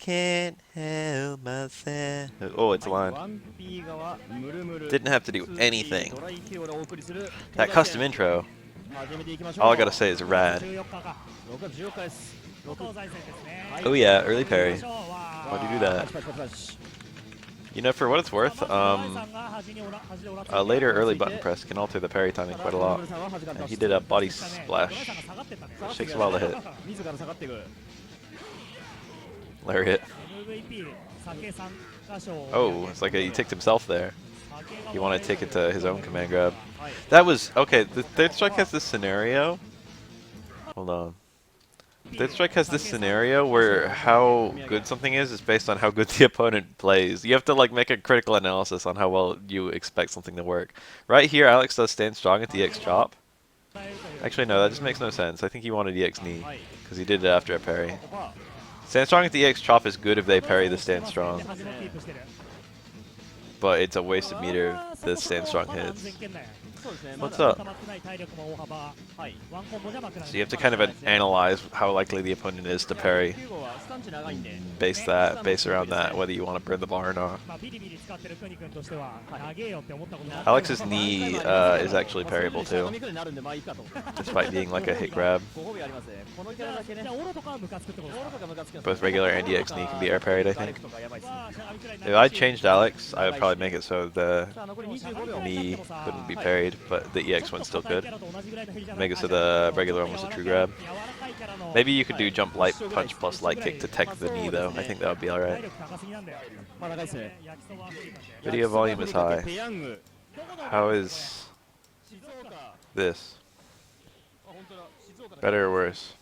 can't help myself. Oh, it's a line. Didn't have to do anything. That custom intro, all I gotta say is rad. Oh yeah, early parry. Why'd you do that? You know, for what it's worth, a later early button press can alter the parry timing quite a lot. And he did a body splash, which takes a while to hit. Lariat. Oh, it's like he ticked himself there. He wanted to take it to his own command grab. That was, okay, the third strike has this scenario. Hold on. Third strike has this scenario where how good something is based on how good the opponent plays. You have to like make a critical analysis on how well you expect something to work. Right here, Alex does stand strong at the EX chop. Actually, no, that just makes no sense. I think he wanted EX knee, because he did it after a parry. Stand strong at the EX chop is good if they parry the stand strong. But it's a waste of meter if the stand strong hits. What's up? So you have to kind of analyze how likely the opponent is to parry. Base around that, whether you want to burn the bar or not. Alex's knee is actually parryable too, despite being like a hit grab. Both regular and EX knee can be air parried, I think. If I changed Alex, I would probably make it so the knee couldn't be parried, but the EX one still could. Make it so the regular one was a true grab. Maybe you could do jump light punch plus light kick to tech the knee though. I think that would be alright. Video volume is high. How is this? Better or worse?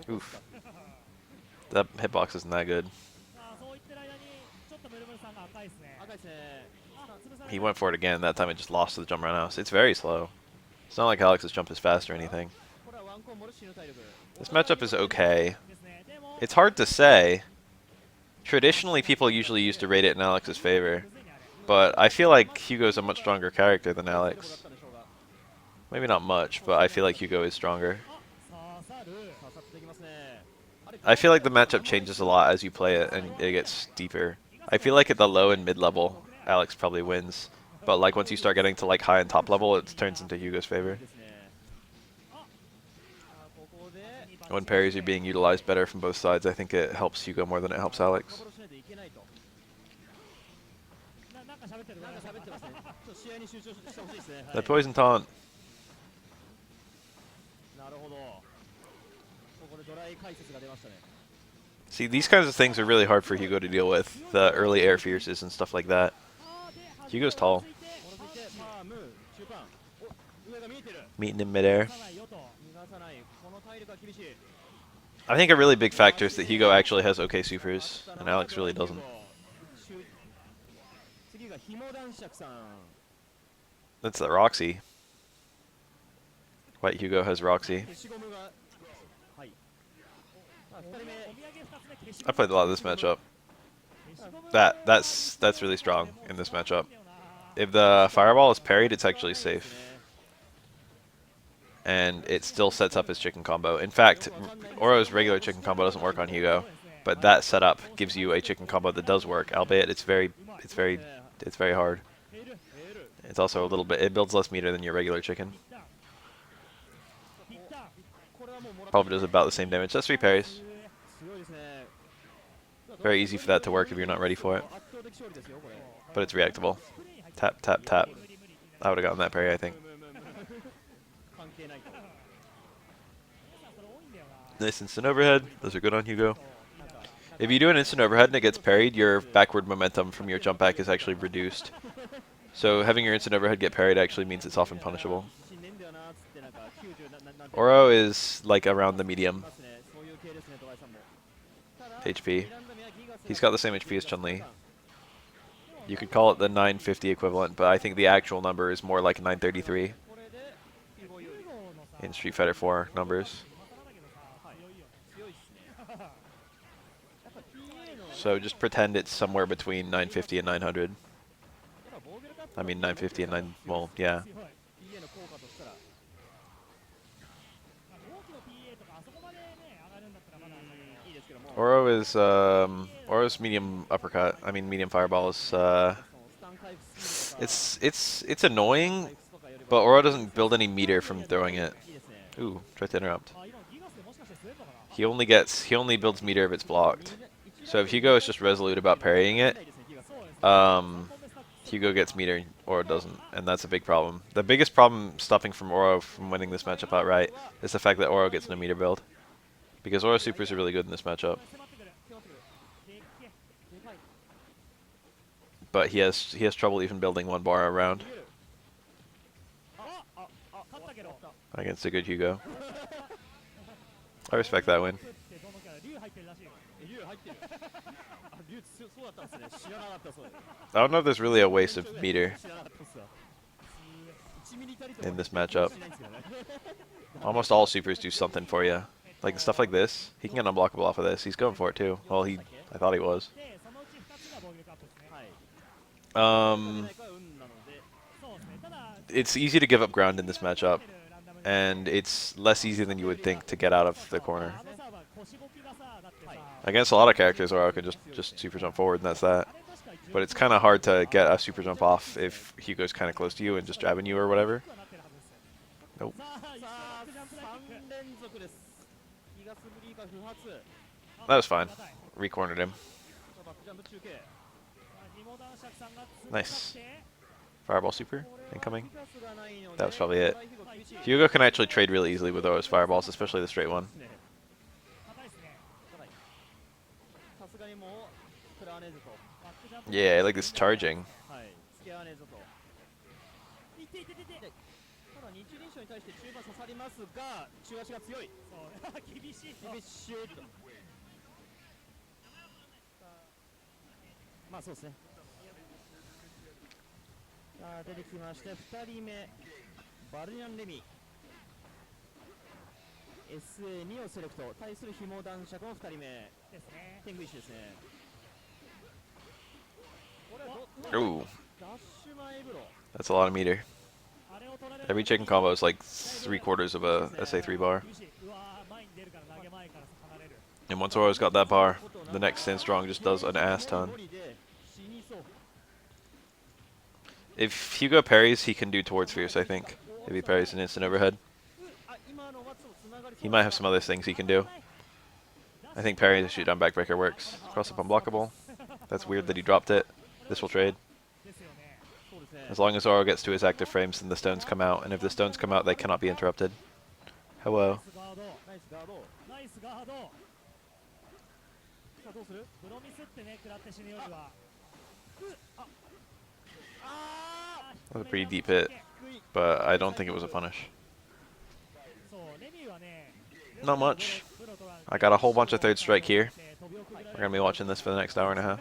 Oof. That hitbox isn't that good. He went for it again. That time it just lost to the jump roundhouse. It's very slow. It's not like Alex's jump is fast or anything. This matchup is okay. It's hard to say. Traditionally, people usually used to rate it in Alex's favor. But I feel like Hugo's a much stronger character than Alex. Maybe not much, but I feel like Hugo is stronger. I feel like the matchup changes a lot as you play it, and it gets deeper. I feel like at the low and mid level, Alex probably wins. But like once you start getting to like high and top level, it turns into Hugo's favor. When parries are being utilized better from both sides, I think it helps Hugo more than it helps Alex. That poison taunt. See, these kinds of things are really hard for Hugo to deal with. The early air fierces and stuff like that. Hugo's tall. Meeting in midair. I think a really big factor is that Hugo actually has okay supers, and Alex really doesn't. That's the Roxy. White Hugo has Roxy. I played a lot of this matchup. That's really strong in this matchup. If the fireball is parried, it's actually safe. And it still sets up his chicken combo. In fact, Oro's regular chicken combo doesn't work on Hugo, but that setup gives you a chicken combo that does work, albeit it's very hard. It's also a little bit, it builds less meter than your regular chicken. Probably does about the same damage. That's 3 parries. Very easy for that to work if you're not ready for it. But it's reactable. Tap, tap, tap. I would have gotten that parry, I think. Nice instant overhead. Those are good on Hugo. If you do an instant overhead and it gets parried, your backward momentum from your jump back is actually reduced. So having your instant overhead get parried actually means it's often punishable. Oro is like around the medium HP. He's got the same HP as Chun-Li. You could call it the 950 equivalent, but I think the actual number is more like 933 in Street Fighter 4 numbers. So just pretend it's somewhere between 950 and 900. I mean 950 and 9, well, yeah. Oro's medium uppercut. I mean medium fireball is it's annoying, but Oro doesn't build any meter from throwing it. Ooh, tried to interrupt. He only builds meter if it's blocked. So if Hugo is just resolute about parrying it, Hugo gets meter, Oro doesn't, and that's a big problem. The biggest problem stopping from Oro from winning this matchup outright is the fact that Oro gets no meter build. Because Oro supers are really good in this matchup. But he has trouble even building one bar around against a good Hugo. I respect that win. I don't know if there's really a waste of meter in this matchup. Almost all supers do something for you. Like stuff like this, he can get unblockable off of this. He's going for it too. Well, I thought he was. It's easy to give up ground in this matchup, and it's less easy than you would think to get out of the corner. Against a lot of characters, Oro can just super jump forward, and that's that. But it's kind of hard to get a super jump off if Hugo's kind of close to you and just jabbing you or whatever. Nope. That was fine. Recornered him. Nice. Fireball super incoming. That was probably it. Hugo can actually trade really easily with those fireballs, especially the straight one. Yeah, I like this charging. SA2 をセレクト対する紐男爵の2人目天狗石ですね。 Ooh. That's a lot of meter. Every chicken combo is like 3/4 of a SA3 bar. And once Oro's got that bar, the next Stand Strong just does an ass ton. If Hugo parries, he can do towards Fierce, I think. If he parries an instant overhead. He might have some other things he can do. I think parry the shoot down backbreaker works. Cross up unblockable. That's weird that he dropped it. This will trade. As long as Oro gets to his active frames, then the stones come out. And if the stones come out, they cannot be interrupted. Hello. That was a pretty deep hit, but I don't think it was a punish. Not much. I got a whole bunch of third strike here. We're going to be watching this for the next hour and a half.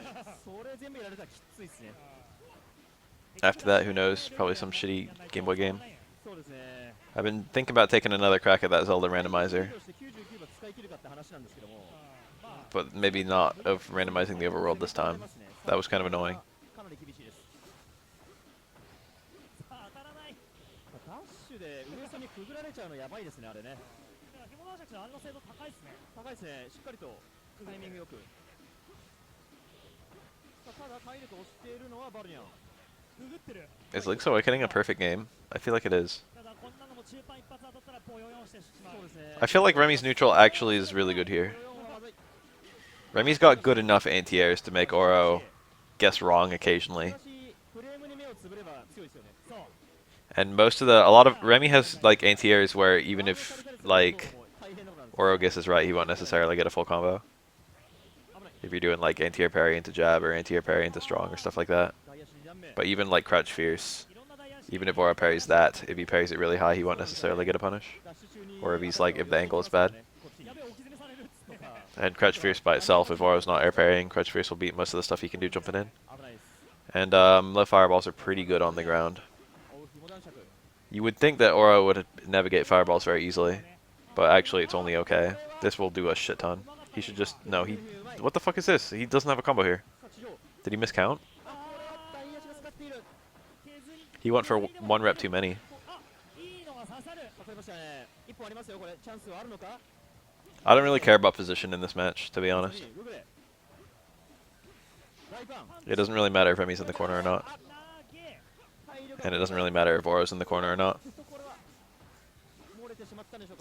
After that, who knows? Probably some shitty Game Boy game. I've been thinking about taking another crack at that Zelda randomizer. But maybe not of randomizing the overworld this time. That was kind of annoying. Is Link's Awakening a perfect game? I feel like it is. I feel like Remy's neutral actually is really good here. Remy's got good enough anti-airs to make Oro guess wrong occasionally. And Remy has like anti-airs where even if like Oro guesses right, he won't necessarily get a full combo. If you're doing like anti-air parry into jab or anti-air parry into strong or stuff like that. But even like crouch fierce, even if Oro parries that, if he parries it really high, he won't necessarily get a punish. Or if if the angle is bad. And crouch fierce by itself, if Oro's not air parrying, crouch fierce will beat most of the stuff he can do jumping in. And low fireballs are pretty good on the ground. You would think that Oro would navigate fireballs very easily, but actually it's only okay. This will do a shit ton. He should just... No, he... What the fuck is this? He doesn't have a combo here. Did he miscount? He went for one rep too many. I don't really care about position in this match, to be honest. It doesn't really matter if Remy's in the corner or not. And it doesn't really matter if Oro's in the corner or not.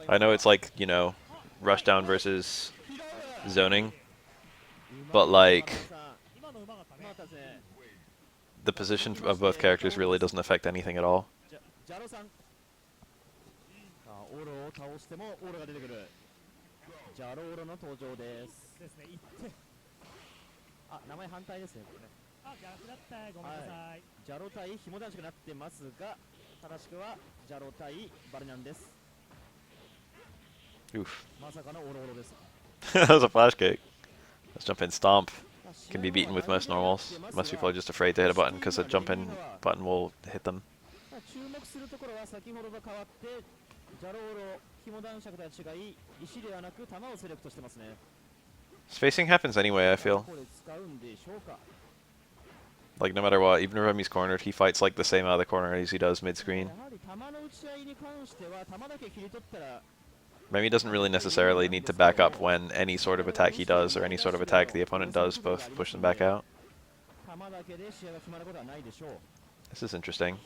I know it's like, you know, rushdown versus zoning. But like, the position of both characters really doesn't affect anything at all. Oof. That was a flash kick. Let's jump in stomp. Can be beaten with most normals. Most people are just afraid to hit a button because a jump in button will hit them. Spacing happens anyway, I feel. Like, no matter what, even if Remy's cornered, he fights like the same out of the corner as he does mid-screen. Remy doesn't really necessarily need to back up when any sort of attack he does or any sort of attack the opponent does both push them back out. This is interesting.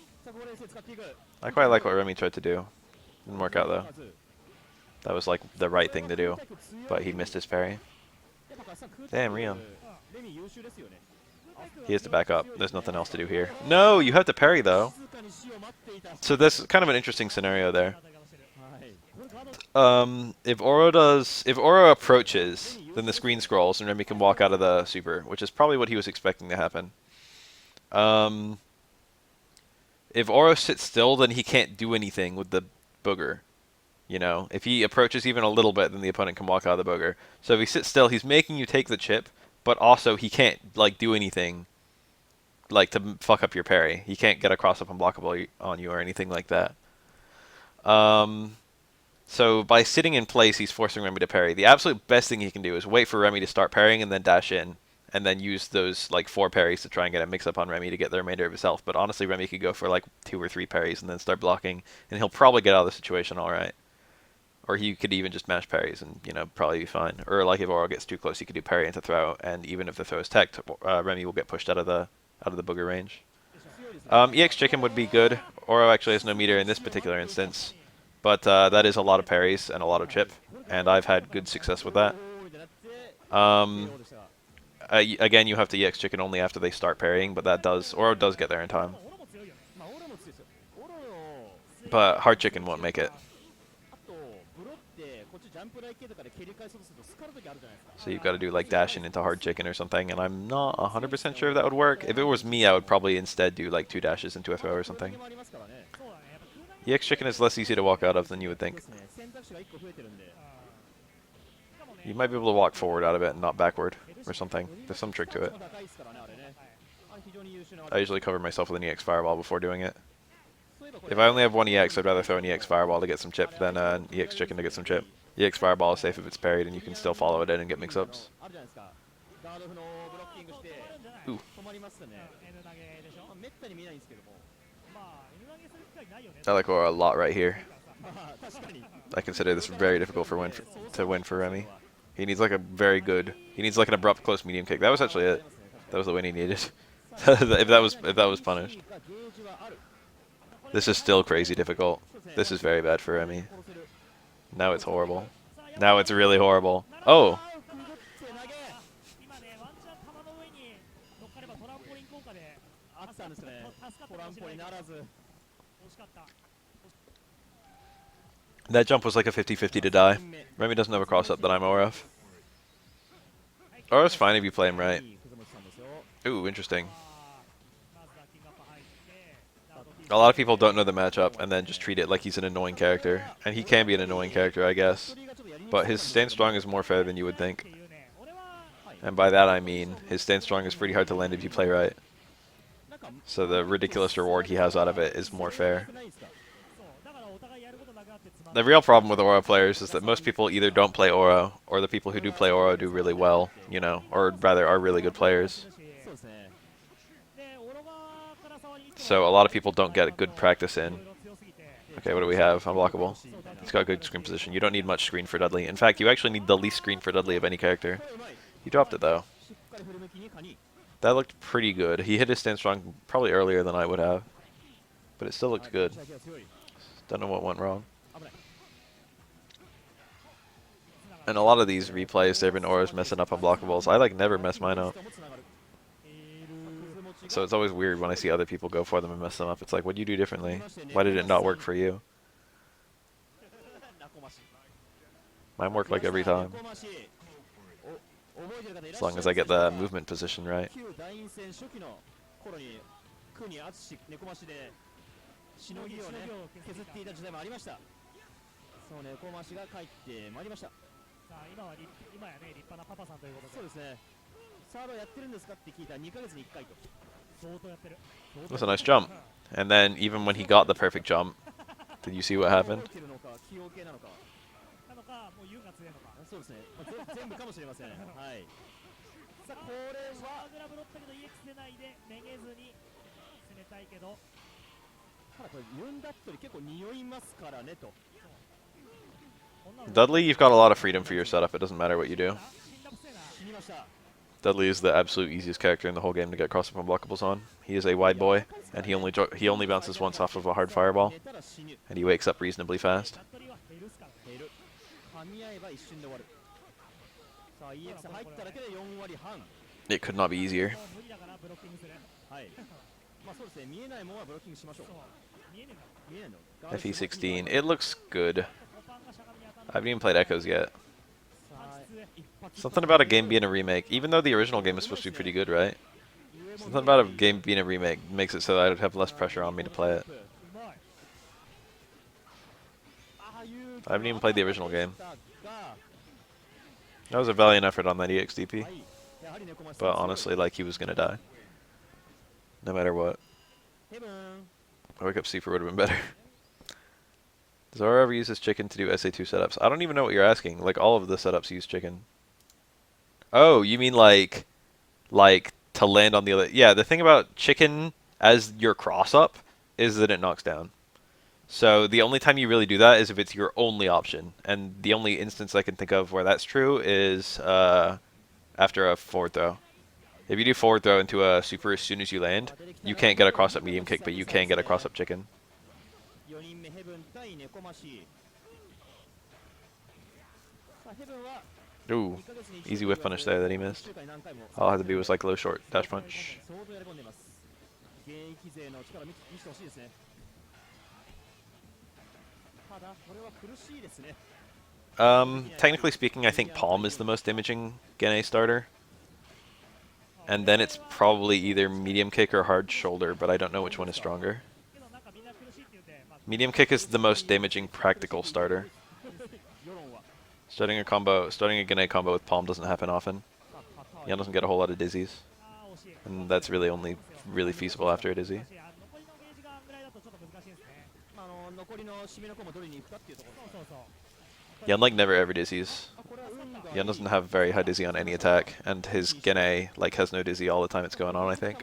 I quite like what Remy tried to do. Didn't work out though. That was like the right thing to do, but he missed his parry. Damn, Rion. He has to back up. There's nothing else to do here. No, you have to parry though. So this is kind of an interesting scenario there. If Oro approaches, then the screen scrolls and Remy can walk out of the super, which is probably what he was expecting to happen. If Oro sits still, then he can't do anything with the booger. You know, if he approaches even a little bit, then the opponent can walk out of the booger. So if he sits still, he's making you take the chip, but also he can't like do anything like to fuck up your parry. He can't get a cross up unblockable on you or anything like that. So by sitting in place, he's forcing Remy to parry. The absolute best thing he can do is wait for Remy to start parrying and then dash in, and then use those like 4 parries to try and get a mix-up on Remy to get the remainder of his health. But honestly, Remy could go for like 2 or 3 parries and then start blocking, and he'll probably get out of the situation all right. Or he could even just mash parries and, you know, probably be fine. Or like if Oro gets too close, he could do parry into throw, and even if the throw is teched, Remy will get pushed out of the booger range. EX Chicken would be good. Oro actually has no meter in this particular instance. But that is a lot of parries and a lot of chip, and I've had good success with that. Again, you have to EX Chicken only after they start parrying, but that does, Oro does get there in time. But Hard Chicken won't make it. So you've got to do like dashing into Hard Chicken or something, and I'm not 100% sure if that would work. If it was me, I would probably instead do like 2 dashes into a throw or something. EX Chicken is less easy to walk out of than you would think. You might be able to walk forward out of it and not backward or something. There's some trick to it. I usually cover myself with an EX Fireball before doing it. If I only have one EX, I'd rather throw an EX Fireball to get some chip than an EX Chicken to get some chip. EX Fireball is safe if it's parried and you can still follow it in and get mix-ups. Ooh. I like Oro a lot right here. I consider this very difficult to win for Remy. He needs like a very good. He needs like an abrupt close medium kick. That was actually it. That was the win he needed. if that was punished. This is still crazy difficult. This is very bad for Remy. Now it's horrible. Now it's really horrible. Oh. That jump was like a 50-50 to die. Remy doesn't have a cross-up that I'm aware of. Oro's fine if you play him right. Ooh, interesting. A lot of people don't know the matchup and then just treat it like he's an annoying character. And he can be an annoying character, I guess. But his stand strong is more fair than you would think. And by that I mean, his stand strong is pretty hard to land if you play right. So the ridiculous reward he has out of it is more fair. The real problem with Oro players is that most people either don't play Oro, or the people who do play Oro do really well, you know, or rather are really good players. So a lot of people don't get good practice in. Okay, what do we have? Unblockable. He's got good screen position. You don't need much screen for Dudley. In fact, you actually need the least screen for Dudley of any character. He dropped it though. That looked pretty good. He hit his stance strong probably earlier than I would have. But it still looked good. Don't know what went wrong. And a lot of these replays, there have been Auras messing up unblockables. I like never mess mine up. So it's always weird when I see other people go for them and mess them up. It's like, what do you do differently? Why did it not work for you? Mine worked like every time. As long as I get the movement position right. サードやってるんですかって聞いたら2ヶ月に1回と相当やってる That's a nice jump. And then even when he got the perfect jump, did you see what happened? そうですね全部かもしれませんはいさあこれはグラブロットけど EX 出ないでめげずに攻めたいけどただこれユンダットリ結構匂いますからねと Dudley, you've got a lot of freedom for your setup. It doesn't matter what you do. Dudley is the absolute easiest character in the whole game to get cross-up unblockables on. He is a wide boy, and he only bounces once off of a hard fireball, and he wakes up reasonably fast. It could not be easier. FE16, it looks good. I haven't even played Echoes yet. Something about a game being a remake, even though the original game is supposed to be pretty good, right? Something about a game being a remake makes it so that I would have less pressure on me to play it. I haven't even played the original game. That was a valiant effort on that EXDP. But honestly, like, he was gonna die. No matter what. I wake up Super would have been better. Does Aura ever use this chicken to do SA2 setups? I don't even know what you're asking. Like, all of the setups use chicken. Oh, you mean like to land on the other... Yeah, the thing about chicken as your cross-up is that it knocks down. So the only time you really do that is if it's your only option. And the only instance I can think of where that's true is after a forward throw. If you do forward throw into a super as soon as you land, you can't get a cross-up medium kick, but you can get a cross-up chicken. Ooh, easy whiff punish there that he missed. All I had to do was like low short dash punch. Technically speaking, I think Palm is the most damaging Gene starter. And then it's probably either medium kick or hard shoulder, but I don't know which one is stronger. Medium kick is the most damaging practical starter. Starting a Gene combo with Palm doesn't happen often. Yan doesn't get a whole lot of dizzies. And that's really only really feasible after a dizzy. Yan like never ever dizzies. Yan doesn't have very high dizzy on any attack, and his Gene like has no dizzy all the time it's going on, I think.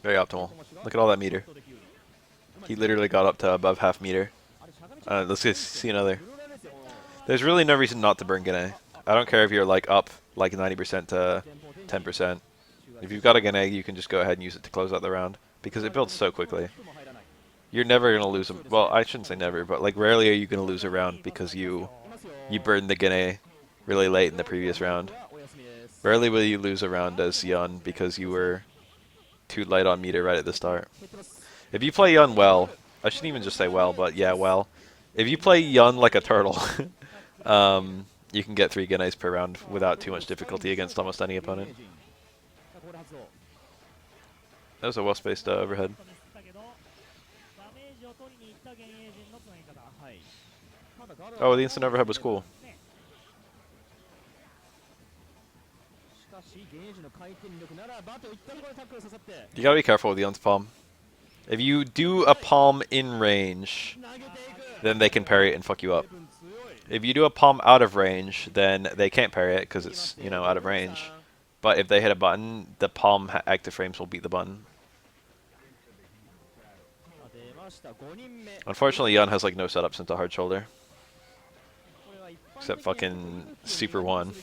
Very optimal. Look at all that meter. He literally got up to above half meter. Let's just see another. There's really no reason not to burn Gene. I don't care if you're like up like 90% to 10%. If you've got a Gene, you can just go ahead and use it to close out the round because it builds so quickly. You're never gonna lose a... Well, I shouldn't say never, but like rarely are you gonna lose a round because you burned the Gene really late in the previous round. Rarely will you lose a round as Yun because you were too light on meter right at the start. If you play Yun well, I shouldn't even just say well, but yeah, well. If you play Yun like a turtle, You can get 3 kunais per round without too much difficulty against almost any opponent. That was a well-spaced overhead. Oh, the instant overhead was cool. You gotta be careful with the unpalm. If you do a palm in range, then they can parry it and fuck you up. If you do a palm out of range, then they can't parry it because it's, you know, out of range. But if they hit a button, the palm active frames will beat the button. Unfortunately, Yun has like no setups into hard shoulder. Except fucking Super 1.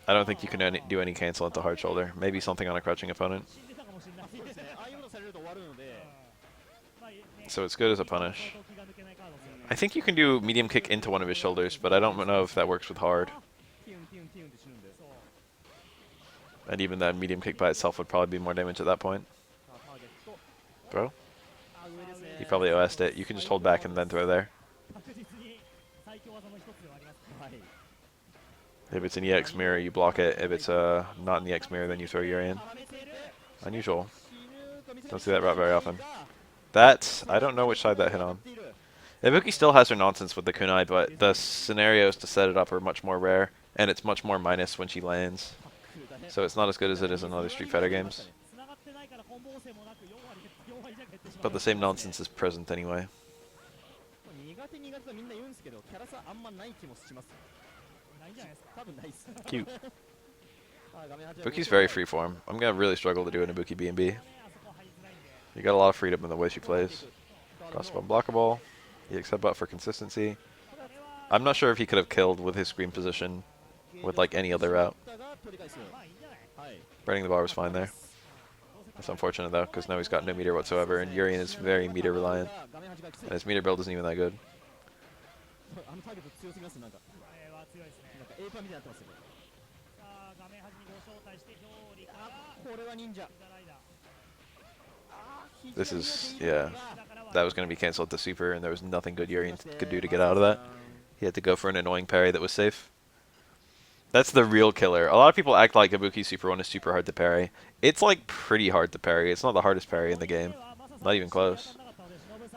I don't think you can do any cancel into hard shoulder. Maybe something on a crouching opponent. So it's good as a punish. I think you can do medium kick into one of his shoulders, but I don't know if that works with hard. And even that medium kick by itself would probably be more damage at that point. Throw? He probably OS'd it. You can just hold back and then throw there. If it's an EX mirror, you block it. If it's not an EX mirror, then you throw Urian. Unusual. Don't see that route very often. That, I don't know which side that hit on. Ibuki still has her nonsense with the kunai, but the scenarios to set it up are much more rare, and it's much more minus when she lands. So it's not as good as it is in other Street Fighter games. But the same nonsense is present anyway. Cute. Ibuki's very freeform. I'm gonna really struggle to do an Ibuki B&B. You got a lot of freedom in the way she plays. Cross up unblockable. EX headbutt for consistency. I'm not sure if he could have killed with his screen position with like any other route. Burning the bar was fine there. That's unfortunate though, because now he's got no meter whatsoever, and Urian is very meter reliant. And his meter build isn't even that good. This is, yeah, that was going to be cancelled to super, and there was nothing good Urian could do to get out of that. He had to go for an annoying parry that was safe. That's the real killer. A lot of people act like Ibuki Super 1 is super hard to parry. It's like pretty hard to parry. It's not the hardest parry in the game. Not even close.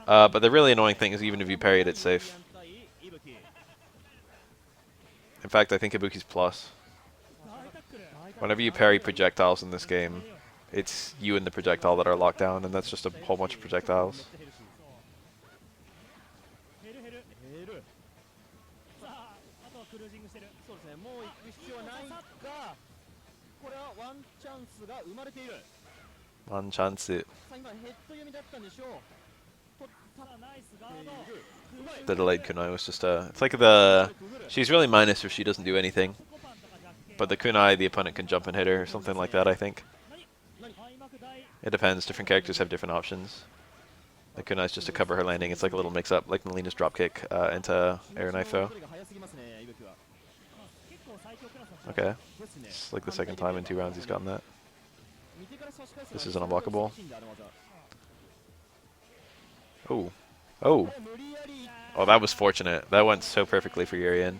But the really annoying thing is even if you parry it, it's safe. In fact, I think Ibuki's plus. Whenever you parry projectiles in this game, it's you and the projectile that are locked down, and that's just a whole bunch of projectiles. One chance. The delayed kunai was just it's like she's really minus if she doesn't do anything. But the kunai, the opponent can jump and hit her, or something like that, I think. It depends. Different characters have different options. The kunai is just to cover her landing. It's like a little mix-up, like Melina's dropkick into air knife throw. Okay. It's like the second time in 2 rounds he's gotten that. This is an unblockable. Oh. Oh. Oh, that was fortunate. That went so perfectly for Urian.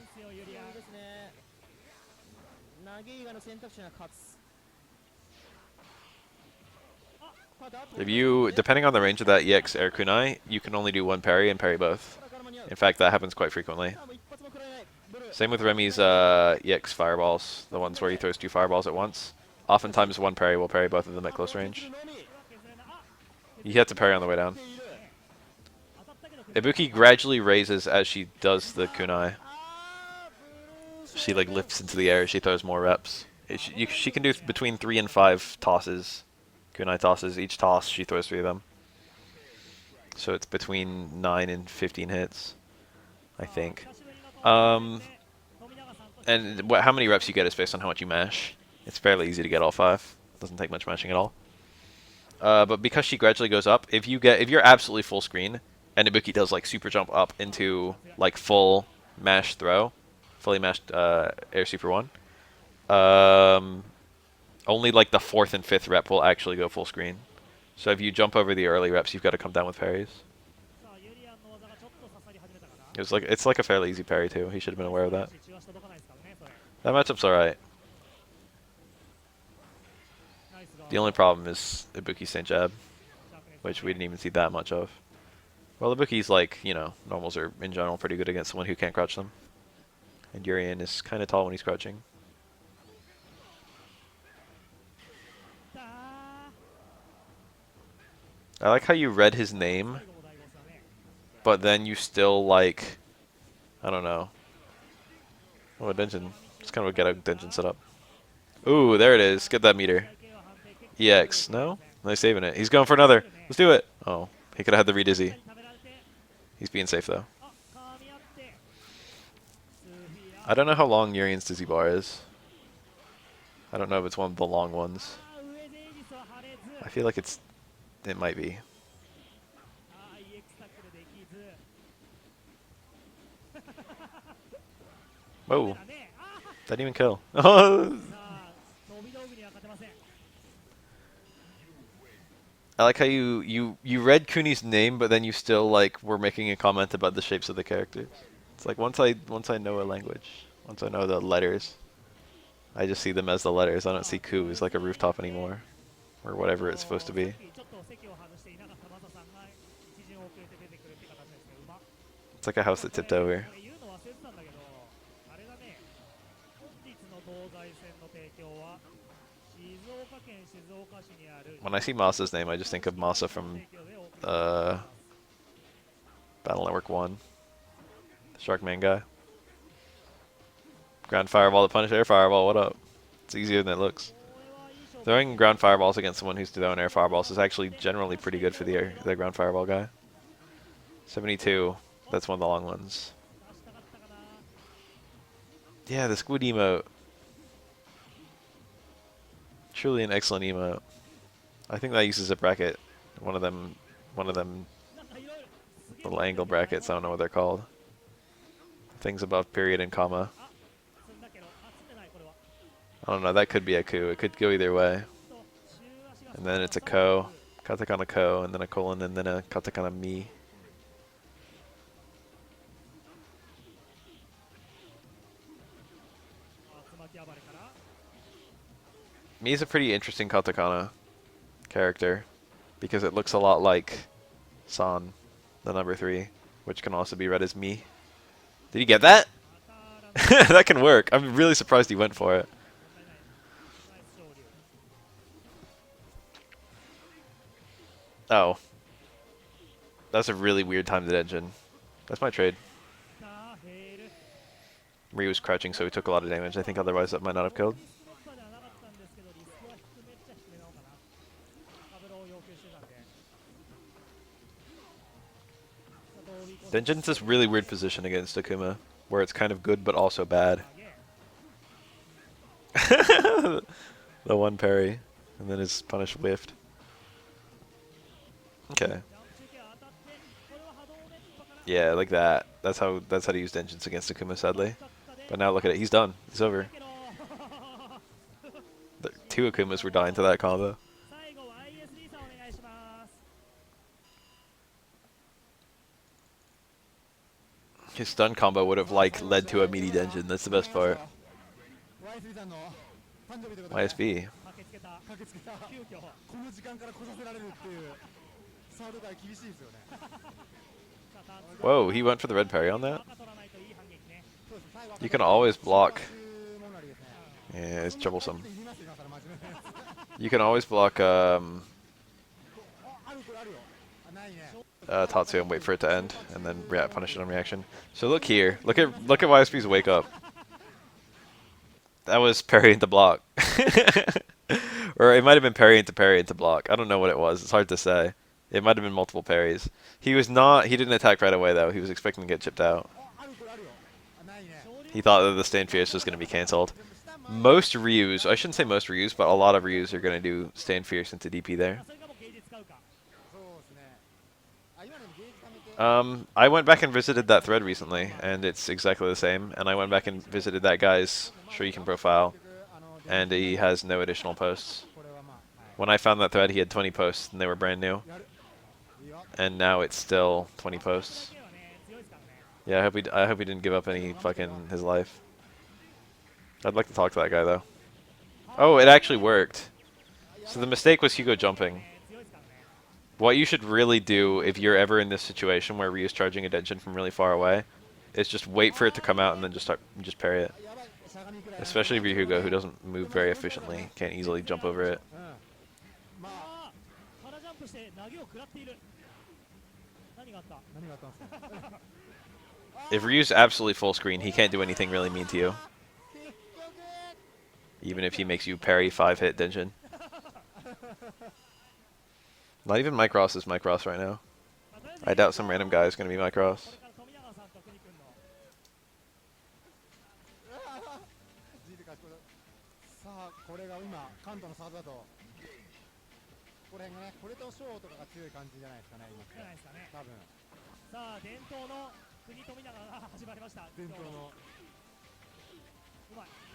If you, depending on the range of that EX air kunai, you can only do one parry and parry both. In fact, that happens quite frequently. Same with Remy's EX fireballs, the ones where he throws 2 fireballs at once. Oftentimes one parry will parry both of them at close range. You have to parry on the way down. Ibuki gradually raises as she does the kunai. She like lifts into the air, she throws more reps. She can do between 3 and 5 tosses, kunai tosses. Each toss she throws 3 of them. So it's between 9 and 15 hits, I think. And how many reps you get is based on how much you mash. It's fairly easy to get all 5. Doesn't take much mashing at all. But because she gradually goes up, if you're absolutely full screen, and Ibuki does like super jump up into like full mash throw, fully mashed air super 1, only like the 4th and 5th rep will actually go full screen. So if you jump over the early reps, you've got to come down with parries. It's like a fairly easy parry too. He should have been aware of that. That matchup's alright. The only problem is Ibuki Saint Jab, which we didn't even see that much of. Well, Ibuki's like, you know, normals are in general pretty good against someone who can't crouch them. And Urian is kind of tall when he's crouching. I like how you read his name, but then you still like, I don't know. Oh, a dungeon. Just kind of get a dungeon set up. Ooh, there it is. Get that meter. EX. No? Nice saving it. He's going for another. Let's do it. Oh, he could have had the re-dizzy. He's being safe though. I don't know how long Urian's dizzy bar is. I don't know if it's one of the long ones. I feel like it might be. Whoa. Didn't even kill. I like how you read Kuni's name, but then you still like were making a comment about the shapes of the characters. It's like once I know a language, once I know the letters, I just see them as the letters. I don't see Ku as like a rooftop anymore, or whatever it's supposed to be. It's like a house that tipped over. When I see Masa's name, I just think of Masa from Battle Network 1. The Sharkman guy. Ground Fireball to punish Air Fireball, what up? It's easier than it looks. Throwing Ground Fireballs against someone who's throwing Air Fireballs is actually generally pretty good for the Ground Fireball guy. 72, that's one of the long ones. Yeah, the squid emote. Truly an excellent emote. I think that uses a bracket. One of them little angle brackets, I don't know what they're called. Things above period and comma. I don't know, that could be a coup. It could go either way. And then it's a ko, katakana ko, and then a colon, and then a katakana mi. Mi is a pretty interesting katakana character because it looks a lot like San, the number 3, which can also be read as me. Did you get that? That can work. I'm really surprised he went for it. Oh. That's a really weird timed engine. That's my trade. Ryu was crouching, so he took a lot of damage. I think otherwise that might not have killed. Denjin's this really weird position against Akuma, where it's kind of good but also bad. The one parry, and then his punish whiffed. Okay. Yeah, like that. That's how to use Denjins against Akuma, sadly. But now look at it, he's done. He's over. The 2 Akumas were dying to that combo. His stun combo would have like led to a meaty Denjin. That's the best part. YSB. Whoa, he went for the red parry on that? You can always block. Yeah, it's troublesome. You can always block Tatsu and wait for it to end, and then punish it on reaction. So look here. Look at YSP's wake up. That was parry into block. Or it might have been parry into block. I don't know what it was. It's hard to say. It might have been multiple parries. He didn't attack right away though. He was expecting to get chipped out. He thought that the Stand Fierce was going to be cancelled. Most Ryus, I shouldn't say most Ryus, but a lot of Ryus are going to do Stand Fierce into DP there. I went back and visited that thread recently, and it's exactly the same. And I went back and visited that guy's Shuriken profile, and he has no additional posts. When I found that thread, he had 20 posts, and they were brand new. And now it's still 20 posts. Yeah, I hope he didn't give up any fucking his life. I'd like to talk to that guy though. Oh, it actually worked. So the mistake was Hugo jumping. What you should really do if you're ever in this situation where Ryu's charging a Denshin from really far away is just wait for it to come out and then just parry it. Especially if you're Hugo, who doesn't move very efficiently, can't easily jump over it. If Ryu's absolutely full screen, he can't do anything really mean to you. Even if he makes you parry 5-hit Denshin. Not even Micross is Micross right now. I doubt some random guy is going to be Micross. さあ伝統の国富永が始まりました。伝統の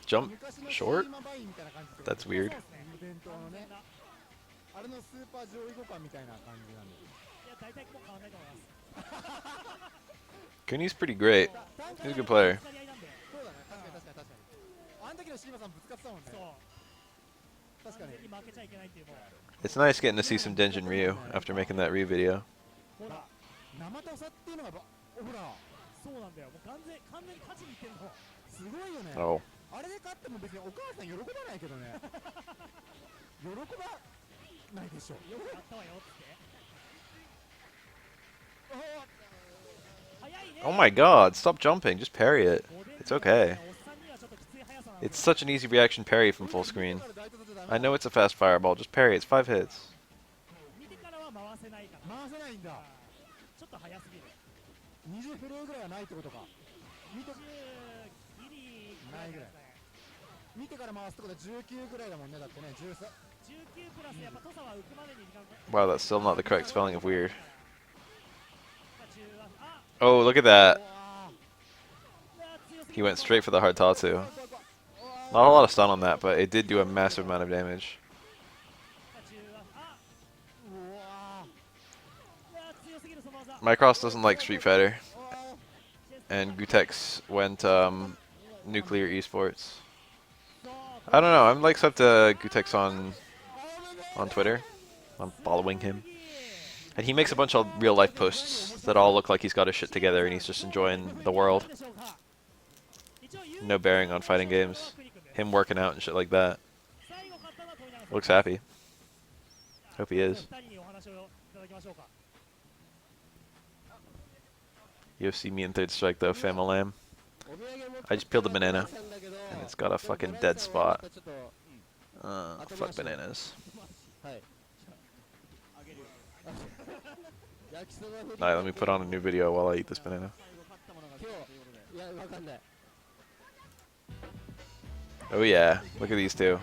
Jump short? That's weird. Kunai's pretty great. He's a good player. It's nice getting to see some Denshin Ryu after making that Ryu video. Oh. Oh my god, stop jumping, just parry it. It's okay. It's such an easy reaction parry from full screen. I know it's a fast fireball, just parry, it's 5 hits. Wow, that's still not the correct spelling of weird. Oh, look at that. He went straight for the hard tatsu. Not a lot of stun on that, but it did do a massive amount of damage. Micross doesn't like Street Fighter. And Gutex went nuclear esports. I don't know, I'm like sub to Gutex on Twitter. I'm following him. And he makes a bunch of real life posts that all look like he's got his shit together and he's just enjoying the world. No bearing on fighting games. Him working out and shit like that. Looks happy. Hope he is. UFC me in third strike though, Famalam. I just peeled a banana and it's got a fucking dead spot. Fuck bananas. Alright, let me put on a new video while I eat this banana. Oh yeah, look at these two.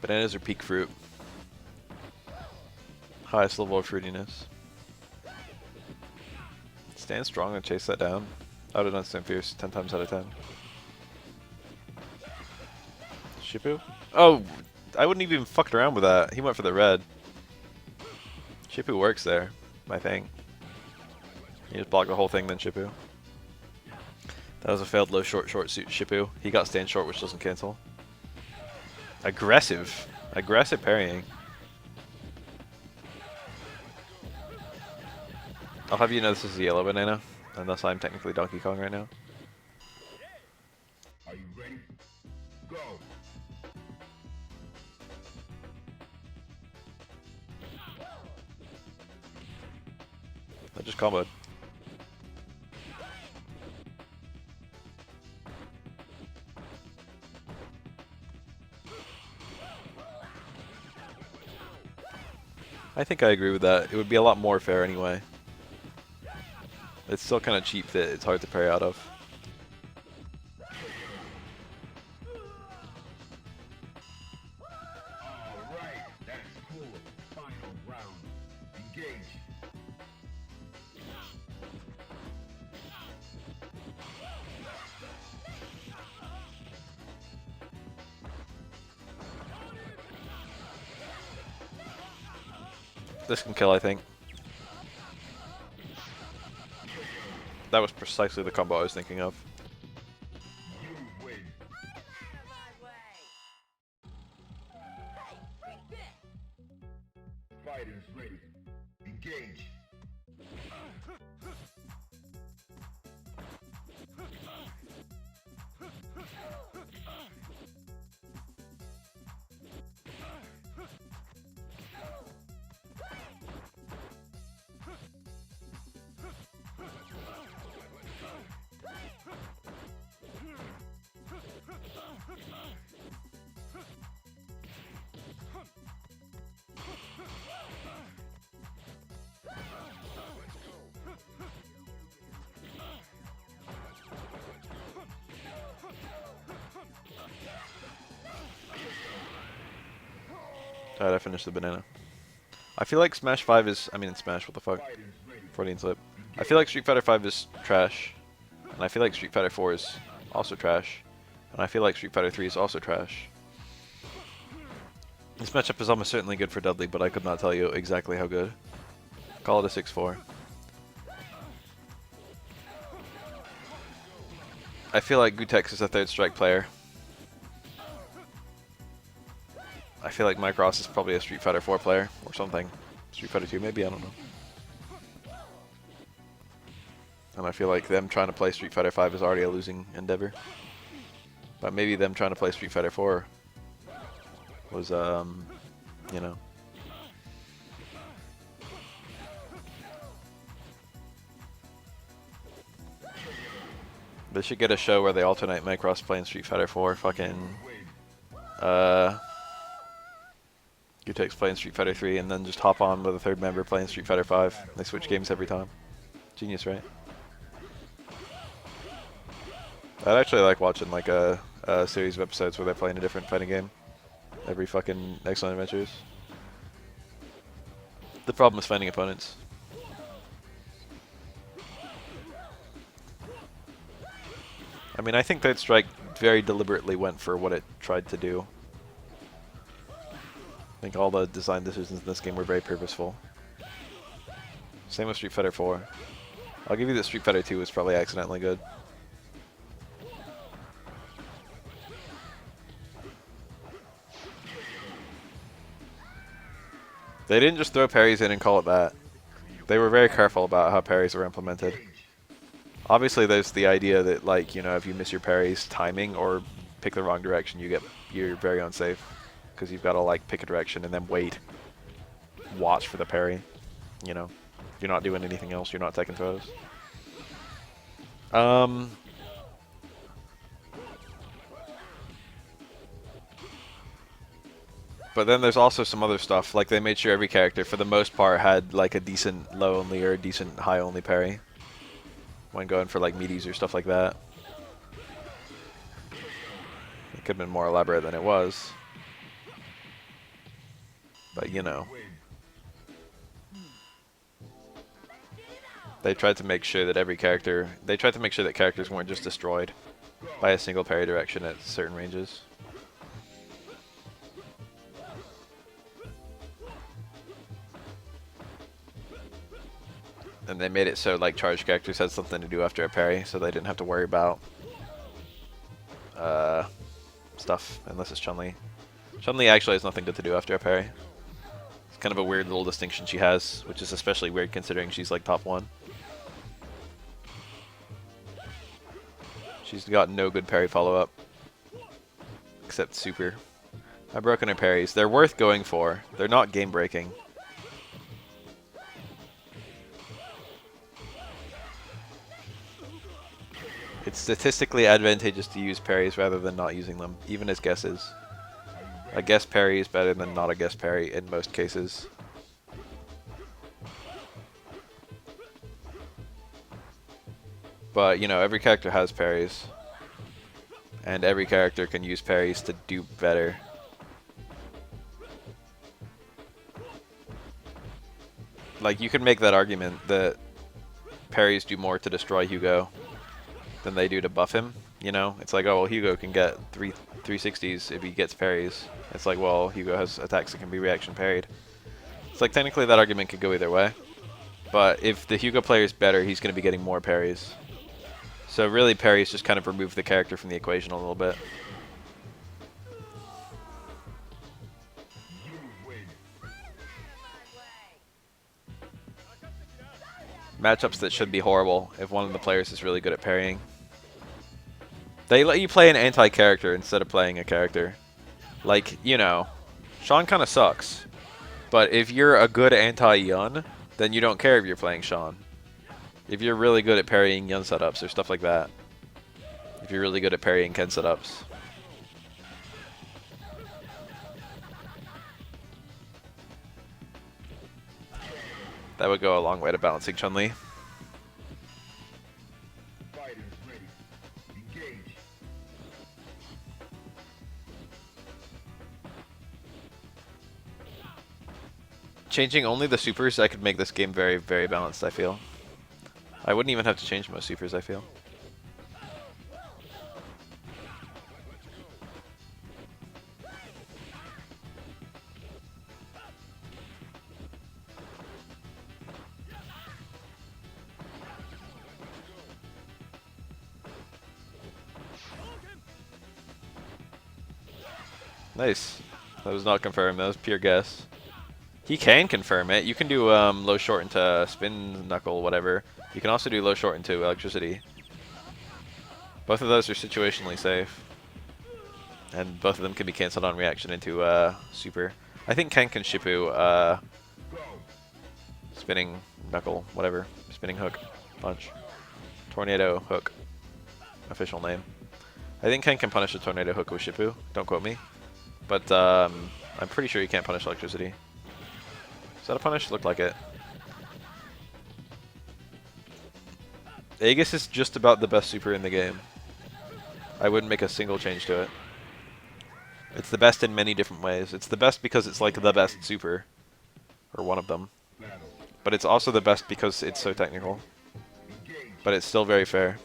Bananas are peak fruit. Highest level of fruitiness. Stand strong and chase that down. I would have done Stand Fierce 10 times out of 10. Shippu? Oh, I wouldn't even fucked around with that. He went for the red. Shippu works there, I think. He just blocked the whole thing, then Shippu. That was a failed low short suit Shippu. He got stand short, which doesn't cancel. Aggressive. Aggressive parrying. I'll have you know this is a yellow banana, unless I'm technically Donkey Kong right now. Are you ready? Go! I just comboed. I think I agree with that. It would be a lot more fair anyway. It's still kind of cheap that it's hard to parry out of. Alright, that's cool. Final round. Engage. This can kill, I think. That was precisely the combo I was thinking of. You win. Fighters ready. Engage. Alright, I finished the banana. I feel like Smash 5 is... I mean, Smash, what the fuck? Fighters ready. Freudian slip. I feel like Street Fighter 5 is trash. And I feel like Street Fighter 4 is also trash. And I feel like Street Fighter 3 is also trash. This matchup is almost certainly good for Dudley, but I could not tell you exactly how good. Call it a 6-4. I feel like Gutex is a third strike player. I feel like Mike Ross is probably a Street Fighter 4 player or something. Street Fighter 2 maybe, I don't know. And I feel like them trying to play Street Fighter 5 is already a losing endeavor. But maybe them trying to play Street Fighter 4 was, you know. They should get a show where they alternate Mike Ross playing Street Fighter 4, fucking, Gutex playing Street Fighter 3, and then just hop on with a third member playing Street Fighter 5. They switch games every time. Genius, right? I'd actually like watching like a series of episodes where they're playing a different fighting game every fucking Excellent Adventures. The problem is finding opponents. I mean, I think Third Strike very deliberately went for what it tried to do. I think all the design decisions in this game were very purposeful. Same with Street Fighter 4. I'll give you that Street Fighter 2 was probably accidentally good. They didn't just throw parries in and call it that. They were very careful about how parries were implemented. Obviously, there's the idea that, like, you know, if you miss your parries timing or pick the wrong direction, you're very unsafe. Because you've got to, like, pick a direction and then wait. Watch for the parry. You know, you're not doing anything else. You're not taking throws. But then there's also some other stuff. Like, they made sure every character, for the most part, had, like, a decent low only or a decent high only parry. When going for, like, meaties or stuff like that. It could have been more elaborate than it was. But, you know. They tried to make sure that every character... They tried to make sure that characters weren't just destroyed by a single parry direction at certain ranges. And they made it so, like, charged characters had something to do after a parry, so they didn't have to worry about stuff, unless it's Chun-Li. Chun-Li actually has nothing good to do after a parry. It's kind of a weird little distinction she has, which is especially weird considering she's, like, top 1. She's got no good parry follow-up. Except super. I've broken her parries. They're worth going for. They're not game-breaking. It's statistically advantageous to use parries rather than not using them, even as guesses. A guess parry is better than not a guess parry in most cases. But, you know, every character has parries. And every character can use parries to do better. Like, you can make that argument that parries do more to destroy Hugo than they do to buff him, you know? It's like, oh, well, Hugo can get 360s if he gets parries. It's like, well, Hugo has attacks that can be reaction parried. It's like technically that argument could go either way. But if the Hugo player is better, he's going to be getting more parries. So really, parries just kind of remove the character from the equation a little bit. Matchups that should be horrible if one of the players is really good at parrying. They let you play an anti-character instead of playing a character. Like, you know, Sean kind of sucks. But if you're a good anti-Yun, then you don't care if you're playing Sean. If you're really good at parrying Yun setups or stuff like that. If you're really good at parrying Ken setups. That would go a long way to balancing Chun-Li. Changing only the supers, I could make this game very, very balanced, I feel. I wouldn't even have to change most supers, I feel. Nice. That was not confirmed, that was pure guess. He can confirm it. You can do low short into spin knuckle, whatever. You can also do low short into electricity. Both of those are situationally safe. And both of them can be cancelled on reaction into super. I think Ken can Shippu spinning knuckle, whatever. Spinning hook, punch. Tornado hook. Official name. I think Ken can punish a tornado hook with Shippu. Don't quote me. But I'm pretty sure you can't punish electricity. Is that a punish? Looked like it. Aegis is just about the best super in the game. I wouldn't make a single change to it. It's the best in many different ways. It's the best because it's like the best super. Or one of them. But it's also the best because it's so technical. But it's still very fair.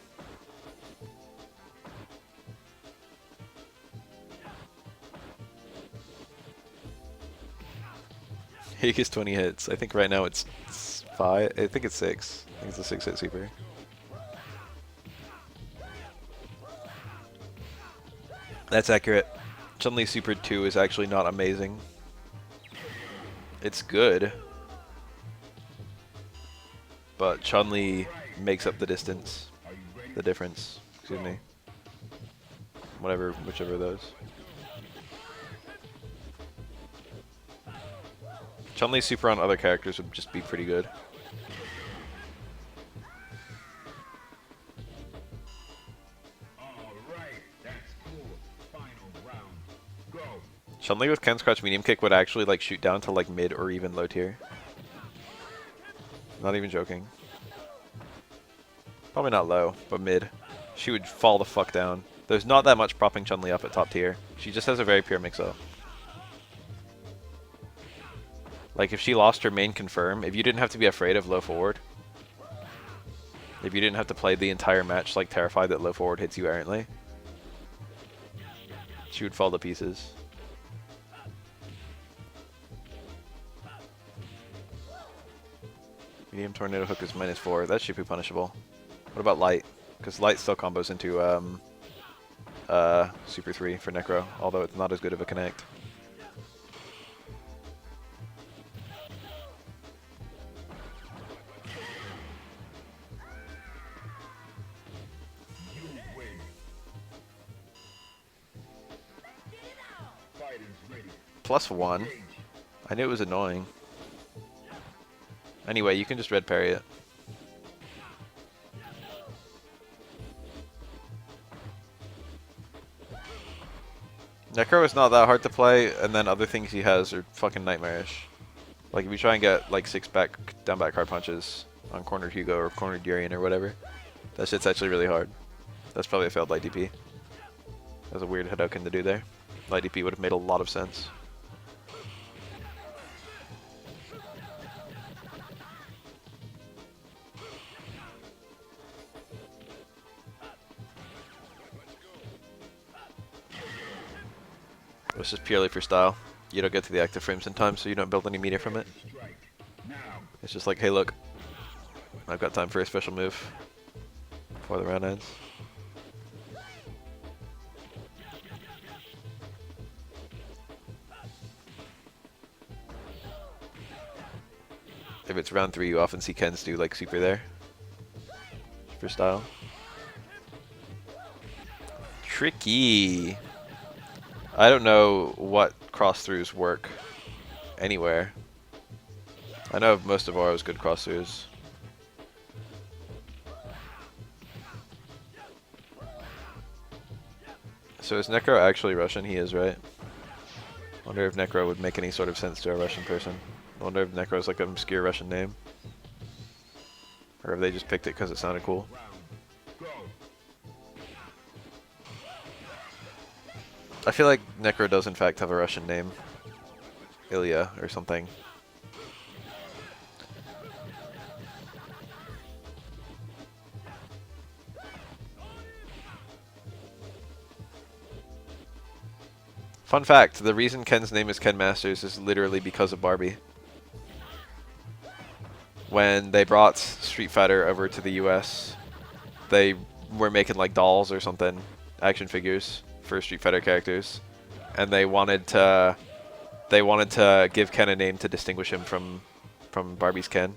Aegis 20 hits. I think right now it's 5. I think it's 6. I think it's a 6-hit super. That's accurate. Chun-Li Super 2 is actually not amazing. It's good. But Chun-Li makes up the distance. The difference. Excuse me. Whatever, whichever of those. Chun-Li super on other characters would just be pretty good. Chun-Li with Ken's crouch medium kick would actually like shoot down to like mid or even low tier. Not even joking. Probably not low, but mid. She would fall the fuck down. There's not that much propping Chun-Li up at top tier. She just has a very pure mix-up. Like, if she lost her main confirm, if you didn't have to be afraid of low forward, if you didn't have to play the entire match, like, terrified that low forward hits you errantly, she would fall to pieces. Medium tornado hook is -4. That should be punishable. What about light? Because light still combos into Super 3 for Necro, although it's not as good of a connect. +1. I knew it was annoying. Anyway, you can just red parry it. Necro is not that hard to play, and then other things he has are fucking nightmarish. Like if you try and get like 6 down back hard punches on cornered Hugo or cornered Urian or whatever, that shit's actually really hard. That's probably a failed light DP. That's a weird Hadouken to do there. Light DP would have made a lot of sense. This is purely for style. you don't get to the active frames in time, so you don't build any meter from it. It's just like, hey, look, I've got time for a special move before the round ends. If it's round 3, you often see Ken's do like super there. Super style. Tricky. I don't know what cross-throughs work anywhere. I know most of Oro's good cross-throughs. So is Necro actually Russian? He is, right? I wonder if Necro would make any sort of sense to a Russian person. I wonder if Necro's like an obscure Russian name. Or if they just picked it because it sounded cool. I feel like Necro does in fact have a Russian name. Ilya or something. Fun fact, the reason Ken's name is Ken Masters is literally because of Barbie. When they brought Street Fighter over to the US, they were making like dolls or something, action figures for Street Fighter characters, and they wanted to give Ken a name to distinguish him from Barbie's Ken.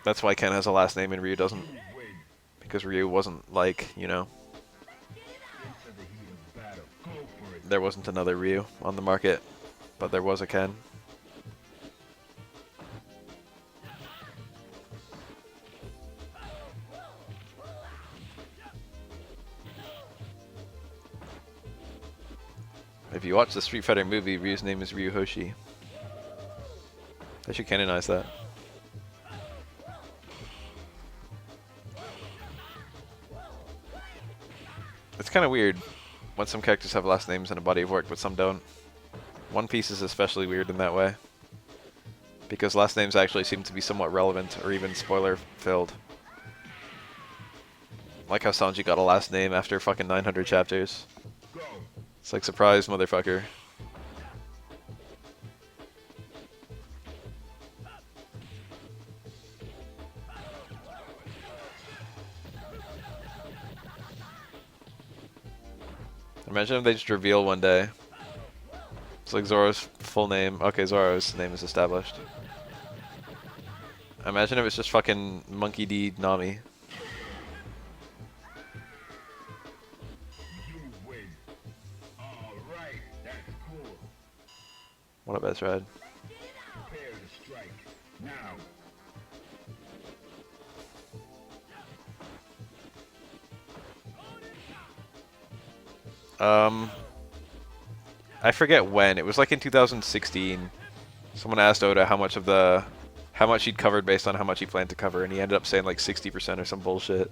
That's why Ken has a last name and Ryu doesn't. Because Ryu wasn't like, you know, there wasn't another Ryu on the market, but there was a Ken. If you watch the Street Fighter movie, Ryu's name is Ryu Hoshi. They should canonize that. It's kind of weird when some characters have last names in a body of work, but some don't. One Piece is especially weird in that way, because last names actually seem to be somewhat relevant or even spoiler-filled. Like how Sanji got a last name after fucking 900 chapters. It's like, surprise, motherfucker. Imagine if they just reveal one day. It's like Zoro's full name. Okay, Zoro's name is established. Imagine if it's just fucking Monkey D. Nami. What a best ride. I forget when. It was like in 2016. Someone asked Oda how much he'd covered based on how much he planned to cover, and he ended up saying like 60% or some bullshit.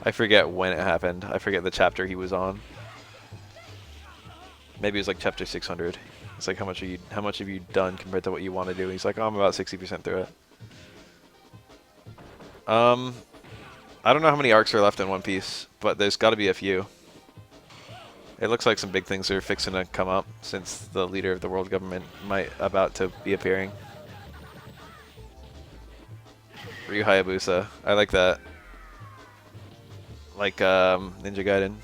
I forget when it happened. I forget the chapter he was on. Maybe it was like chapter 600. It's like, how much have you done compared to what you want to do? He's like, oh, I'm about 60% through it. I don't know how many arcs are left in One Piece, but there's got to be a few. It looks like some big things are fixing to come up since the leader of the world government might about to be appearing. Ryu Hayabusa. I like that. Like Ninja Gaiden.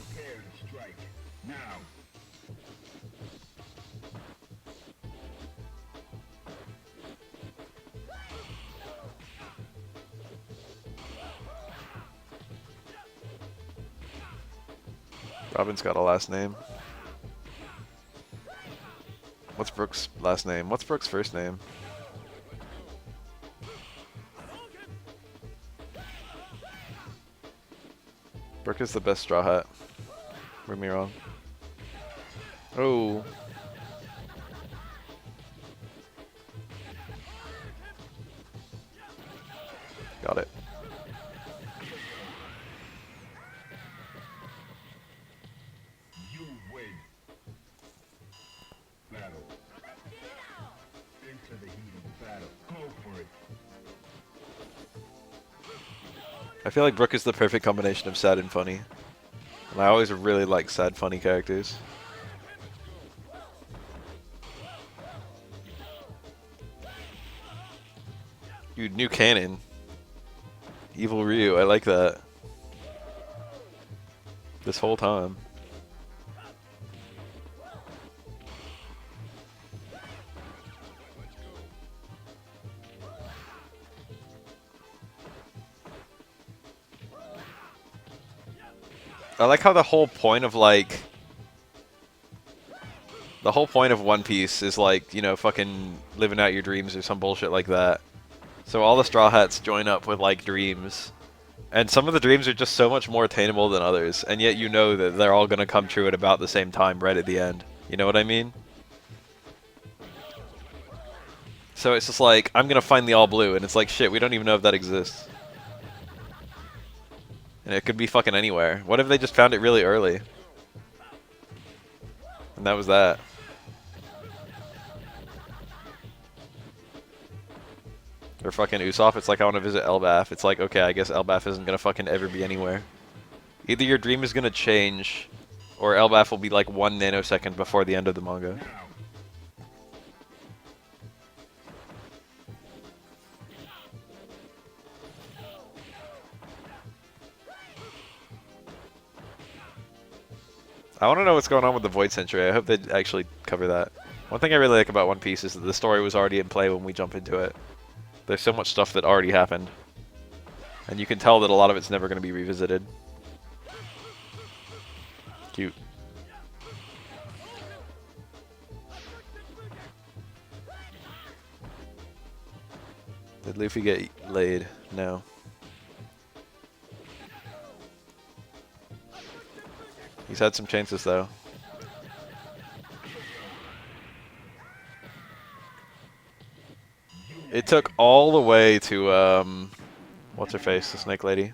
Robin's got a last name. What's Brooke's last name? What's Brooke's first name? Brooke is the best Straw Hat. Prove me wrong. Oh. Got it. You win. Battle. Into the heat of battle. Go for it. I feel like Brooke is the perfect combination of sad and funny. And I always really like sad, funny characters. Dude, new canon. Evil Ryu, I like that. This whole time. I like how the whole point of like the whole point of One Piece is like, you know, fucking living out your dreams or some bullshit like that. So all the Straw Hats join up with like dreams. And some of the dreams are just so much more attainable than others, and yet you know that they're all gonna come true at about the same time right at the end. You know what I mean? So it's just like, I'm gonna find the all blue, and it's like, shit, we don't even know if that exists. And it could be fucking anywhere. What if they just found it really early? And that was that. Or fucking Usopp, it's like, I want to visit Elbaf. It's like, okay, I guess Elbaf isn't gonna fucking ever be anywhere. Either your dream is gonna change, or Elbaf will be like 1 nanosecond before the end of the manga. I want to know what's going on with the Void Century. I hope they actually cover that. One thing I really like about One Piece is that the story was already in play when we jump into it. There's so much stuff that already happened. And you can tell that a lot of it's never going to be revisited. Cute. Did Luffy get laid? No. He's had some chances though. It took all the way to what's her face, the snake lady.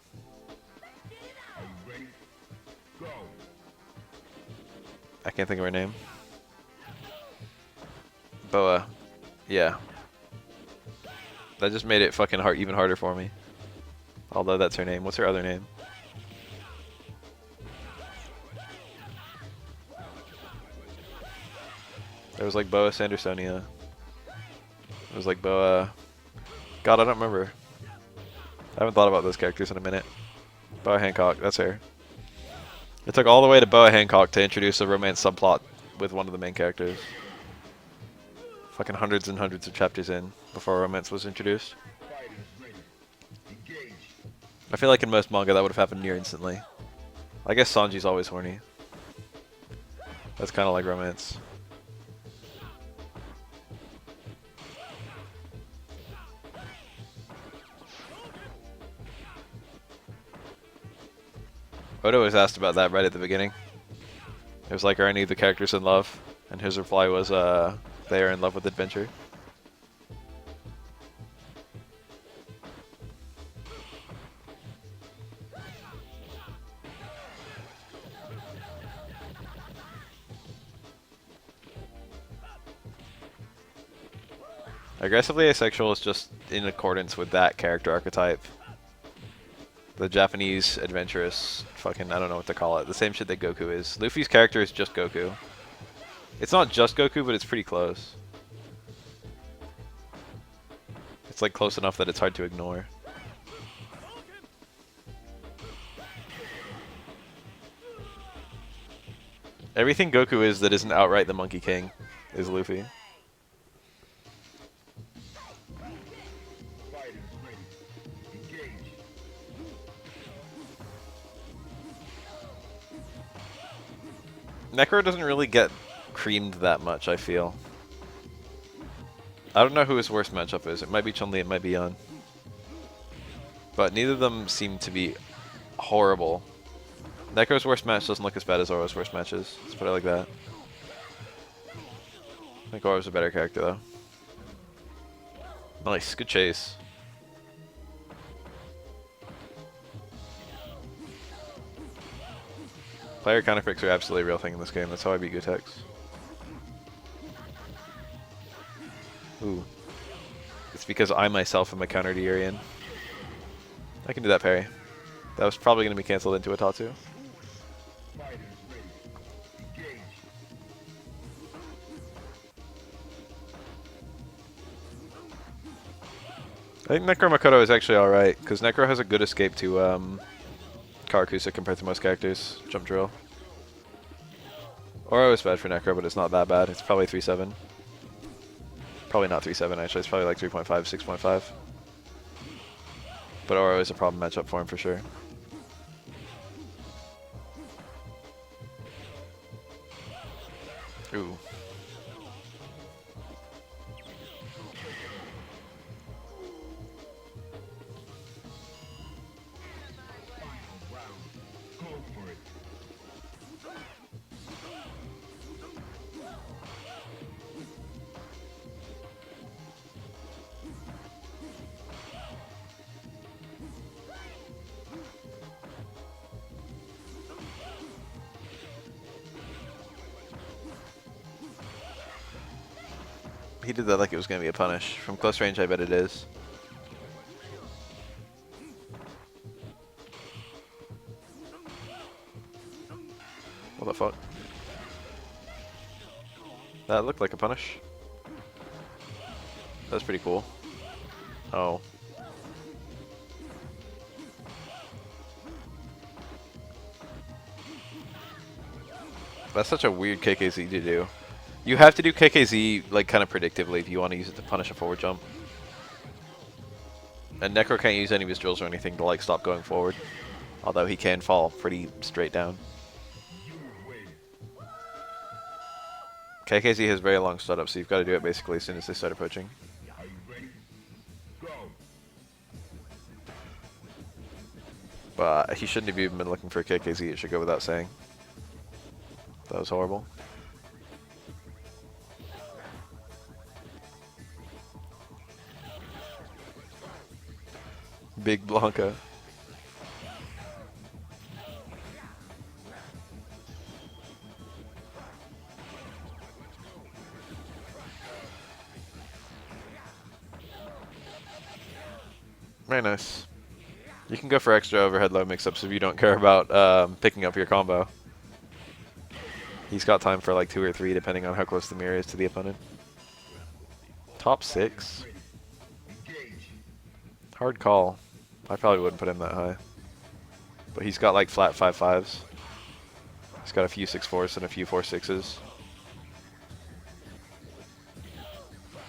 I can't think of her name. Boa. Yeah. That just made it fucking hard, even harder for me. Although that's her name. What's her other name? There was like Boa Sandersonia. It was like Boa... God, I don't remember. I haven't thought about those characters in a minute. Boa Hancock, that's her. It took all the way to Boa Hancock to introduce a romance subplot with one of the main characters. Fucking hundreds and hundreds of chapters in before romance was introduced. I feel like in most manga that would have happened near instantly. I guess Sanji's always horny. That's kind of like romance. Oda was asked about that right at the beginning. It was like, are any of the characters in love? And his reply was, they are in love with adventure. Aggressively asexual is just in accordance with that character archetype. The Japanese adventurous fucking, I don't know what to call it. The same shit that Goku is. Luffy's character is just Goku. It's not just Goku, but it's pretty close. It's like close enough that it's hard to ignore. Everything Goku is that isn't outright the Monkey King is Luffy. Necro doesn't really get creamed that much, I feel. I don't know who his worst matchup is. It might be Chun-Li, it might be Yan. But neither of them seem to be horrible. Necro's worst match doesn't look as bad as Zoro's worst matches. Let's put it like that. I think Zoro's a better character, though. Nice, good chase. Player counter picks are absolutely a real thing in this game. That's how I beat Gutex. Ooh. It's because I myself am a counter to Urian. I can do that parry. That was probably going to be cancelled into a Tatsu. Fighters ready. Engage. I think Necro Makoto is actually alright, because Necro has a good escape to Karakusa compared to most characters. Jump drill. Oro is bad for Necro, but it's not that bad. It's probably 3-7. Probably not 3-7 actually, it's probably like 3.5, 6.5. But Oro is a problem matchup for him for sure. Ooh. Go for it. He did that like it was going to be a punish. From close range, I bet it is. What the fuck? That looked like a punish. That was pretty cool. Oh. That's such a weird KKZ to do. You have to do KKZ like kind of predictively if you want to use it to punish a forward jump. And Necro can't use any of his drills or anything to like stop going forward. Although he can fall pretty straight down. You win. KKZ has very long startup, so you've got to do it basically as soon as they start approaching. Are you ready? Go. But he shouldn't have even been looking for a KKZ, it should go without saying. That was horrible. Big Blanca. Very nice. You can go for extra overhead low mix-ups if you don't care about picking up your combo. He's got time for like 2 or 3 depending on how close the mirror is to the opponent. Top 6? Engage. Hard call. I probably wouldn't put him that high. But he's got like flat 5-5s. He's got a few 6-4s and a few 4-6s.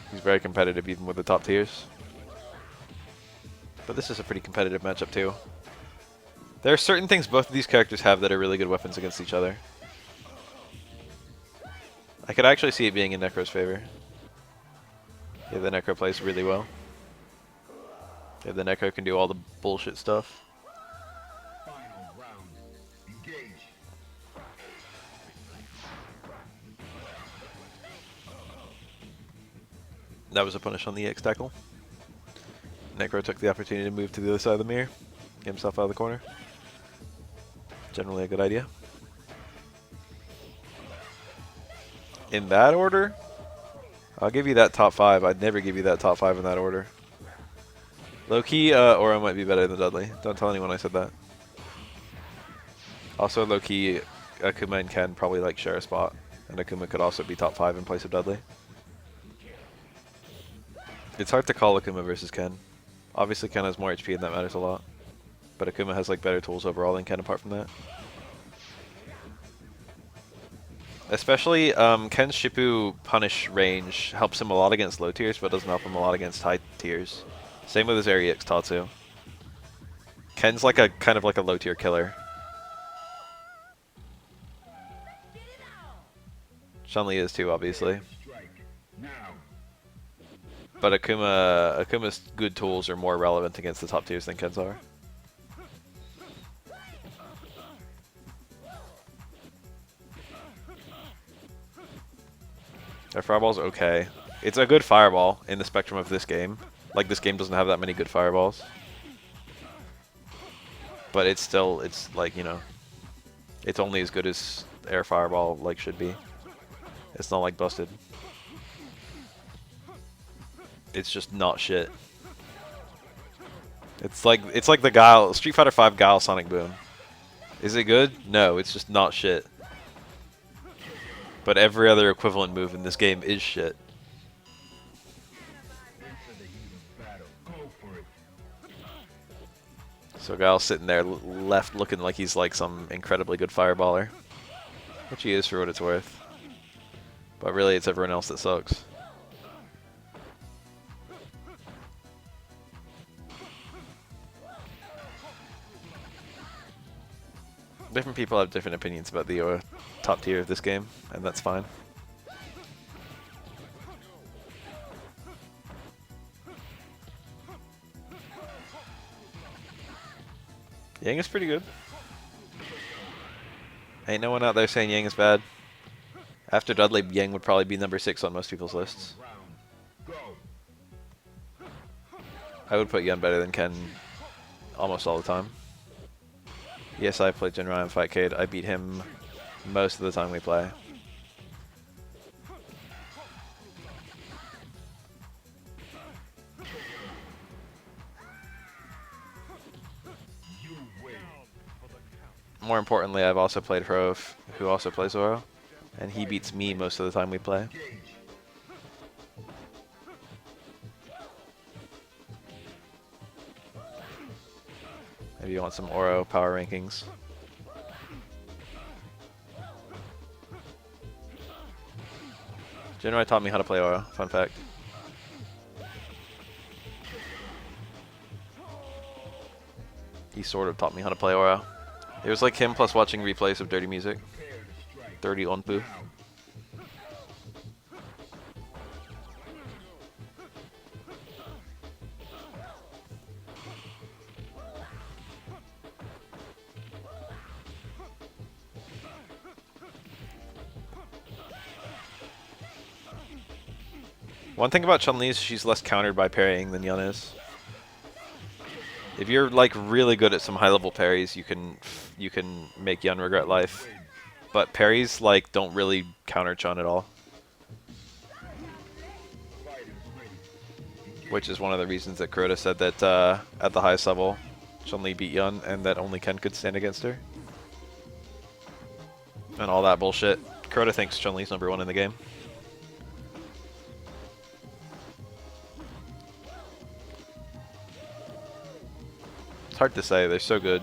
He's very competitive even with the top tiers. But this is a pretty competitive matchup too. There are certain things both of these characters have that are really good weapons against each other. I could actually see it being in Necro's favor. Yeah, the Necro plays really well. Yeah, the Necro can do all the bullshit stuff. Final round. Engage. That was a punish on the EX tackle. Necro took the opportunity to move to the other side of the mirror. Get himself out of the corner. Generally a good idea. In that order? I'll give you that top 5. I'd never give you that top 5 in that order. Low-key, Oro might be better than Dudley. Don't tell anyone I said that. Also, low-key, Akuma and Ken probably like share a spot. And Akuma could also be top 5 in place of Dudley. It's hard to call Akuma versus Ken. Obviously, Ken has more HP and that matters a lot. But Akuma has like better tools overall than Ken apart from that. Especially, Ken's Shippu punish range helps him a lot against low tiers, but doesn't help him a lot against high tiers. Same with his Area X Tatsu. Ken's like a kind of like a low tier killer. Chun-Li is too, obviously. Strike. Now. But Akuma's good tools are more relevant against the top tiers than Ken's are. Their fireball's okay. It's a good fireball in the spectrum of this game. Like, this game doesn't have that many good fireballs. But it's still, it's like, you know, it's only as good as air fireball, like, should be. It's not, like, busted. It's just not shit. It's like the Guile Street Fighter V Guile Sonic Boom. Is it good? No, it's just not shit. But every other equivalent move in this game is shit. Enter the heat of battle. Go for it. So Guile's sitting there left looking like he's like some incredibly good fireballer. Which he is for what it's worth. But really it's everyone else that sucks. Different people have different opinions about the top tier of this game, and that's fine. Yang is pretty good. Ain't no one out there saying Yang is bad. After Dudley, Yang would probably be number 6 on most people's lists. Go. I would put Yun better than Ken almost all the time. Yes, I played Jinrai in Fightcade. I beat him most of the time we play. You win. More importantly, I've also played Hrove, who also plays Zoro, and he beats me most of the time we play. Engage. Maybe you want some Oro power rankings. Jinrai taught me how to play Oro, fun fact. He sort of taught me how to play Oro. It was like him plus watching replays of Dirty Music. Prepare to strike. Dirty Onpu. Now. One thing about Chun-Li is she's less countered by parrying than Yun is. If you're like really good at some high-level parries, you can make Yun regret life. But parries like don't really counter Chun at all, Fighters ready. which is one of the reasons that Crota said that at the highest level, Chun-Li beat Yun and that only Ken could stand against her. And all that bullshit. Crota thinks Chun-Li's #1 in the game. It's hard to say. They're so good.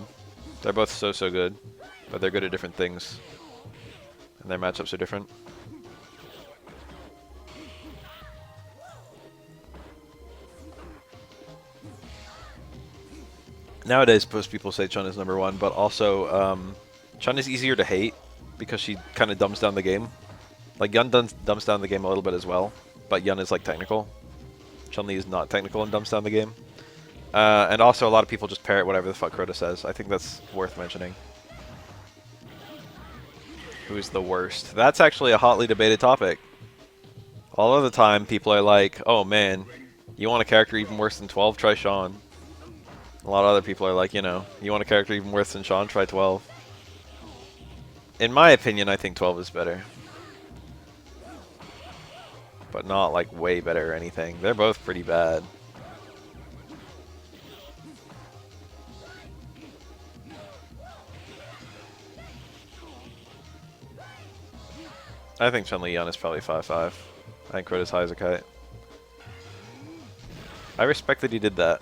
They're both so good. But they're good at different things. And their matchups are different. Nowadays, most people say Chun is #1, but also Chun is easier to hate because she kind of dumbs down the game. Like Yun dumbs down the game a little bit as well, but Yun is like technical. Chun-Li is not technical and dumbs down the game. And also, a lot of people just parrot whatever the fuck Crota says. I think that's worth mentioning. Who's the worst? That's actually a hotly debated topic. All of the time, people are like, oh man, you want a character even worse than 12? Try Sean. A lot of other people are like, you know, you want a character even worse than Sean? Try 12. In my opinion, I think 12 is better. But not like way better or anything. They're both pretty bad. I think Chun-Li Yun is probably 5-5. I think Crota's high as a kite. I respect that he did that.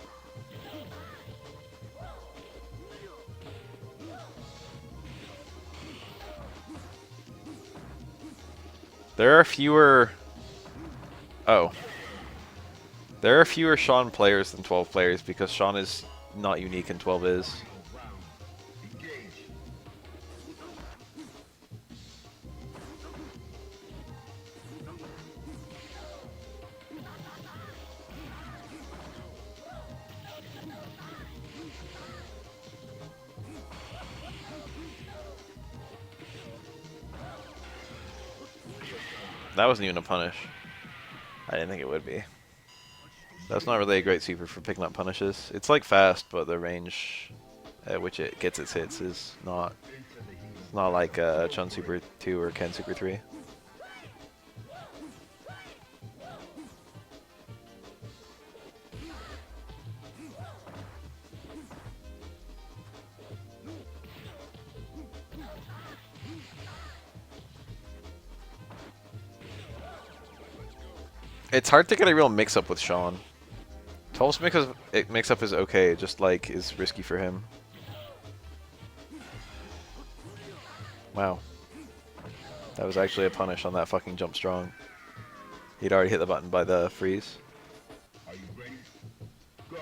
There are fewer... Oh. There are fewer Sean players than 12 players because Sean is not unique and 12 is. Round. Engage. That wasn't even a punish. I didn't think it would be. That's not really a great super for picking up punishes. It's like fast, but the range at which it gets its hits is not like Chun Super 2 or Ken Super 3. It's hard to get a real mix-up with Sean. 12's mix-up is okay, just like is risky for him. Wow. That was actually a punish on that fucking jump strong. He'd already hit the button by the freeze. Are you ready? Go.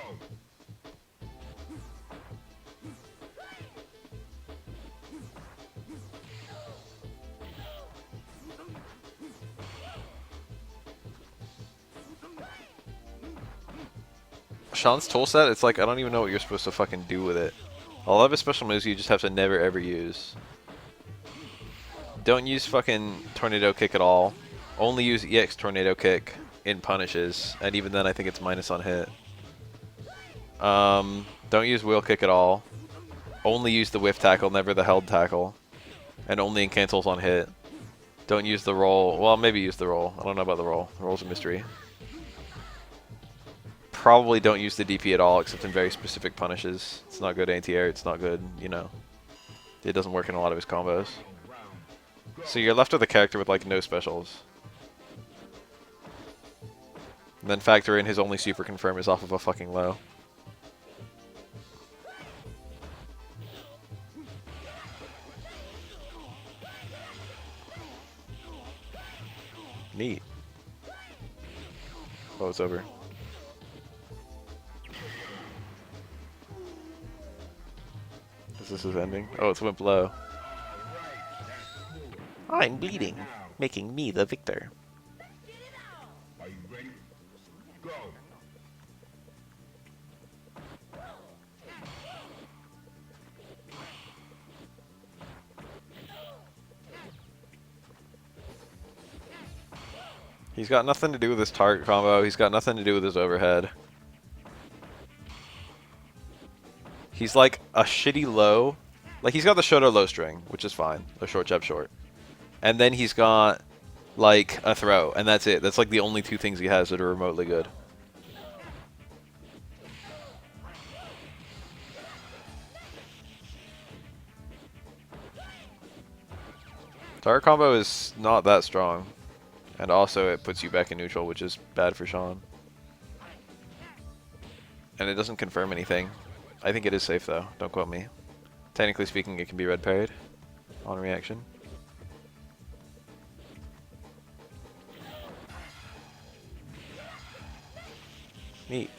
Sean's toolset, it's like I don't even know what you're supposed to fucking do with it. A lot of his special moves you just have to never ever use. Don't use fucking Tornado Kick at all. Only use EX Tornado Kick in punishes, and even then I think it's minus on hit. Don't use Wheel Kick at all. Only use the Whiff Tackle, never the Held Tackle. And only in cancels on hit. Don't use the roll. Well, maybe use the roll. I don't know about the roll. The roll's a mystery. Probably don't use the DP at all, except in very specific punishes. It's not good anti-air, it's not good, you know. It doesn't work in a lot of his combos. So you're left with a character with like no specials. And then factor in his only super confirm is off of a fucking low. Neat. Oh, it's over. Is this his ending? Oh, it's went low. I'm bleeding, making me the victor. Are you ready? Go. He's got nothing to do with his target combo. He's got nothing to do with his overhead. He's like a shitty low. Like, he's got the Shoto low string, which is fine. A short jab short. And then he's got, like, a throw. And that's it. That's like the only two things he has that are remotely good. Target combo is not that strong. And also it puts you back in neutral, which is bad for Sean. And it doesn't confirm anything. I think it is safe though, don't quote me. Technically speaking, it can be red parried on reaction. Neat.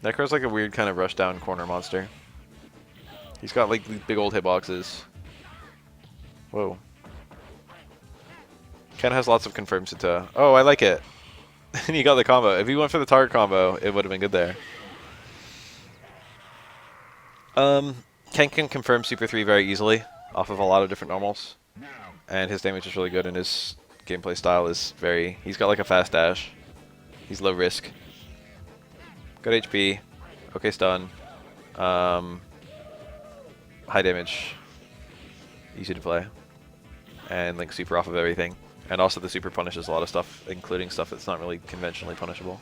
Necro's like a weird kind of rush down corner monster. He's got like these big old hitboxes. Whoa. Ken has lots of confirms to. Oh, I like it. And he got the combo. If he went for the target combo, it would have been good there. Ken can confirm Super 3 very easily off of a lot of different normals. And his damage is really good, and his gameplay style is very... He's got like a fast dash. He's low risk. Good HP. Okay stun. High damage. Easy to play. And like super off of everything. And also the super punishes a lot of stuff, including stuff that's not really conventionally punishable.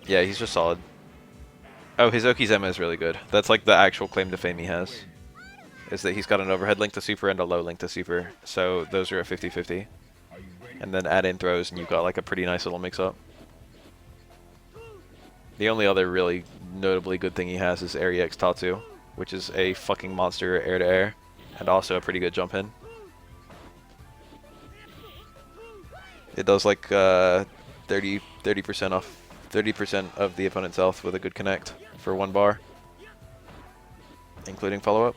Yeah, he's just solid. Oh, his Okizeme is really good. That's like the actual claim to fame he has. Is that he's got an overhead link to super and a low link to super. So those are a 50-50. And then add in throws and you've got like a pretty nice little mix-up. The only other really notably good thing he has is Air EX Tatsu, which is a fucking monster air-to-air, and also a pretty good jump in. It does like 30% off, 30% of the opponent's health with a good connect for 1 bar, including follow-up.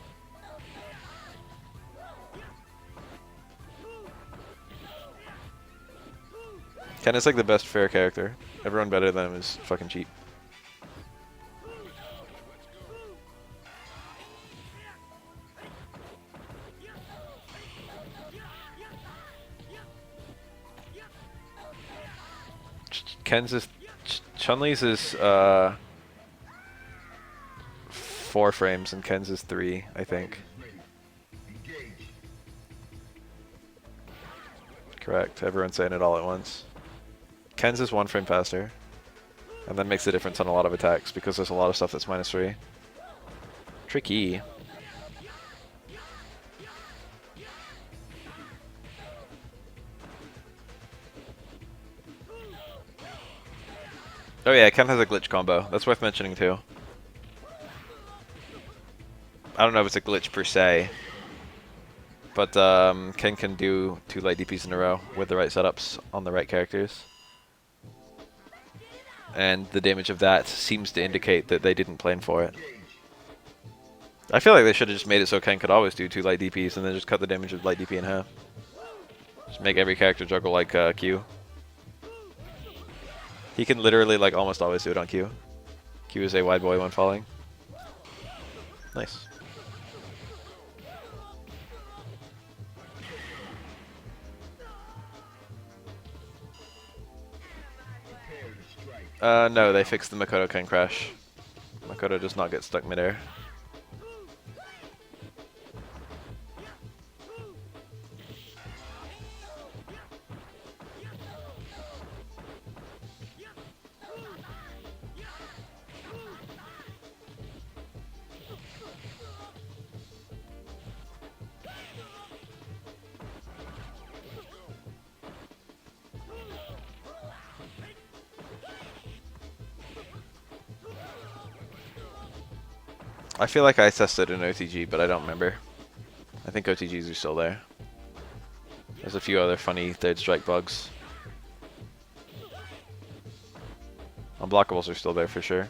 Ken is like the best fair character. Everyone better than him is fucking cheap. Ken's is... Chun-Li's is 4 frames and Ken's is 3, I think. Correct. Everyone's saying it all at once. Ken's is 1 frame faster. And that makes a difference on a lot of attacks because there's a lot of stuff that's -3. Tricky. Oh yeah, Ken has a glitch combo. That's worth mentioning too. I don't know if it's a glitch per se, but Ken can do 2 light DPs in a row with the right setups on the right characters. And the damage of that seems to indicate that they didn't plan for it. I feel like they should have just made it so Ken could always do 2 light DPs and then just cut the damage of light DP in half. Just make every character juggle like Q. He can literally like almost always do it on Q. Q is a wide boy when falling. Nice. No, they fixed the Makoto Ken crash. Makoto does not get stuck midair. I feel like I tested an OTG, but I don't remember. I think OTGs are still there. There's a few other funny third strike bugs. Unblockables are still there for sure.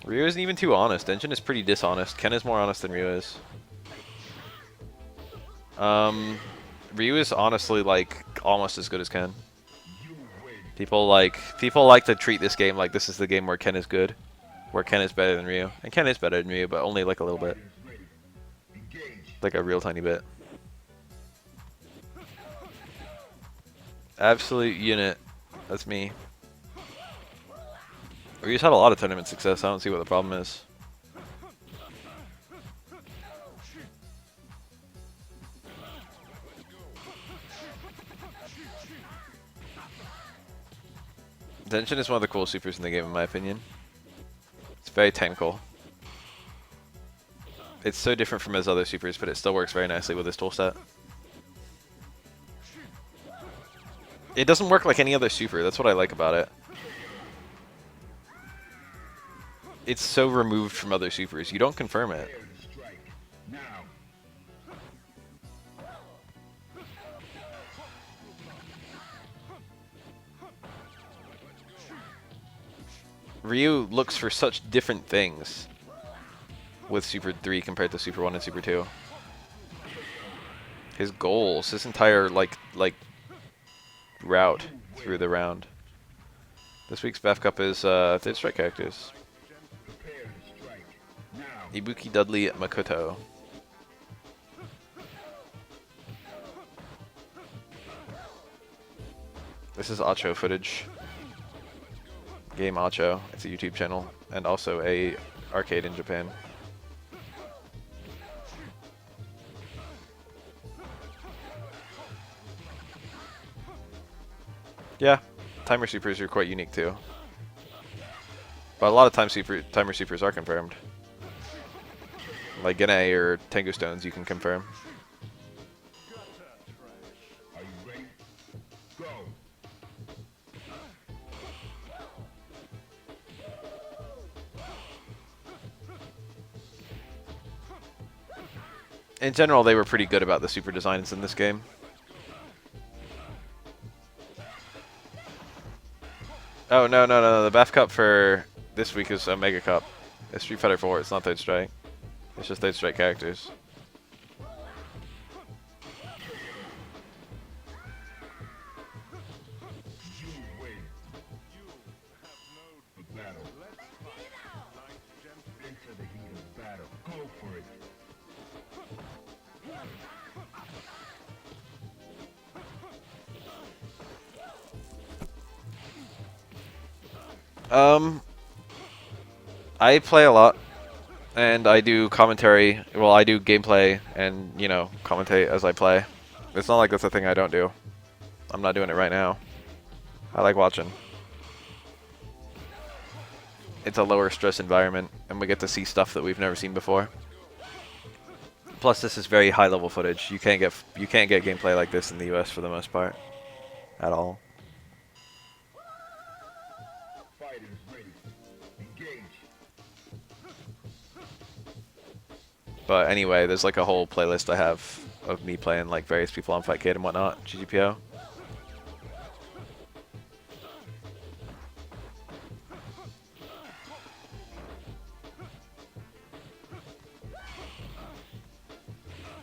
Ryu isn't even too honest. Engine is pretty dishonest. Ken is more honest than Ryu is. Ryu is honestly like almost as good as Ken. People like to treat this game like this is the game where Ken is good, where Ken is better than Ryu, and Ken is better than Ryu, but only like a little bit, like a real tiny bit. Absolute unit, that's me. Ryu's had a lot of tournament success. I don't see what the problem is. Denshin is one of the coolest supers in the game, in my opinion. It's very technical. It's so different from his other supers, but it still works very nicely with his toolset. It doesn't work like any other super. That's what I like about it. It's so removed from other supers. You don't confirm it. Ryu looks for such different things with Super 3 compared to Super 1 and Super 2. His goals, his entire like route through the round. This week's BAF Cup is third strike characters. Ibuki, Dudley, Makoto. This is Acho footage. Game Acho. It's a YouTube channel and also a arcade in Japan. Yeah, timer supers are quite unique too. But a lot of timer supers are confirmed. Like Gene or Tengu Stones you can confirm. Are you ready? Go. In general, they were pretty good about the super designs in this game. Oh, no. The BAF Cup for this week is Omega Cup. It's Street Fighter 4. It's not Third Strike. It's just Third Strike characters. You win. The battle. Enter the heat of battle. Go for it. I play a lot, and I do commentary. Well, I do gameplay and, you know, commentate as I play. It's not like that's a thing I don't do. I'm not doing it right now. I like watching. It's a lower stress environment, and we get to see stuff that we've never seen before. Plus, this is very high level footage. You can't get gameplay like this in the US for the most part. at all. Fighters ready. Engage. But anyway, there's like a whole playlist I have of me playing like various people on Fightcade and whatnot, GGPO.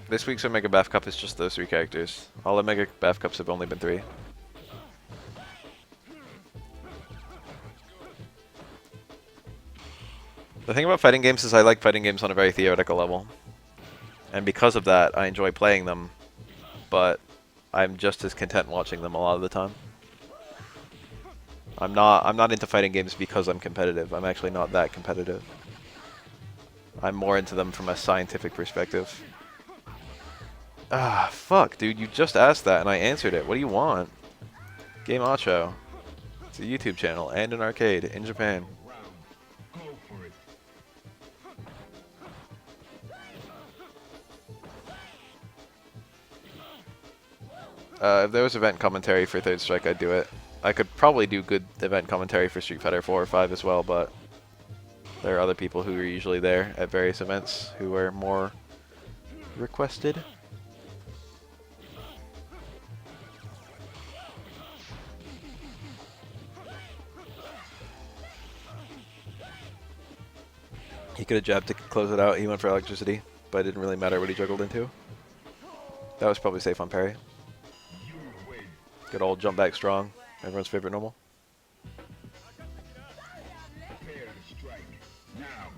This week's Omega Bath Cup is just those 3 characters. All Omega Bath Cups have only been 3. The thing about fighting games is I like fighting games on a very theoretical level. And because of that, I enjoy playing them, but I'm just as content watching them a lot of the time. I'm not into fighting games because I'm competitive. I'm actually not that competitive. I'm more into them from a scientific perspective. Ah, fuck, dude, you just asked that and I answered it. What do you want? Game Acho. It's a YouTube channel and an arcade in Japan. Round. Go for it. If there was event commentary for Third Strike, I'd do it. I could probably do good event commentary for Street Fighter 4 or 5 as well, but there are other people who are usually there at various events who are more requested. He could have jabbed to close it out. He went for electricity, but it didn't really matter what he juggled into. That was probably safe on Parry. You win. Good old jump back strong. Everyone's favorite normal. Prepare to strike. Now.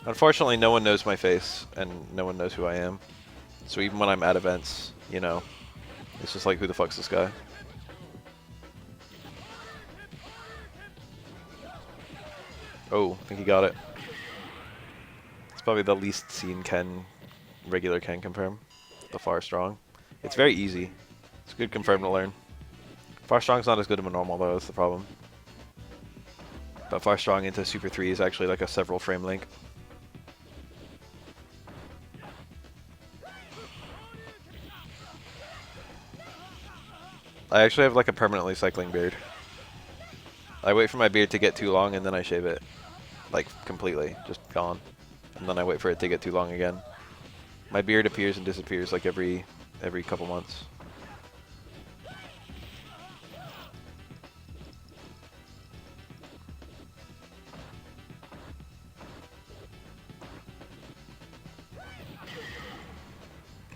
Unfortunately, no one knows my face, and no one knows who I am. So even when I'm at events, you know, it's just like, who the fuck's this guy? Oh, I think he got it. It's probably the least seen Ken, regular Ken confirm. The Far Strong. It's very easy. It's a good confirm to learn. Far Strong's not as good of a normal though, that's the problem. But Far Strong into Super 3 is actually like a several frame link. I actually have like a permanently cycling beard. I wait for my beard to get too long and then I shave it. Like completely, just gone. And then I wait for it to get too long again. My beard appears and disappears like every couple months.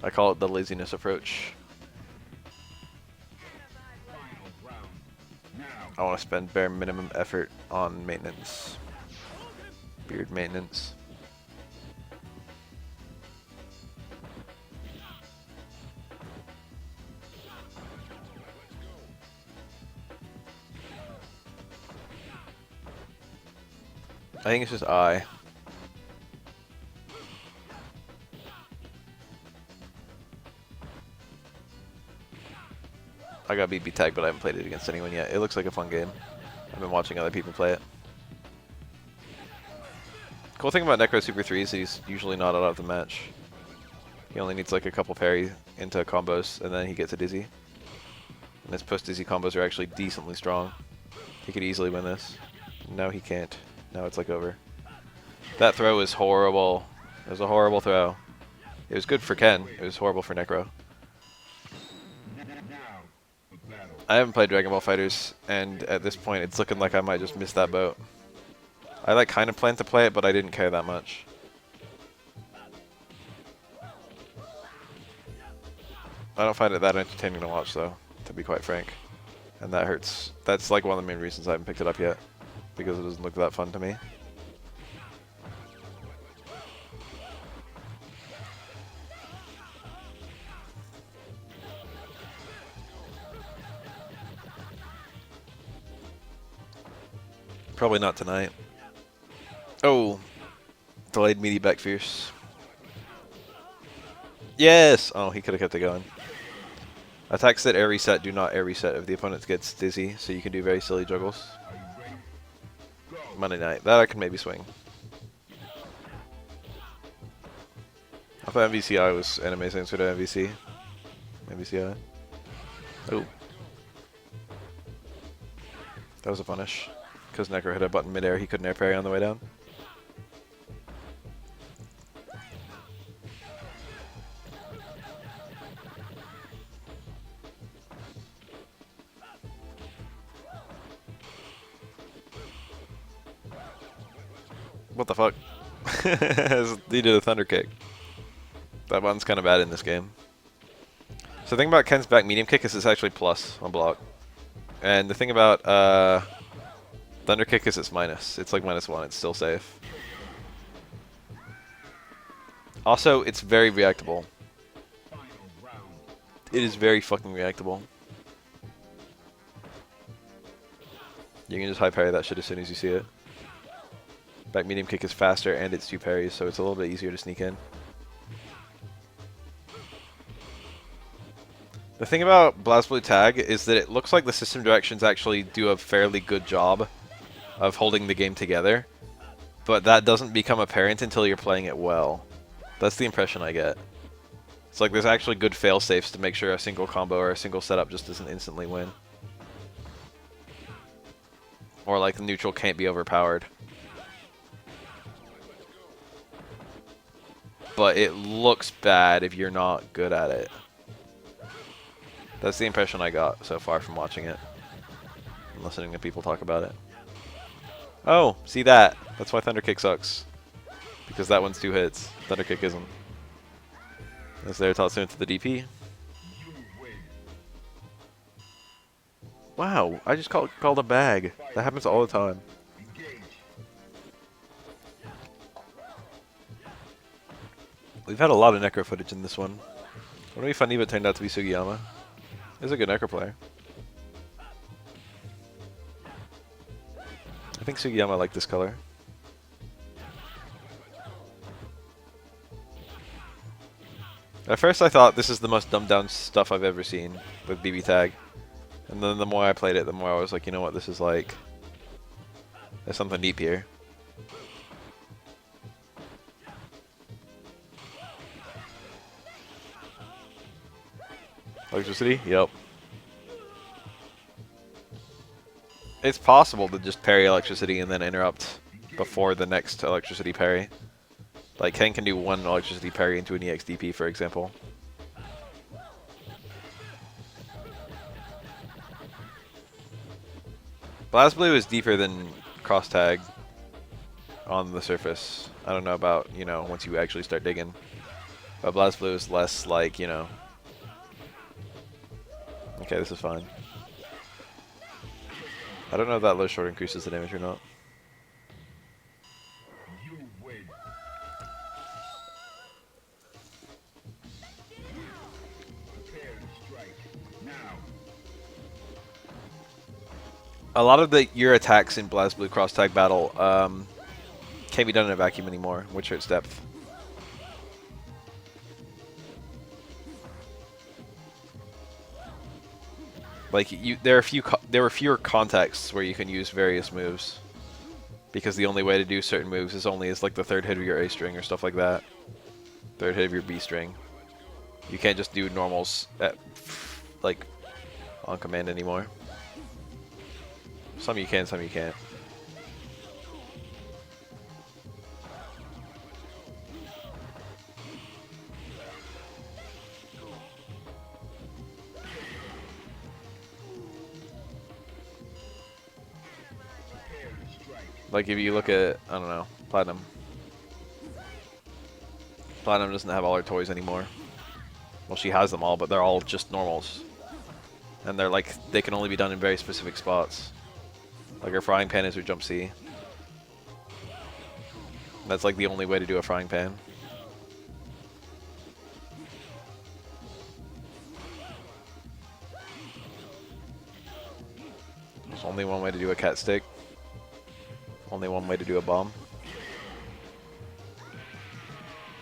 I call it the laziness approach. Final round. Now. I want to spend bare minimum effort on maintenance. Beard maintenance. I think it's just I. I got BB tagged, but I haven't played it against anyone yet. It looks like a fun game. I've been watching other people play it. Cool thing about Necro Super 3 is he's usually not out of the match. He only needs like a couple parry into combos, and then he gets a dizzy. And his post-dizzy combos are actually decently strong. He could easily win this. No, he can't. Now it's like over. That throw was horrible. It was a horrible throw. It was good for Ken. It was horrible for Necro. Now. The battle. I haven't played Dragon Ball FighterZ, and at this point it's looking like I might just miss that boat. I like kind of planned to play it, but I didn't care that much. I don't find it that entertaining to watch though, to be quite frank. And that hurts. That's like one of the main reasons I haven't picked it up yet, because it doesn't look that fun to me. Probably not tonight. Oh, delayed meaty back fierce. Yes! Oh, he could have kept it going. Attacks that air reset do not air reset if the opponent gets dizzy, so you can do very silly juggles. Are you ready? Go. Monday night. That I can maybe swing. I thought MVCI was an amazing sort of MVC. MVCI. Oh. That was a punish. Because Necro hit a button midair, he couldn't air parry on the way down. What the fuck? He did a thunder kick. That one's kind of bad in this game. So the thing about Ken's back medium kick is it's actually plus on block. And the thing about thunder kick is it's minus. It's like -1. It's still safe. Also, it's very reactable. It is very fucking reactable. You can just high parry that shit as soon as you see it. Back medium kick is faster and it's 2 parries, so it's a little bit easier to sneak in. The thing about BlazBlue Tag is that it looks like the system directions actually do a fairly good job of holding the game together, but that doesn't become apparent until you're playing it well. That's the impression I get. It's like there's actually good fail-safes to make sure a single combo or a single setup just doesn't instantly win. Or like the neutral can't be overpowered. But it looks bad if you're not good at it. That's the impression I got so far from watching it. And listening to people talk about it. Oh, see that? That's why Thunder Kick sucks. Because that one's 2 hits. Thunder Kick isn't. As there toss into the DP. Wow, I just called a bag. That happens all the time. We've had a lot of Necro footage in this one. Wouldn't it be funny if it turned out to be Sugiyama? He's a good Necro player. I think Sugiyama liked this color. At first I thought this is the most dumbed down stuff I've ever seen with BB Tag. And then the more I played it, the more I was like, you know what, this is like... There's something deep here. Electricity? Yep. It's possible to just parry electricity and then interrupt before the next electricity parry. Like, Ken can do one electricity parry into an EXDP, for example. BlazBlue is deeper than cross tag on the surface. I don't know about, you know, once you actually start digging. But BlazBlue is less like, you know... Okay, this is fine. I don't know if that low short increases the damage or not. A lot of your attacks in BlazBlue Cross Tag Battle can't be done in a vacuum anymore, which hurts depth. Like there were fewer contexts where you can use various moves, because the only way to do certain moves is only as like the third hit of your A string or stuff like that, third hit of your B string. You can't just do normals at like on command anymore. Some you can, some you can't. Like if you look at, I don't know, Platinum. Platinum doesn't have all her toys anymore. Well, she has them all, but they're all just normals. And they're like, they can only be done in very specific spots. Like her frying pan is her jump C. That's like the only way to do a frying pan. There's only one way to do a cat stick. Only one way to do a bomb.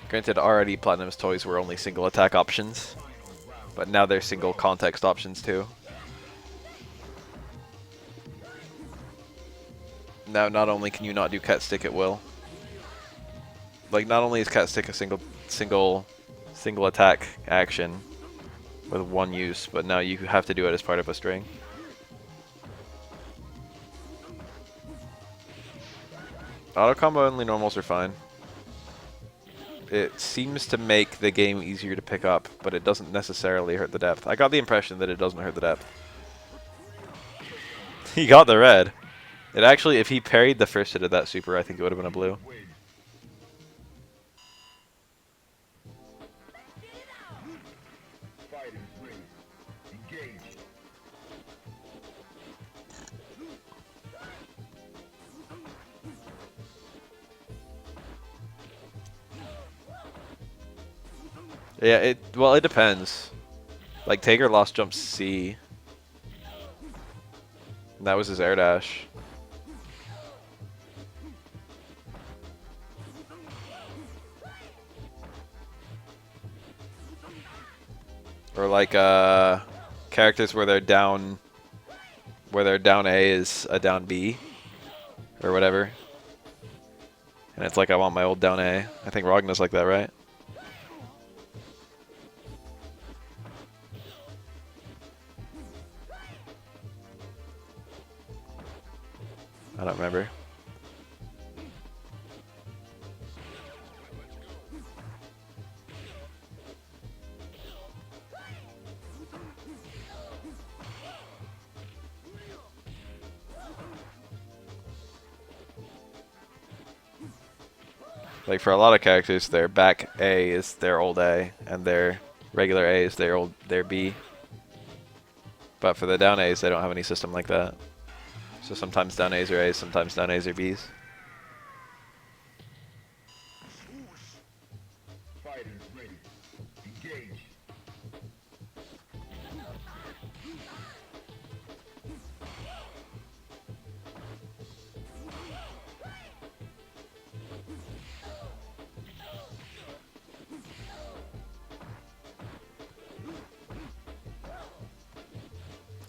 Granted, already Platinum's toys were only single attack options, but now they're single context options too. Now, not only can you not do cat stick at will, like not only is cat stick a single attack action, with one use, but now you have to do it as part of a string. Auto combo only normals are fine. It seems to make the game easier to pick up, but it doesn't necessarily hurt the depth. I got the impression that it doesn't hurt the depth. He got the red. It actually, if he parried the first hit of that super, I think it would have been a blue. Win. Fighters ready. Engage. Yeah, well, it depends. Like, Taker lost jump C. And that was his air dash. Or like characters where they're down A is a down B or whatever. And it's like I want my old down A. I think Ragna's like that, right? I don't remember. Like for a lot of characters, their back A is their old A, and their regular A is their B. But for the down A's, they don't have any system like that. So sometimes down A's are A's, sometimes down A's are B's. Fighters ready. Engage.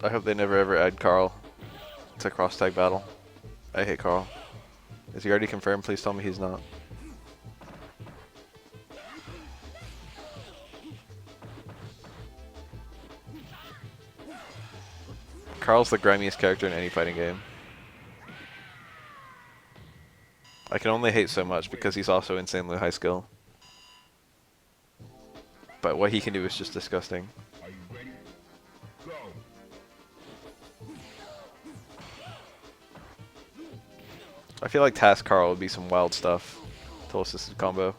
I hope they never ever add Carl to cross tag battle. I hate Carl. Is he already confirmed? Please tell me he's not. Carl's the grimiest character in any fighting game. I can only hate so much because he's also insanely high skill. But what he can do is just disgusting. Are you ready? Go. I feel like Task Carl would be some wild stuff. Total assisted combo.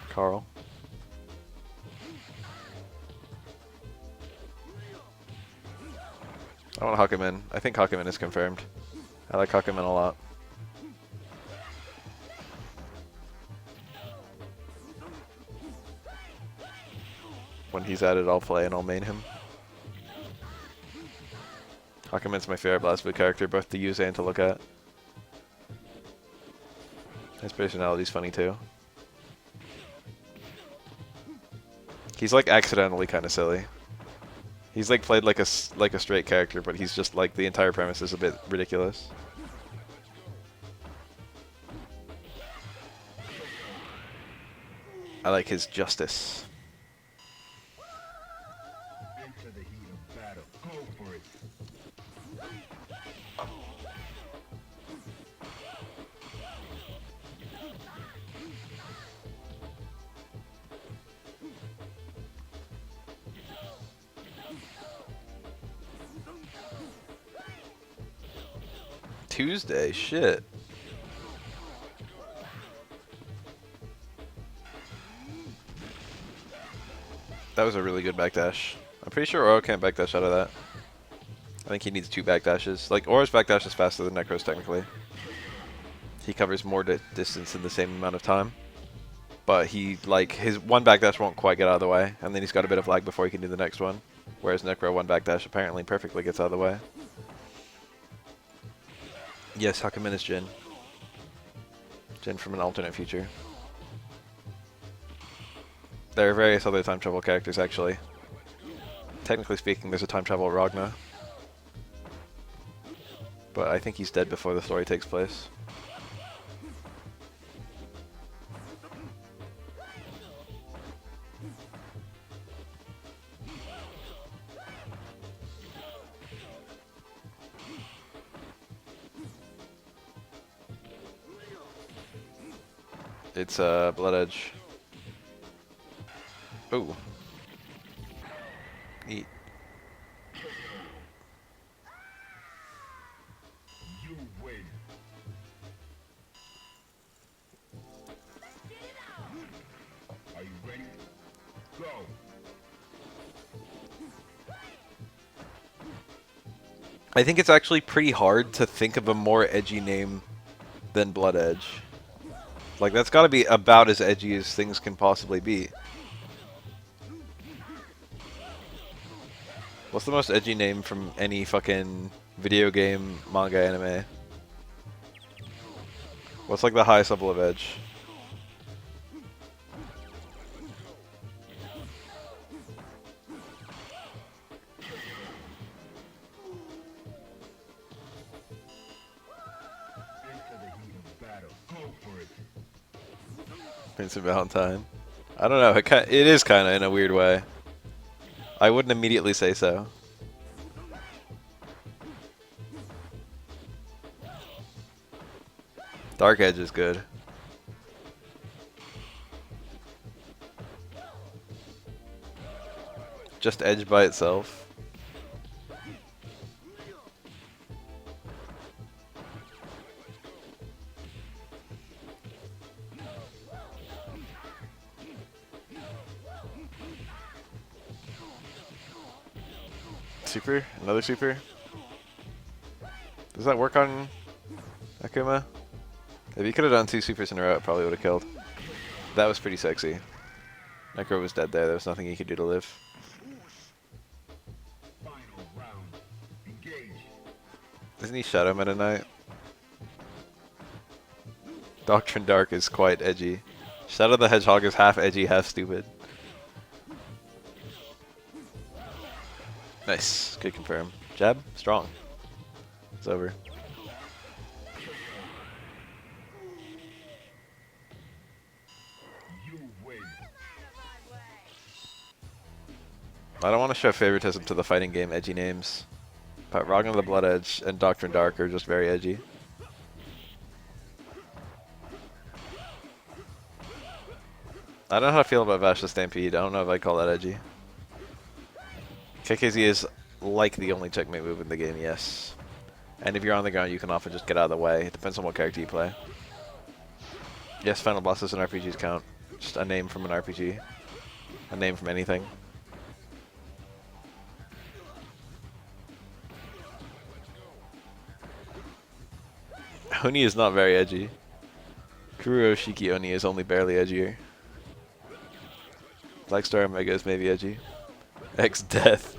Carl. I want Hakumen. I think Hakumen is confirmed. I like Hakumen a lot. When he's added, I'll play and I'll main him. Hakumen's my favorite Blast Blue character, both to use and to look at. His personality's funny too. He's like accidentally kind of silly. He's like played like a straight character, but he's just like the entire premise is a bit ridiculous. I like his justice. Into the heat of battle. Go for it. Tuesday, shit. That was a really good backdash. I'm pretty sure Oro can't backdash out of that. I think he needs 2 backdashes. Like, Oro's backdash is faster than Necro's technically. He covers more distance in the same amount of time. But he, like, his one backdash won't quite get out of the way, and then he's got a bit of lag before he can do the next one. Whereas Necro, one backdash apparently perfectly gets out of the way. Yes, Hakumen is Jin. Jin from an alternate future. There are various other time travel characters, actually. Technically speaking, there's a time travel Ragna. But I think he's dead before the story takes place. It's Blood Edge. Ooh. Neat. You win. Are you ready? Go. I think it's actually pretty hard to think of a more edgy name than Blood Edge. Like, that's gotta be about as edgy as things can possibly be. What's the most edgy name from any fucking video game, manga, anime? What's like the highest level of edge? Into the heat of battle. Go for it. Vincent Valentine. I don't know. It is kind of in a weird way. I wouldn't immediately say so. Dark Edge is good. Just Edge by itself. Super? Another super? Does that work on Akuma? If you could have done 2 supers in a row, it probably would have killed. That was pretty sexy. Necro was dead there. There was nothing he could do to live. Final round. Engage. Isn't he Shadow Meta Knight? Doctrine Dark is quite edgy. Shadow the Hedgehog is half edgy, half stupid. Nice. Good confirm. Jab? Strong. It's over. You win. I don't want to show favoritism to the fighting game edgy names, but Ragnar the Blood Edge and Doctrine Dark are just very edgy. I don't know how to feel about Vash the Stampede. I don't know if I'd call that edgy. KKZ is like the only checkmate move in the game, yes. And if you're on the ground, you can often just get out of the way. It depends on what character you play. Yes, Final Bosses and RPGs count. Just a name from an RPG. A name from anything. Oni is not very edgy. Kuro Shiki Oni is only barely edgier. Black Star Omega is maybe edgy. X Death.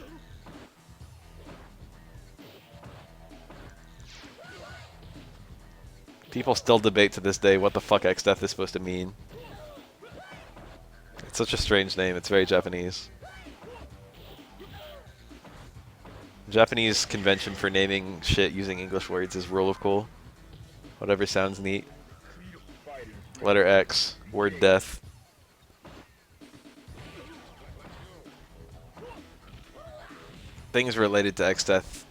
People still debate to this day what the fuck X Death is supposed to mean. It's such a strange name, it's very Japanese. Japanese convention for naming shit using English words is rule of cool. Whatever sounds neat. Letter X, word death. Things related to X Death,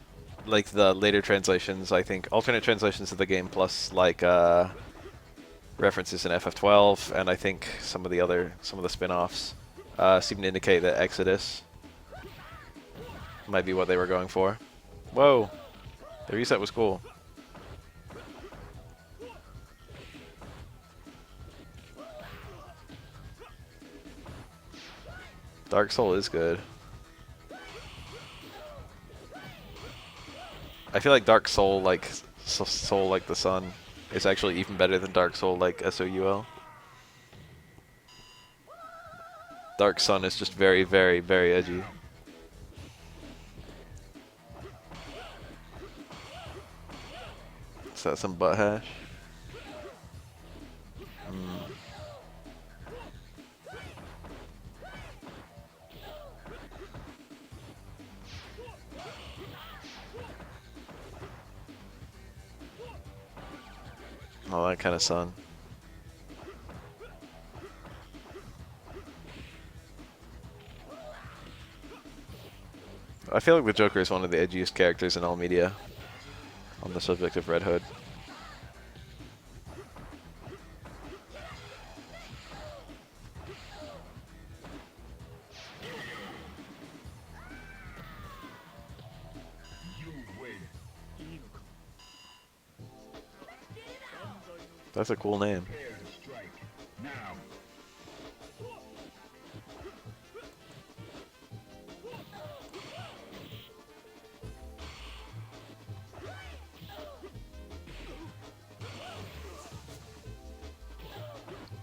like the later translations, I think, alternate translations of the game, plus like references in FF12, and I think some of the spin-offs seem to indicate that Exodus might be what they were going for. Whoa, the reset was cool. Dark Soul is good. I feel like Dark Soul, like Soul like the Sun, is actually even better than Dark Soul like SOUL. Dark Sun is just very, very, very edgy. Is that some butt hash? Oh, that kind of sun. I feel like the Joker is one of the edgiest characters in all media on the subject of Red Hood. That's a cool name. Prepare to strike. Now.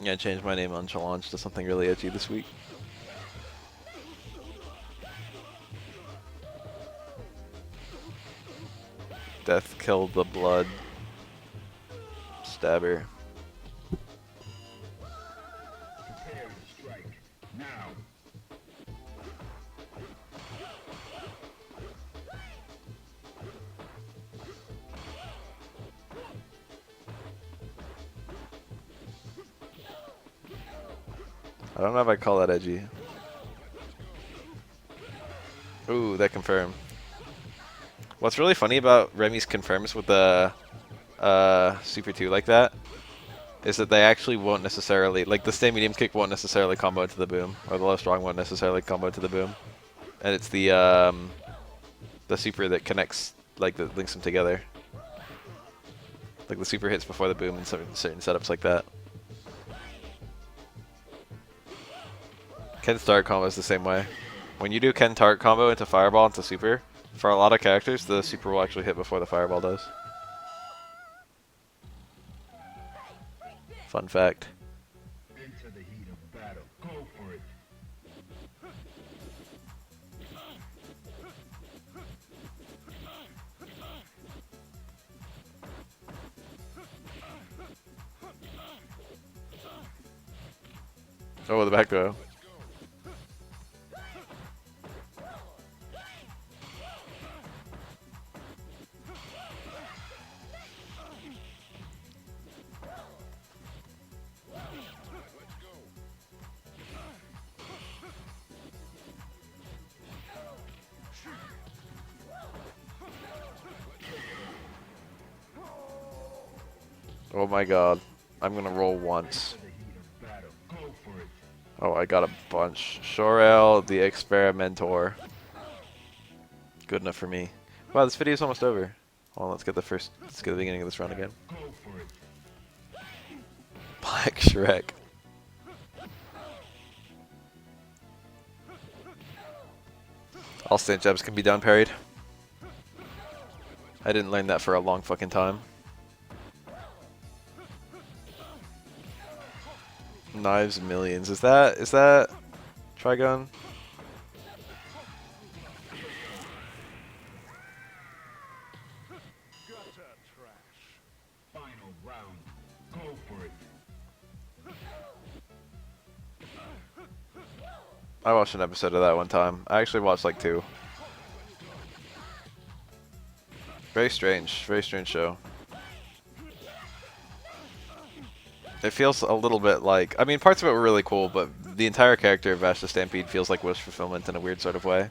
Yeah, I changed my name on Challenge to something really edgy this week. Death killed the blood. Stabber. Prepare to strike. Now. I don't know if I call that edgy. Ooh, that confirmed. What's really funny about Remy's confirms with the Super 2 like that is that they actually won't necessarily, like the stay medium kick won't necessarily combo into the boom, or the low strong won't necessarily combo to the boom. And it's the super that connects, like that links them together. Like the super hits before the boom in certain setups like that. Ken's Dart combo is the same way. When you do Ken Tart combo into Fireball into Super, for a lot of characters, the Super will actually hit before the Fireball does. Fun fact. Into the heat of battle. Go for it. Oh, the back throw. Oh my god. I'm gonna roll once. Into the heat of battle. Go for it. Oh, I got a bunch. Shorel, the Experimenter. Good enough for me. Wow, this video's almost over. Well, let's get the beginning of this run again. Go for it. Black Shrek. All stand jabs can be down parried. I didn't learn that for a long fucking time. Knives millions. Is that Trigun? Final round. Go for it. I watched an episode of that one time. I actually watched like 2. Very strange show. It feels a little bit like, I mean, parts of it were really cool, but the entire character of Vash the Stampede feels like wish fulfillment in a weird sort of way.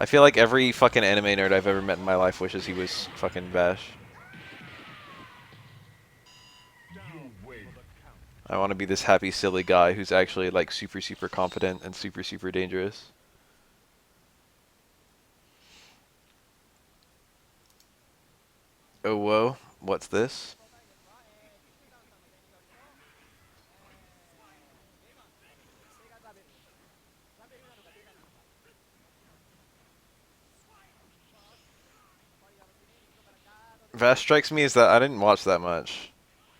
I feel like every fucking anime nerd I've ever met in my life wishes he was fucking Vash. You win. I want to be this happy, silly guy who's actually like super competent and super dangerous. Oh whoa, what's this? Vash strikes me as that I didn't watch that much.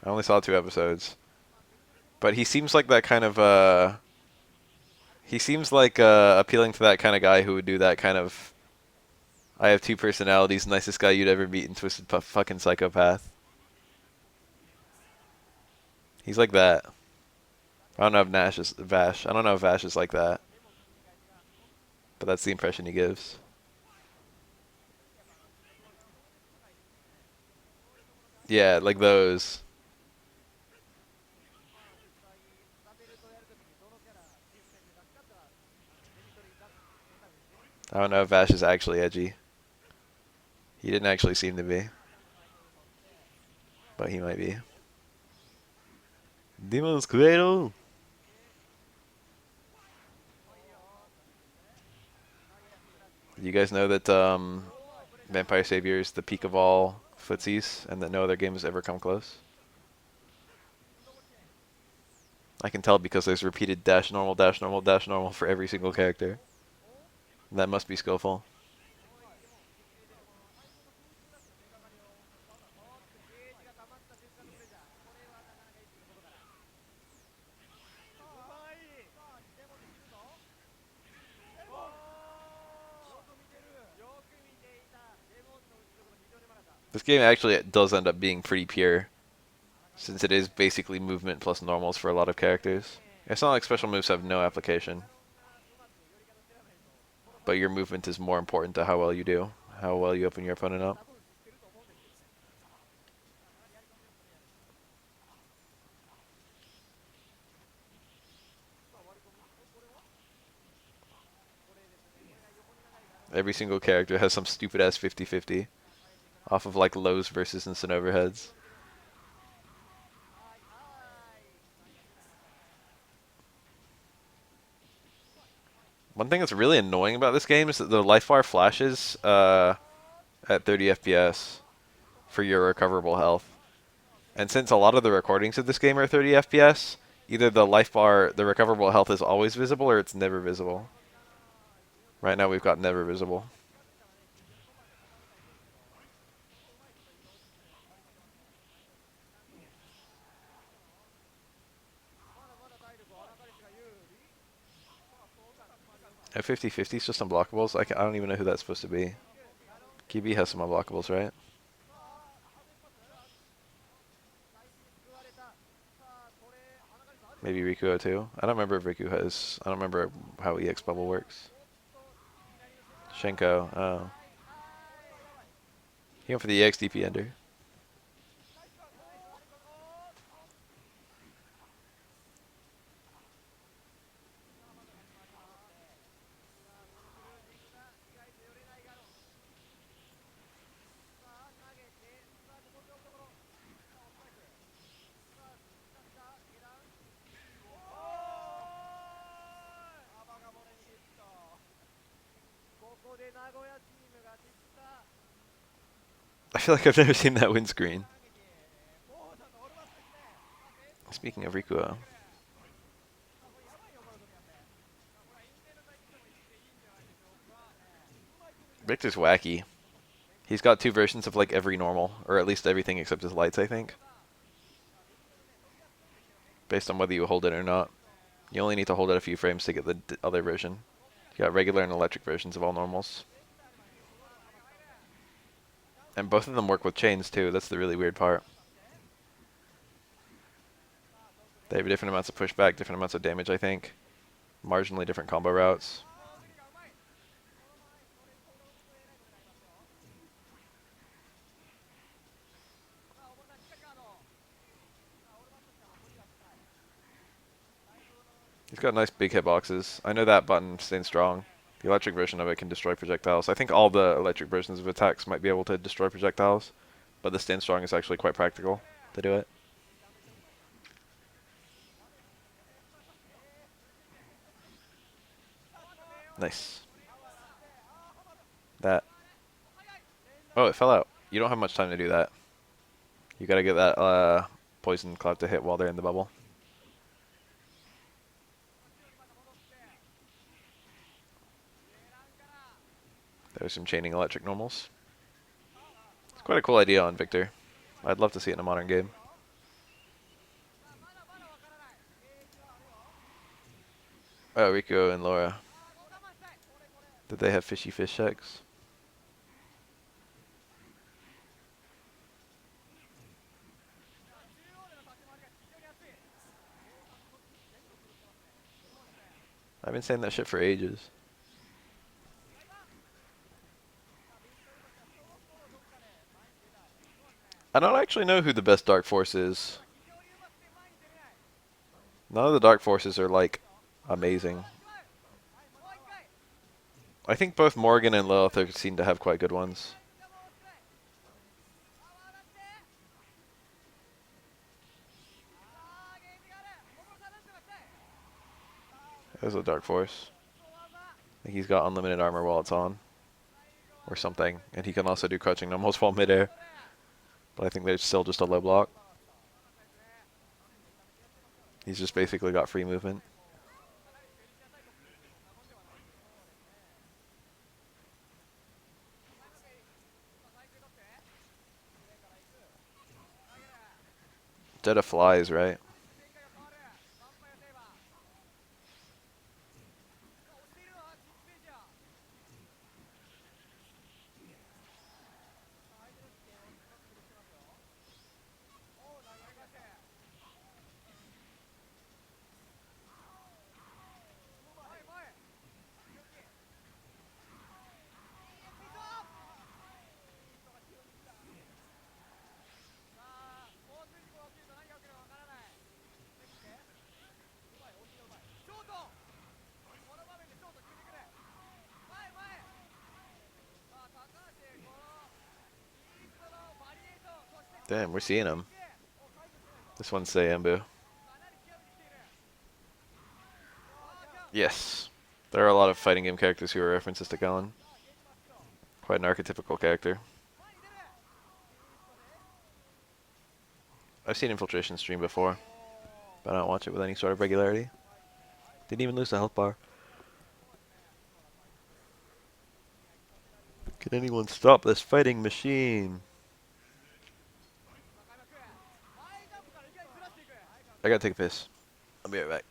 I only saw 2 episodes. But he seems like that kind of he seems like appealing to that kind of guy who would do that kind of I have 2 personalities, nicest guy you'd ever meet, and twisted fucking psychopath. He's like that. I don't know if Vash. I don't know if Vash is like that. But that's the impression he gives. Yeah, like those. I don't know if Vash is actually edgy. He didn't actually seem to be. But he might be. Demon's Cradle! You guys know that Vampire Savior is the peak of all footsies and that no other game has ever come close. I can tell because there's repeated dash normal, dash normal, dash normal for every single character. That must be skillful. This game actually does end up being pretty pure, since it is basically movement plus normals for a lot of characters. It's not like special moves have no application, but your movement is more important to how well you do, how well you open your opponent up. Every single character has some stupid ass 50-50 off of like lows versus instant overheads. One thing that's really annoying about this game is that the life bar flashes at 30 FPS for your recoverable health. And since a lot of the recordings of this game are 30 FPS, either the life bar, the recoverable health is always visible or it's never visible. Right now we've got never visible. At 50-50 is just unblockables. I don't even know who that's supposed to be. Kibi has some unblockables, right? Maybe Rikuo too. I don't remember if Riku has. I don't remember how EX bubble works. Shenko. Oh. He went for the EX DP ender. I feel like I've never seen that win screen. Speaking of Rikuo. Victor's wacky. He's got two versions of like every normal, or at least everything except his lights, I think. Based on whether you hold it or not. You only need to hold it a few frames to get the other version. You got regular and electric versions of all normals. And both of them work with chains too, that's the really weird part. They have different amounts of pushback, different amounts of damage, I think. Marginally different combo routes. He's got nice big hitboxes. I know that button staying strong. The electric version of it can destroy projectiles. I think all the electric versions of attacks might be able to destroy projectiles, but the stand strong is actually quite practical to do it. Nice. That. Oh, it fell out. You don't have much time to do that. You gotta get that poison cloud to hit while they're in the bubble. There's some chaining electric normals. It's quite a cool idea on Victor. I'd love to see it in a modern game. Oh, Rico and Laura. Did they have fishy fish checks? I've been saying that shit for ages. I don't actually know who the best Dark Force is. None of the Dark Forces are, like, amazing. I think both Morgan and Lilith are seen to have quite good ones. There's a Dark Force. I think he's got unlimited armor while it's on. Or something. And he can also do crouching normals while midair. But I think there's still just a low block. He's just basically got free movement. Dead of flies, right? Damn, we're seeing him. This one's Sayambu. Yes. There are a lot of fighting game characters who are references to Galen. Quite an archetypical character. I've seen Infiltration stream before, but I don't watch it with any sort of regularity. Didn't even lose the health bar. Can anyone stop this fighting machine? I gotta take a piss. I'll be right back.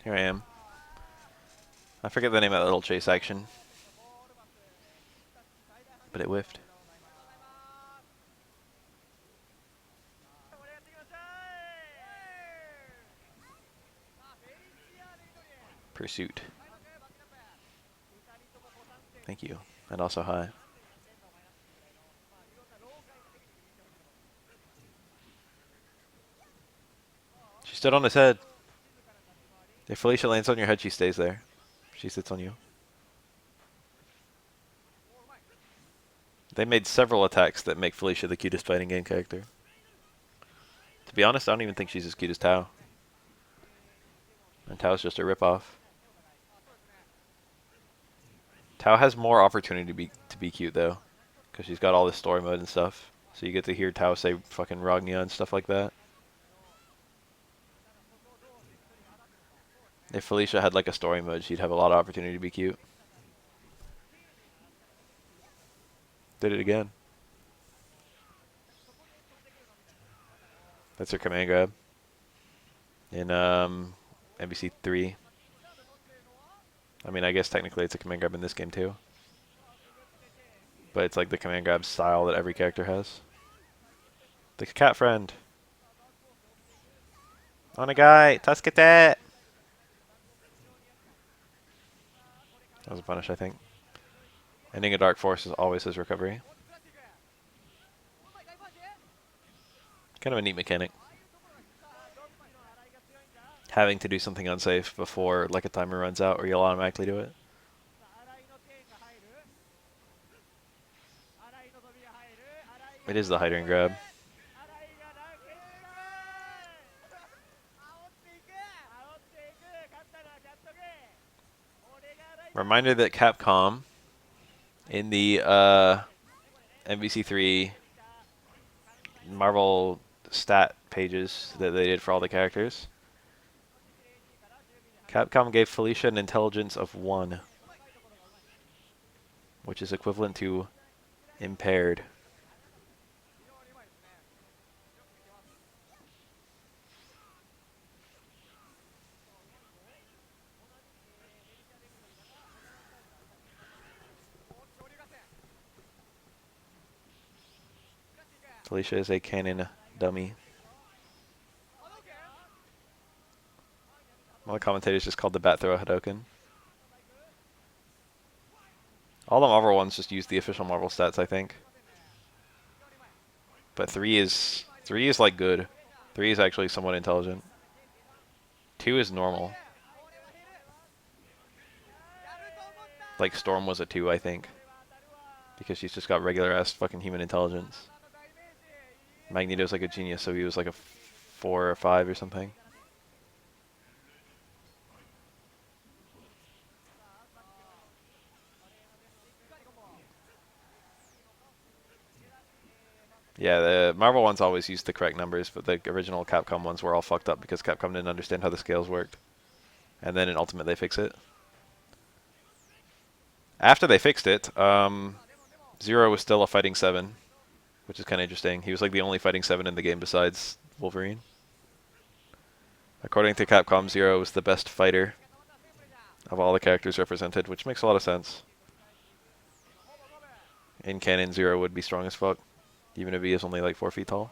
Here I am. I forget the name of that little chase action, but it whiffed. Pursuit. Thank you. And also hi. She stood on his head. If Felicia lands on your head, she stays there. She sits on you. They made several attacks that make Felicia the cutest fighting game character. To be honest, I don't even think she's as cute as Tao. And Tao's just a ripoff. Tao has more opportunity to be cute though, because she's got all this story mode and stuff. So you get to hear Tao say fucking Ragnia and stuff like that. If Felicia had like a story mode, she'd have a lot of opportunity to be cute. Did it again. That's her command grab. In MVC3. I mean, I guess technically it's a command grab in this game too. But it's like the command grab style that every character has. The cat friend. Onegai, tasukete! That was a punish, I think. Ending a Dark Force is always his recovery. Kind of a neat mechanic. Having to do something unsafe before like a timer runs out or you'll automatically do it. It is the hider and grab. Reminder that Capcom in the MVC3 Marvel stat pages that they did for all the characters, Capcom gave Felicia an intelligence of 1, which is equivalent to impaired. Felicia is a cannon dummy. One of the commentators just called the bat throw a Hadoken. All the Marvel ones just use the official Marvel stats, I think. But 3 is like good. 3 is actually somewhat intelligent. 2 is normal. Like Storm was a 2, I think. Because she's just got regular ass fucking human intelligence. Magneto's like a genius, so he was like a 4 or 5 or something. Yeah, the Marvel ones always used the correct numbers, but the original Capcom ones were all fucked up because Capcom didn't understand how the scales worked. And then in Ultimate they fix it. After they fixed it, Zero was still a fighting 7, which is kind of interesting. He was like the only fighting 7 in the game besides Wolverine. According to Capcom, Zero was the best fighter of all the characters represented, which makes a lot of sense. In canon, Zero would be strong as fuck, even if he is only like 4 feet tall.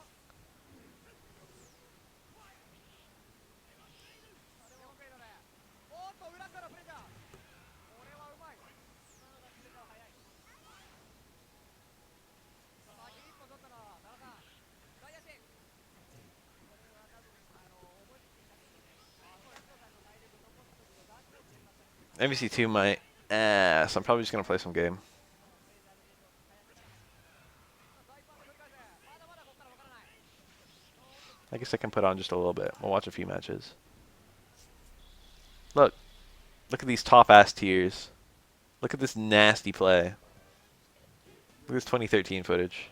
MVC2 my ass. I'm probably just going to play some game. I guess I can put on just a little bit. We'll watch a few matches. Look. Look at these top-ass tiers. Look at this nasty play. Look at this 2013 footage.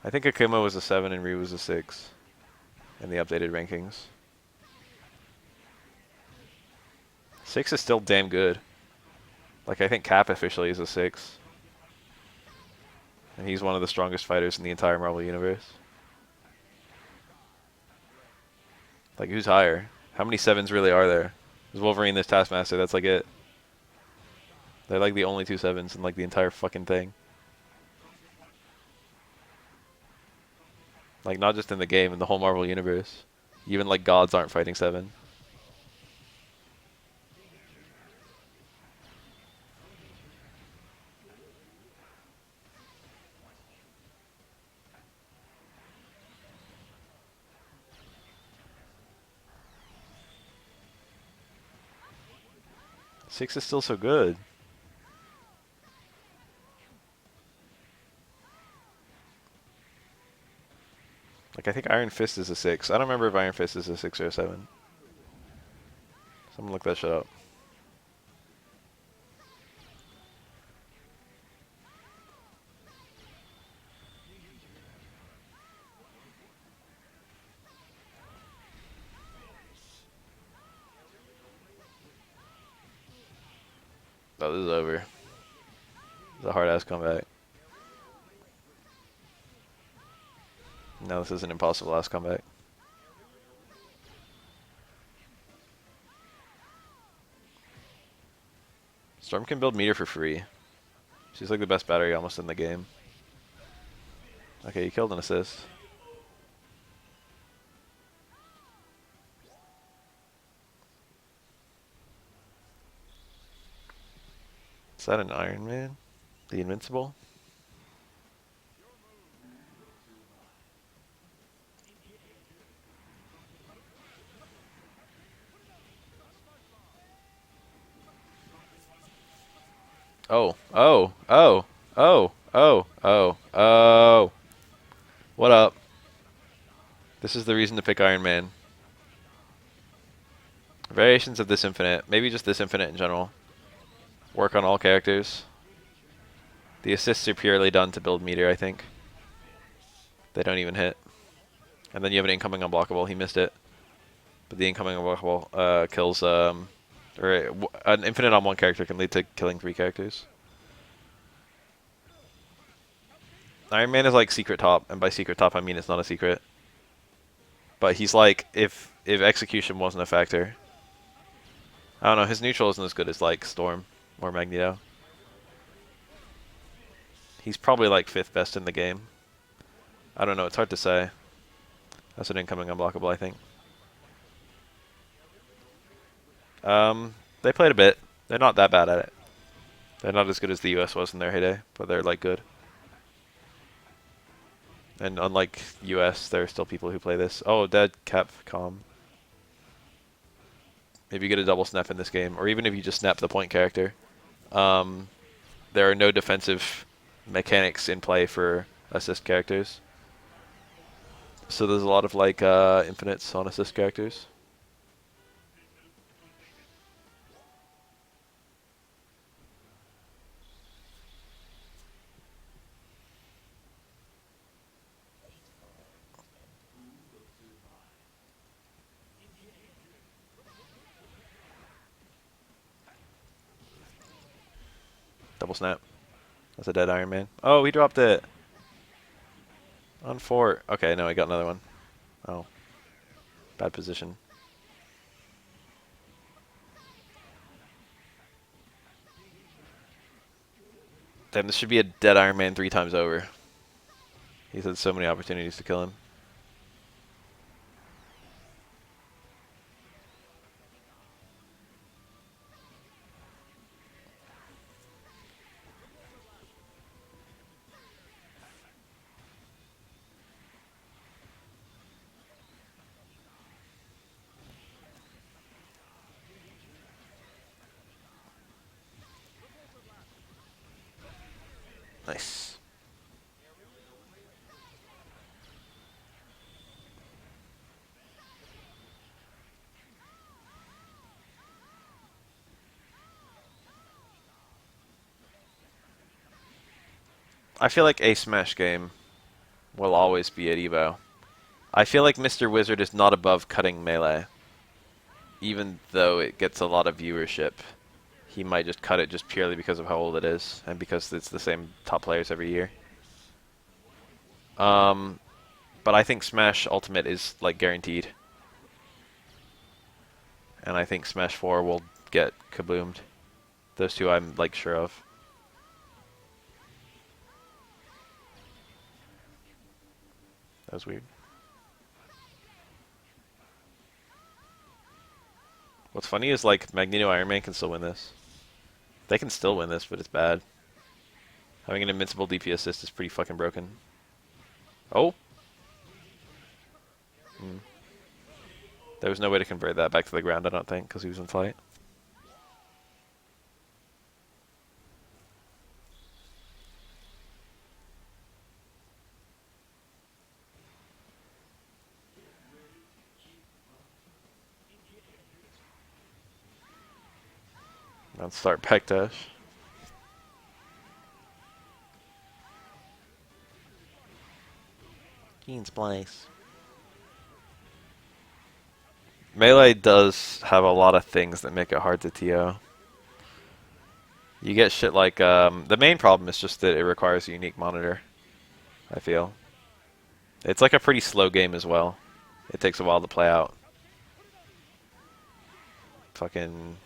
I think Akuma was a 7 and Ryu was a 6 in the updated rankings. 6 is still damn good. Like, I think Cap officially is a 6. And he's one of the strongest fighters in the entire Marvel Universe. Like, who's higher? How many 7s really are there? There's Wolverine, there's Taskmaster, that's like it. They're like the only 2 7s in like the entire fucking thing. Like, not just in the game, in the whole Marvel Universe. Even like gods aren't fighting 7. Six is still so good. Like, I think Iron Fist is a 6. I don't remember if Iron Fist is a 6 or a 7. Someone look that shit up. Oh, this is over. It's a hard-ass comeback. No, this is an impossible-ass comeback. Storm can build meter for free. She's like the best battery almost in the game. Okay, you killed an assist. Is that an Iron Man? The Invincible? Oh, oh, oh, oh, oh, Oh. Oh. What up? This is the reason to pick Iron Man. Variations of this infinite. Maybe just this infinite in general. Work on all characters. The assists are purely done to build meter, I think. They don't even hit. And then you have an incoming unblockable. He missed it. But the incoming unblockable kills... or an infinite on one character can lead to killing 3 characters. Iron Man is like secret top, and by secret top I mean it's not a secret. But he's like, if execution wasn't a factor... I don't know, his neutral isn't as good as like Storm or Magneto. He's probably like 5th best in the game. I don't know, it's hard to say. That's an incoming unblockable, I think. They played a bit. They're not that bad at it. They're not as good as the US was in their heyday, but they're like good. And unlike US, there are still people who play this. Oh, dead Capcom. If you get a double snap in this game, or even if you just snap the point character, there are no defensive mechanics in play for assist characters. So there's a lot of like infinites on assist characters. Double snap. That's a dead Iron Man. Oh, he dropped it. On 4. Okay, no, I got another one. Oh. Bad position. Damn, this should be a dead Iron Man 3 times over. He's had so many opportunities to kill him. Nice. I feel like a Smash game will always be at Evo. I feel like Mr. Wizard is not above cutting Melee. Even though it gets a lot of viewership. He might just cut it just purely because of how old it is, and because it's the same top players every year. But I think Smash Ultimate is like guaranteed. And I think Smash 4 will get kaboomed. Those two I'm like sure of. That was weird. What's funny is like Magneto Iron Man can still win this. They can still win this, but it's bad. Having an invincible DP assist is pretty fucking broken. Oh! There was no way to convert that back to the ground, I don't think, because he was in flight. Let's start back dash. Keen's place. Melee does have a lot of things that make it hard to TO. You get shit like, the main problem is just that it requires a unique monitor, I feel. It's like a pretty slow game as well. It takes a while to play out. Fucking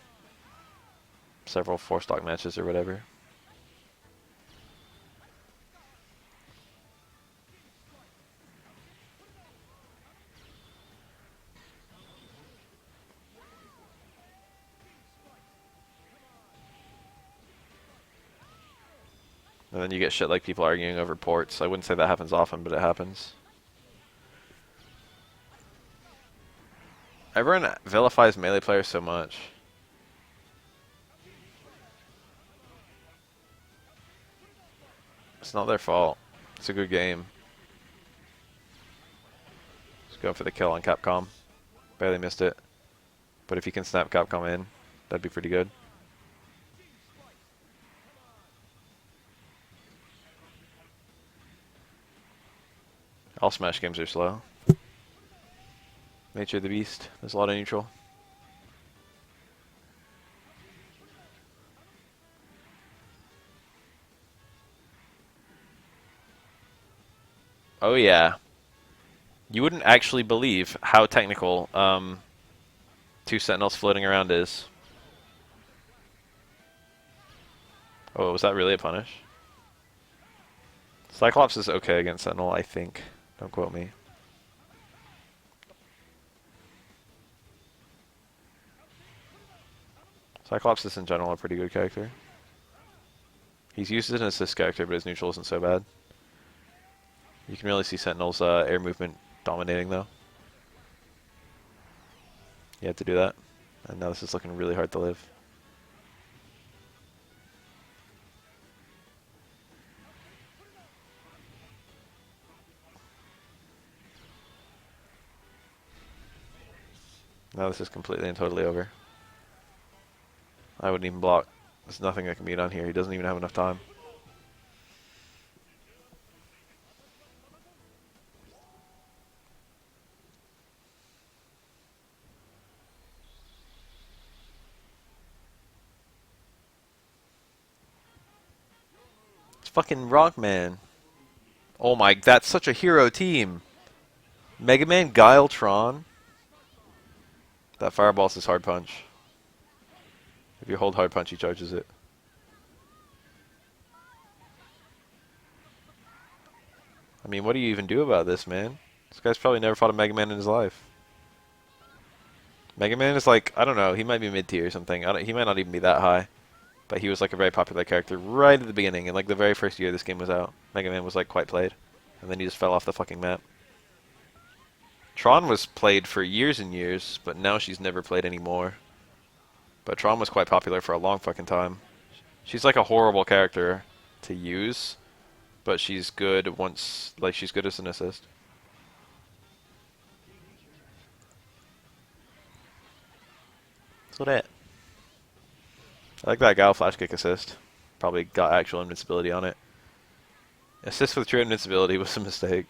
several 4-stock matches or whatever. And then you get shit like people arguing over ports. I wouldn't say that happens often, but it happens. Everyone vilifies melee players so much. It's not their fault. It's a good game. Just go for the kill on Capcom. Barely missed it. But if you can snap Capcom in, that'd be pretty good. All Smash games are slow. Nature of the Beast. There's a lot of neutral. Oh yeah. You wouldn't actually believe how technical two Sentinels floating around is. Oh, was that really a punish? Cyclops is okay against Sentinel, I think. Don't quote me. Cyclops is in general a pretty good character. He's used as an assist character, but his neutral isn't so bad. You can really see Sentinel's air movement dominating, though. You have to do that. And now this is looking really hard to live. Now this is completely and totally over. I wouldn't even block. There's nothing I can beat on here. He doesn't even have enough time. It's fucking Rockman. Oh my, that's such a hero team. Mega Man, Guile, Tron. That fireball's his hard punch. If you hold hard punch, he charges it. I mean, what do you even do about this, man? This guy's probably never fought a Mega Man in his life. Mega Man is like, I don't know, he might be mid-tier or something. He might not even be that high. But he was like a very popular character right at the beginning. In like the very first year this game was out, Mega Man was like quite played. And then he just fell off the fucking map. Tron was played for years and years, but now she's never played anymore. But Tron was quite popular for a long fucking time. She's like a horrible character to use, but she's good once, like she's good as an assist. So that. I like that Guile flash kick assist. Probably got actual invincibility on it. Assist with true invincibility was a mistake.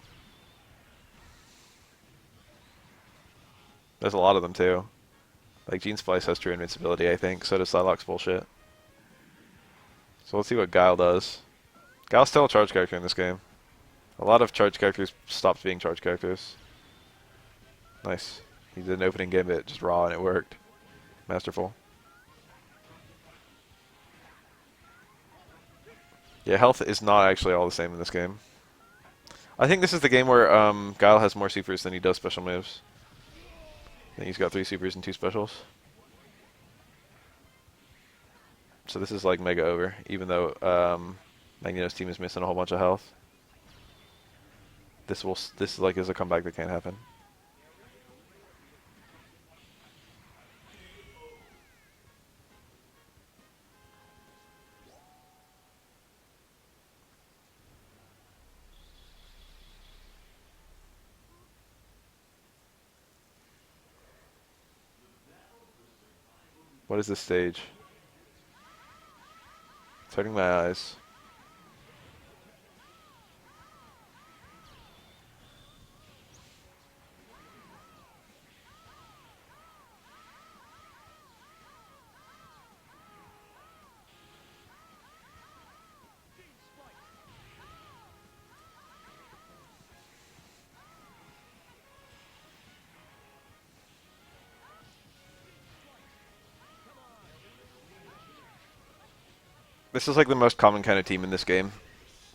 There's a lot of them too. Like Gene Splice has true invincibility, I think. So does Psylocke's bullshit. So let's see what Guile does. Guile's still a charge character in this game. A lot of charge characters stopped being charge characters. Nice. He did an opening gambit, just raw, and it worked. Masterful. Yeah, health is not actually all the same in this game. I think this is the game where Guile has more supers than he does special moves. I think he's got 3 supers and 2 specials. So this is like mega over, even though Magneto's team is missing a whole bunch of health. This like is a comeback that can't happen. What is this stage? It's hurting my eyes. This is like the most common kind of team in this game.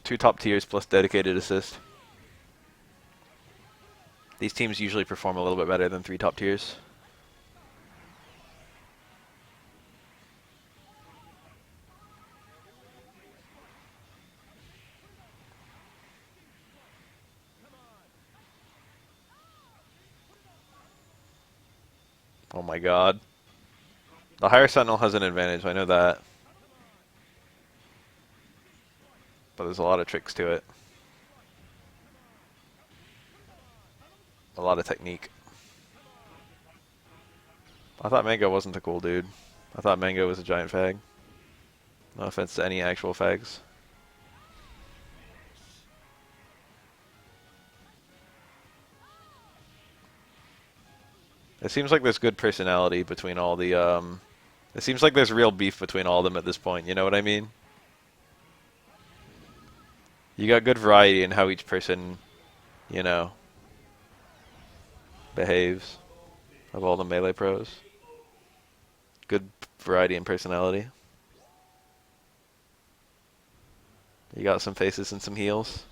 2 top tiers plus dedicated assist. These teams usually perform a little bit better than 3 top tiers. Oh my god. The higher Sentinel has an advantage, I know that. but there's a lot of tricks to it. A lot of technique. I thought Mango wasn't a cool dude. I thought Mango was a giant fag. No offense to any actual fags. It seems like there's good personality between all the, it seems like there's real beef between all of them at this point, you know what I mean? You got good variety in how each person, you know, behaves of all the Melee pros. Good variety in personality. You got some faces and some heels.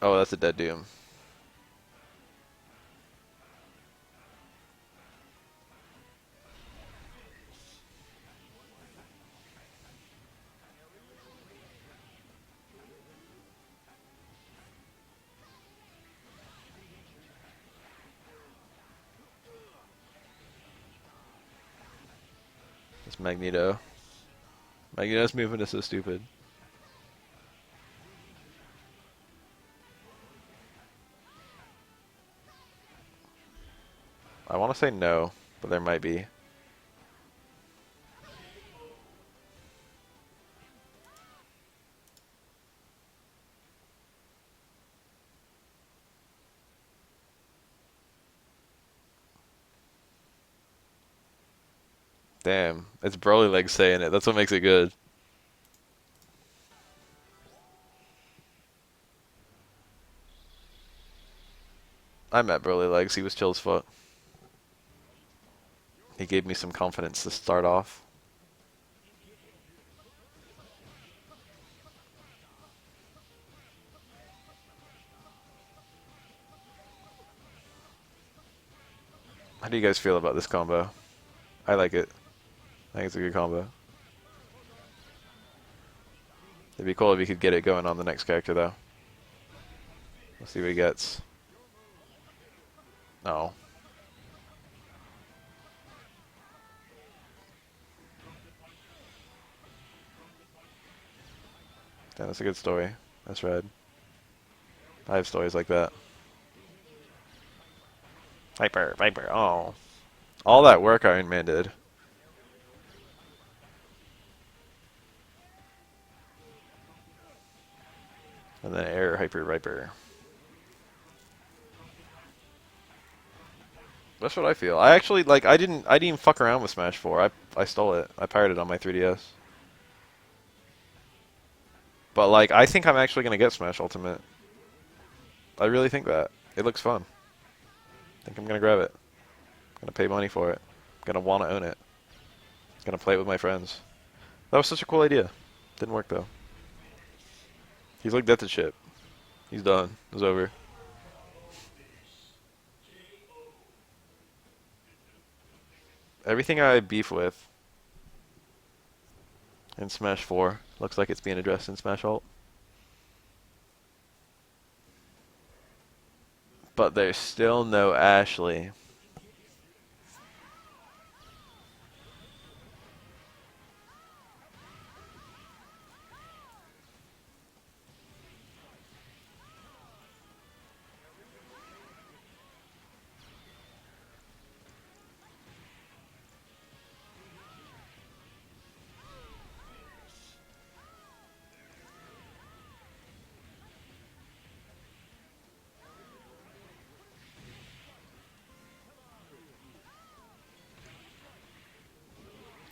Oh, that's a dead doom. It's Magneto. Magneto's movement is so stupid. I want to say no, but there might be. Damn, it's Broly Legs saying it. That's what makes it good. I met Broly Legs. He was chill as fuck. He gave me some confidence to start off. How do you guys feel about this combo? I like it. I think it's a good combo. It'd be cool if you could get it going on the next character, though. Let's see what he gets. No. Yeah, that's a good story. That's red. I have stories like that. Viper, Viper, oh. All that work Iron Man did. And then Air Hyper Viper. That's what I feel. I actually like I didn't even fuck around with Smash 4. I stole it. I pirated it on my 3DS. But like I think I'm actually gonna get Smash Ultimate. I really think that. It looks fun. I think I'm gonna grab it. I'm gonna pay money for it. I'm gonna wanna own it. I'm gonna play it with my friends. That was such a cool idea. Didn't work though. He's like death to shit. He's done. It was over. Everything I beef with in Smash 4 looks like it's being addressed in Smash Ult. But there's still no Ashley.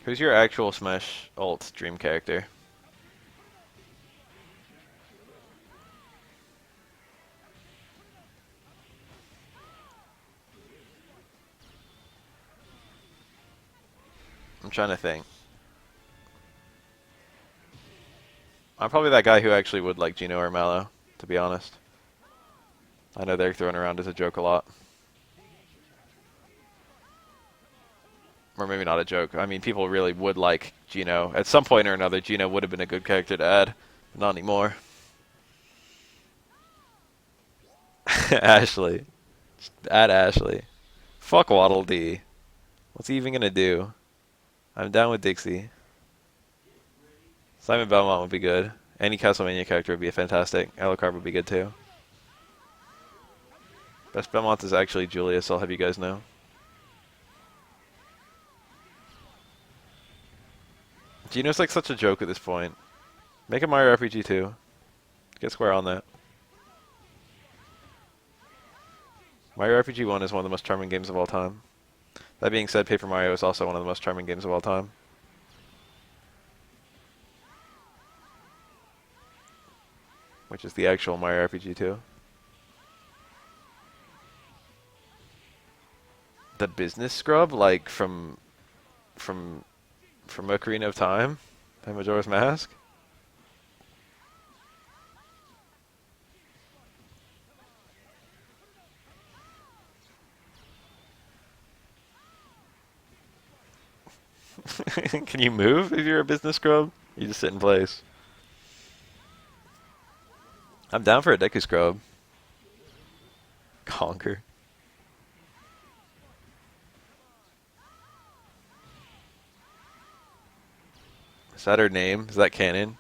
Who's your actual Smash Ult dream character? I'm trying to think. I'm probably that guy who actually would like Gino or Mallow, to be honest. I know they're thrown around as a joke a lot. Or maybe not a joke. I mean, people really would like Gino. At some point or another, Gino would have been a good character to add. But not anymore. Ashley. Add Ashley. Fuck Waddle Dee. What's he even gonna do? I'm down with Dixie. Simon Belmont would be good. Any Castlevania character would be fantastic. Alucard would be good too. Best Belmont is actually Julius, I'll have you guys know. Gino's like such a joke at this point. Make a Mario RPG too. Get Square on that. Mario RPG 1 is one of the most charming games of all time. That being said, Paper Mario is also one of the most charming games of all time. Which is the actual Mario RPG 2. The business scrub, like from Ocarina of Time and Majora's Mask. Can you move if you're a business scrub? You just sit in place. I'm down for a Deku scrub. Conquer. Is that her name? Is that canon?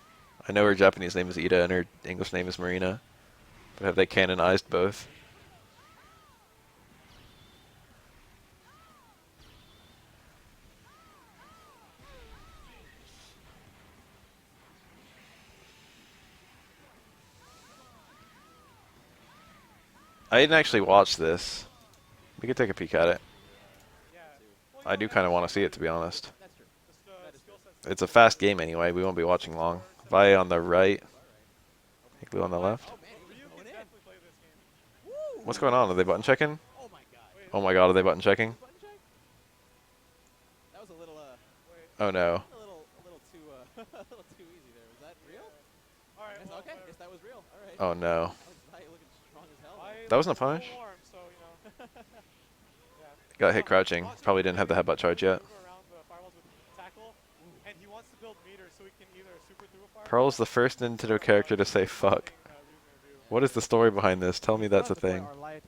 I know her Japanese name is Ida and her English name is Marina. But have they canonized both? I didn't actually watch this. We could take a peek at it. I do kind of want to see it, to be honest. It's a fast game anyway. We won't be watching long. Vi on the right. Igloo on the left. What's going on? Are they button checking? Oh my god, are they button checking? That was a little, Oh no. a little too, a little too easy there. Was that real? All right. Well, okay. Guess that was real. All right. Oh no. Looking strong as hell. That wasn't a punish? Got hit crouching. Probably didn't have the headbutt charge yet. Pearl's the first Nintendo character to say fuck. What is the story behind this? Tell me that's a thing. Like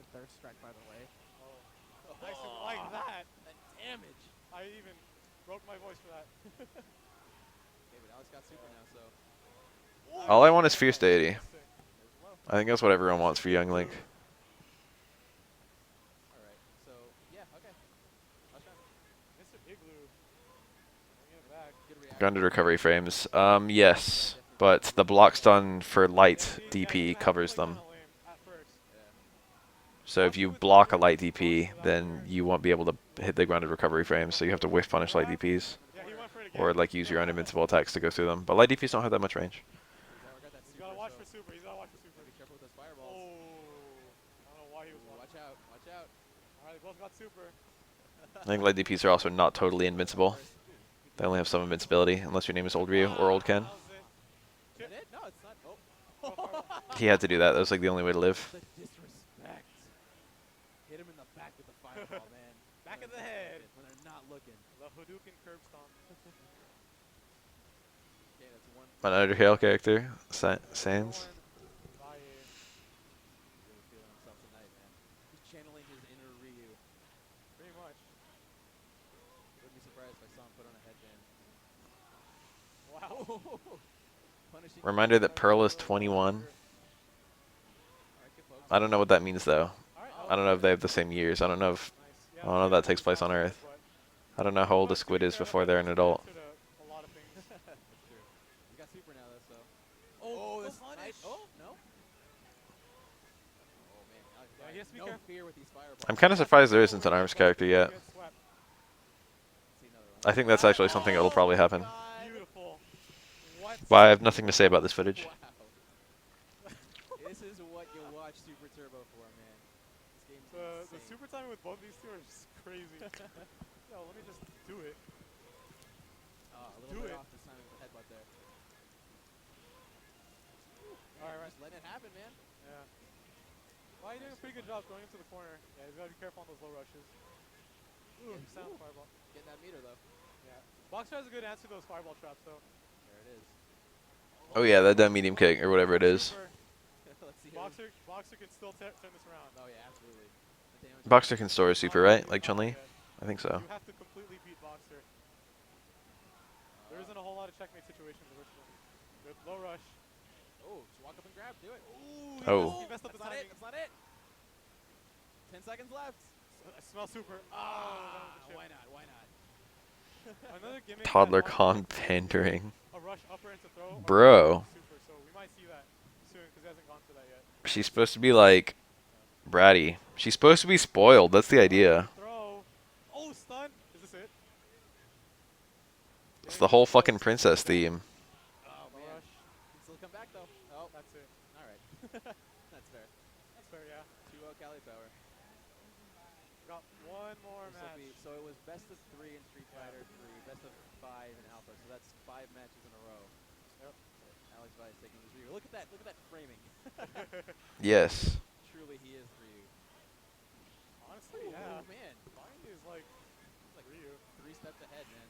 that. That damage. I even broke my voice for that. Okay, but Alex got super now, so. All I want is Fierce Deity. I think that's what everyone wants for Young Link. Alright, so, yeah, okay. Mr. Igloo. Grounded recovery frames. Yes. But the block stun for light DP covers them. So if you block a light DP, then you won't be able to hit the grounded recovery frames, so you have to whiff punish light DPs. Or like use your own invincible attacks to go through them. But light DPs don't have that much range. He's gotta watch for super, he's gotta watch for super. Be careful with those fireballs. Oh, I don't know why he was watch out, watch out. Alright, they both got super. I think light DPs are also not totally invincible. They only have some invincibility, unless your name is Old Ryu or Old Ken. Is that it? No, it's not. Oh. He had to do that. That was like the only way to live. The disrespect. Hit him in the back with the fireball, man. Back of the head. When they're not looking. The Hadouken curb stomp. Okay, that's one. An Undertale character, Sans. Really feeling himself tonight, man. He's channeling his inner Ryu. Pretty much. Wouldn't be surprised if I saw him put on a headband. Wow. Reminder that Pearl is 21. I don't know what that means though. I don't know if they have the same years. I don't know if that takes place on Earth. I don't know how old a squid is before they're an adult. Oh, this nice. Oh, no. Oh, man. No fear with these fireballs. I'm kind of surprised there isn't an ARMS character yet. I think that's actually something that will probably happen. But I have nothing to say about this footage. Wow. This is what you watch Super Turbo for, man. This game's the super timing with both these two are just crazy. Yo, let me just do it. A little bit off this time with the headbutt there. Alright, just letting it happen, man. Yeah. Well, you're doing a pretty good job going into the corner. Yeah, you gotta be careful on those low rushes. Ooh, sound fireball. Getting that meter though. Yeah. Boxer has a good answer to those fireball traps, though. There it is. Oh yeah, that done medium kick or whatever it is. Super. Let's see. Boxer can still turn this around. Oh yeah, absolutely. The damage. Boxer can store a super, right? Like Chun-Li? Yeah. I think so. You have to completely beat Boxer. There isn't a whole lot of checkmate situations versus him. Good low rush. Oh, just walk up and grab. Do it. Ooh, Oh. he messed up That's the not it. timing. That's not it. 10 seconds left. I smell super. Oh, that was a chip. Why not? Why not? Another gimmick. Toddler that con Boxer pandering. a rush upper into throw. or Bro. Super, so we might see that soon because he hasn't gone for that yet. She's supposed to be like bratty. She's supposed to be spoiled. That's the idea. Throw. Oh, stun. Is this it? It's the whole fucking princess theme. Oh No man. rush. Can still come back though. Oh, That's it. all right. That's fair. That's fair, yeah. 2-0 Cali Power. Got one more This will match. be, so it was best of 3 in Street Fighter 3, best of 5 in Alpha, so that's 5 matches in a row. Yep. Alex Vice taking this Ryu. Look at that framing. Yes. Truly, he is Ryu. Honestly, Ooh, yeah. oh man, Barney is like like Ryu. 3 steps ahead, man.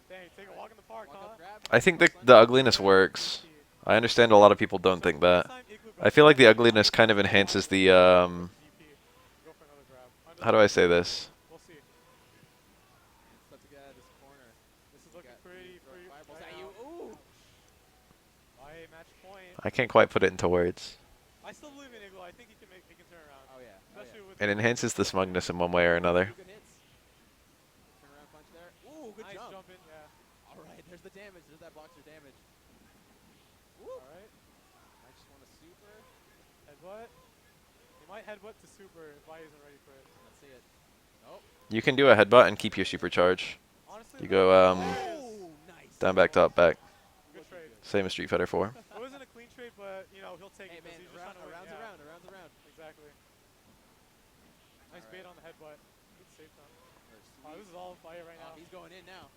Dang, take a walk in the park, Walk huh? up, grab. I think the Sunny. ugliness works. I understand a lot of people don't think that. I feel like the ugliness kind of enhances the Go for another grab. how do I say this? We'll see. It's tough to get out of this corner. This is looking Got pretty fireballs right at you. now. Ooh! Bye, match point. I can't quite put it into words. I still believe in Igloo. I think he can turn around. Oh yeah. Especially with It enhances the smugness in one way or another. 2 good hits. Turn around punch there. Ooh, good nice jump. in, yeah. All right, there's the damage. There's that boxer damage. Woo! All right. I just want a super. Headbutt. He might headbutt to super if I isn't ready for it. Let's see it. Nope. You can do a headbutt and keep your supercharge. Honestly, You that- go Oh, nice. down, back, top, back. Good Looking trade. good. Same as Street Fighter 4. It wasn't a clean trade, but you know he'll take Hey it. 'cause man, he's just around, trying to win. around's Yeah, around, around's around. exactly. Nice bait on the headbutt. Good save time. Oh, this is all fire right now. He's going in now.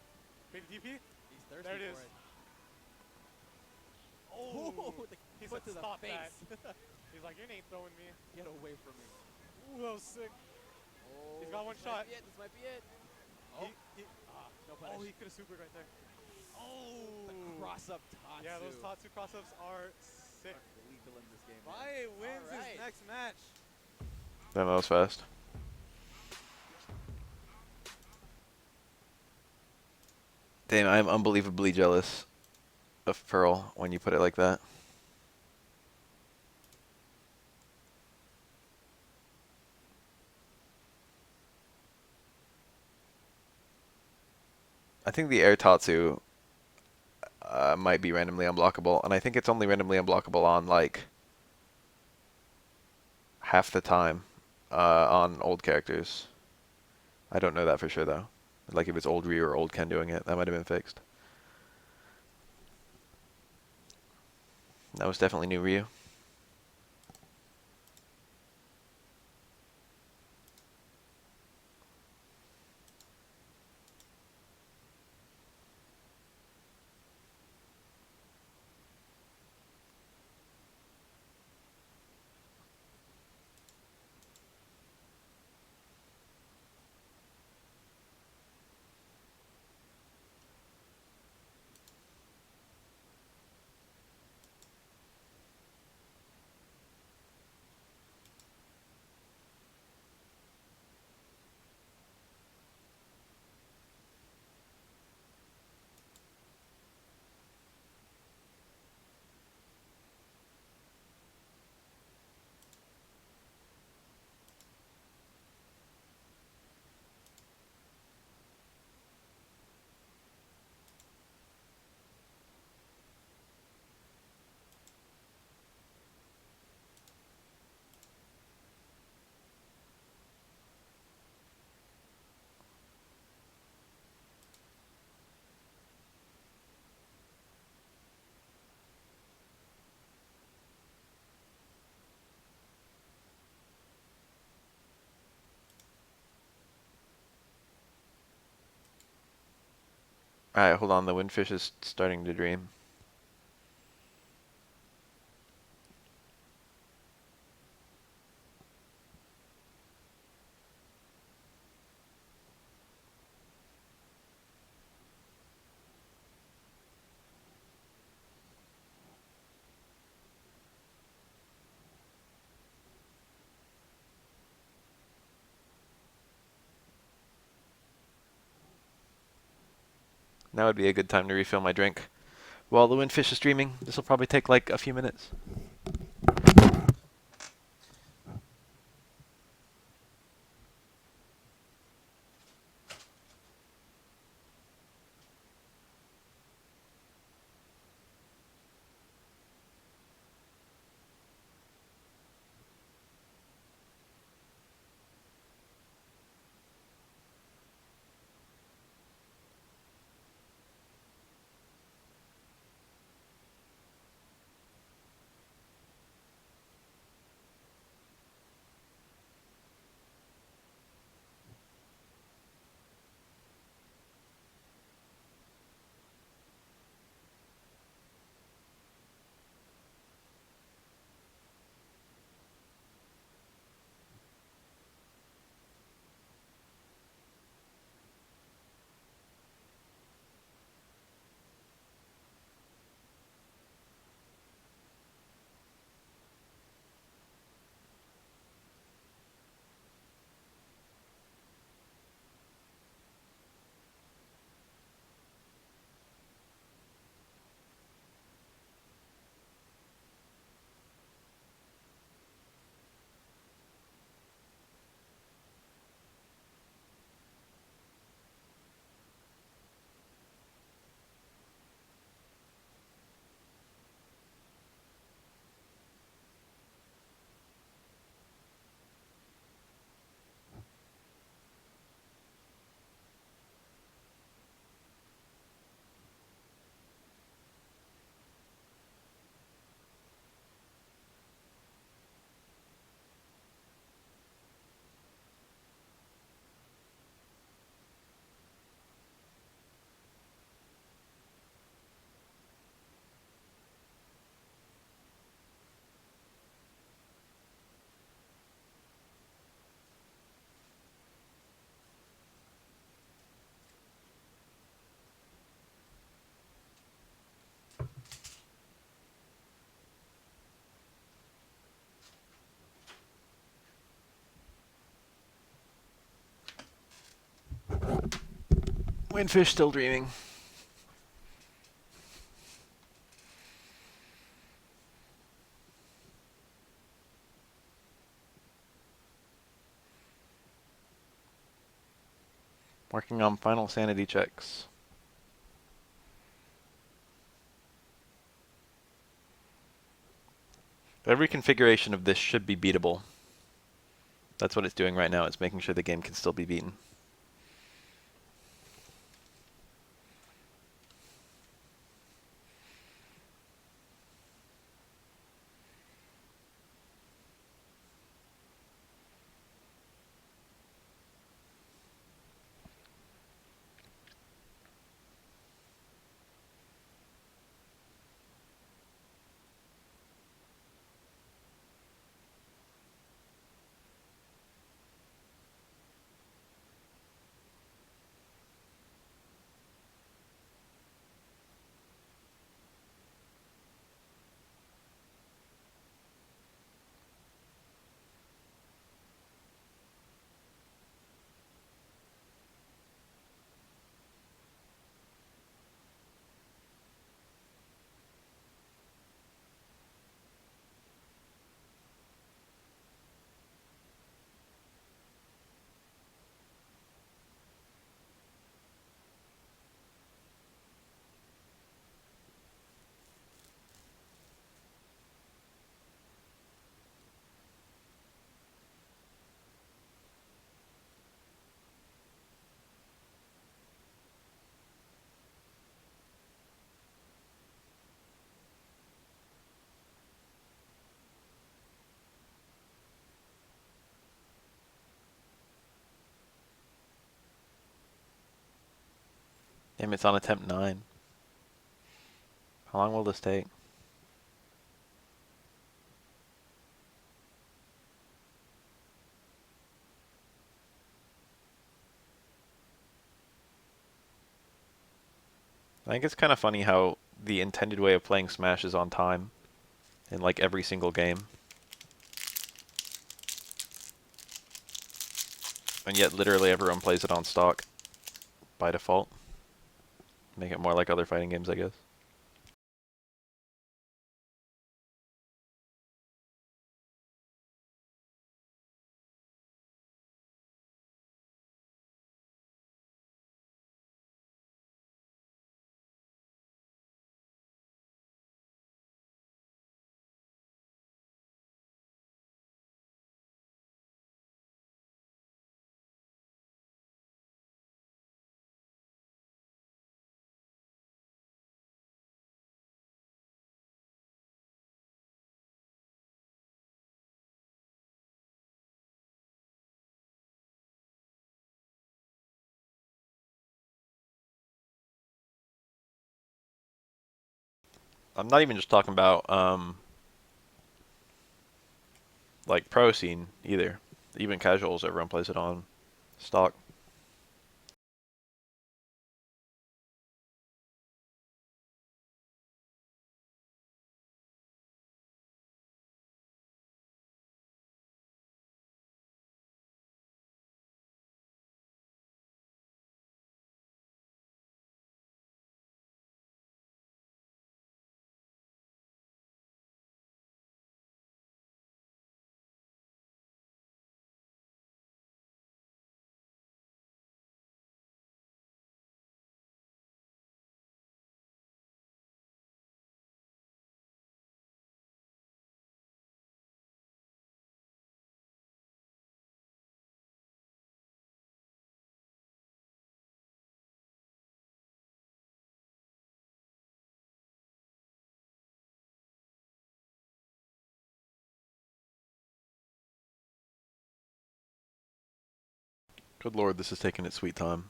Baby DP. He's thirsty There it is. for it. Oh, Ooh, the he foot said to the stop face. that. He's like, you ain't throwing me. Get away from me. Ooh, that was sick. Oh, He's got one this shot. Might be it. This might be it. Oh, no punish. Oh, he could have supered right there. Oh, The cross up Tatsu. yeah, those Tatsu cross-ups are sick. Are lethal in this game. man. Bai wins Alright. his next match. That was fast. Damn, I'm unbelievably jealous of Pearl when you put it like that. I think the air Tatsu might be randomly unblockable, and I think it's only randomly unblockable on like half the time on old characters. I don't know that for sure though. Like if it's old Ryu or old Ken doing it, that might have been fixed. That was definitely new Ryu. Alright, hold on, the windfish is starting to dream. Now would be a good time to refill my drink. While the Windfish is streaming, this will probably take like a few minutes. Windfish still dreaming. Working on final sanity checks. Every configuration of this should be beatable. That's what it's doing right now. It's making sure the game can still be beaten. Damn, it's on attempt 9. How long will this take? I think it's kind of funny how the intended way of playing Smash is on time in like every single game. And yet literally everyone plays it on stock by default. Make it more like other fighting games, I guess. I'm not even just talking about like pro scene either. Even casuals, everyone plays it on stock. Good lord, this is taking its sweet time.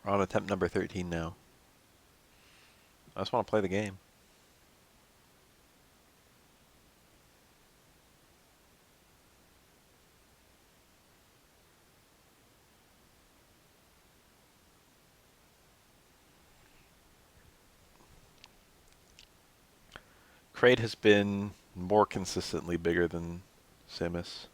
We're on attempt number 13 now. I just want to play the game. Kraid has been more consistently bigger than Samus.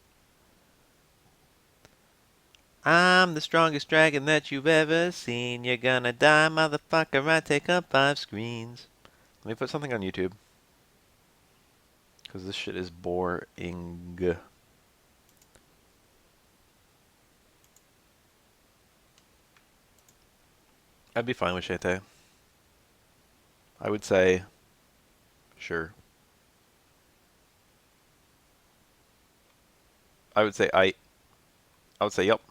I'm the strongest dragon that you've ever seen. You're gonna die, motherfucker. I take up 5 screens. Let me put something on YouTube. Because this shit is boring. I'd be fine with Shete. I would say, sure. I would say I would say yup.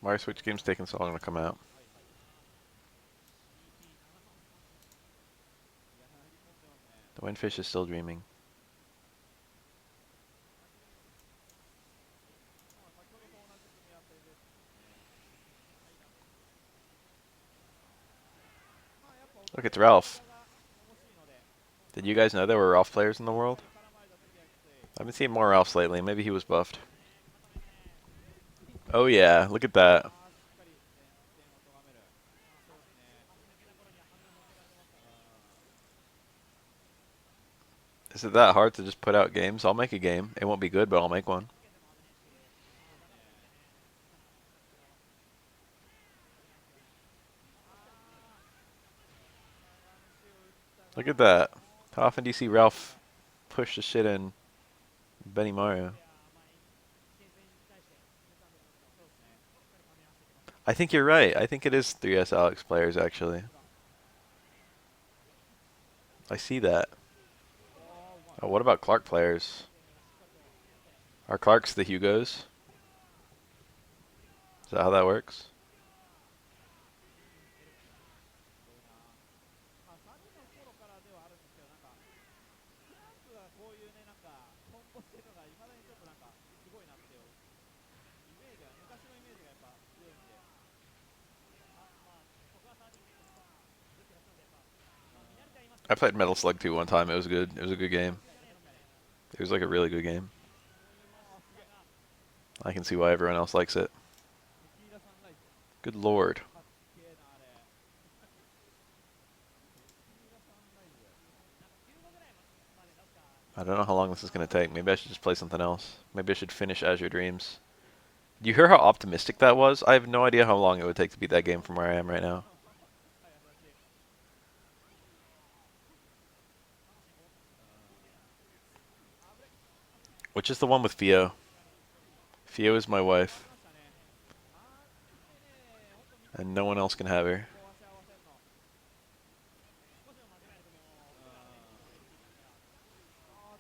Why are Switch games taking so long to come out? The windfish is still dreaming. Look, it's Ralph. Did you guys know there were Ralph players in the world? I've been seeing more Ralphs lately. Maybe he was buffed. Oh yeah, look at that. Is it that hard to just put out games? I'll make a game. It won't be good, but I'll make one. Look at that. How often do you see Ralph push the shit in Benny Mario? I think you're right. I think it is 3S Alex players, actually. I see that. Oh, what about Clark players? Are Clarks the Hugos? Is that how that works? I played Metal Slug 2 one time. It was good. It was a good game. It was like a really good game. I can see why everyone else likes it. Good lord. かっけえなあれ。テキーラサンライズ。 I don't know how long this is going to take. Maybe I should just play something else. Maybe I should finish Azure Dreams. Do you hear how optimistic that was? I have no idea how long it would take to beat that game from where I am right now. Which is the one with Fio? Fio is my wife. And no one else can have her.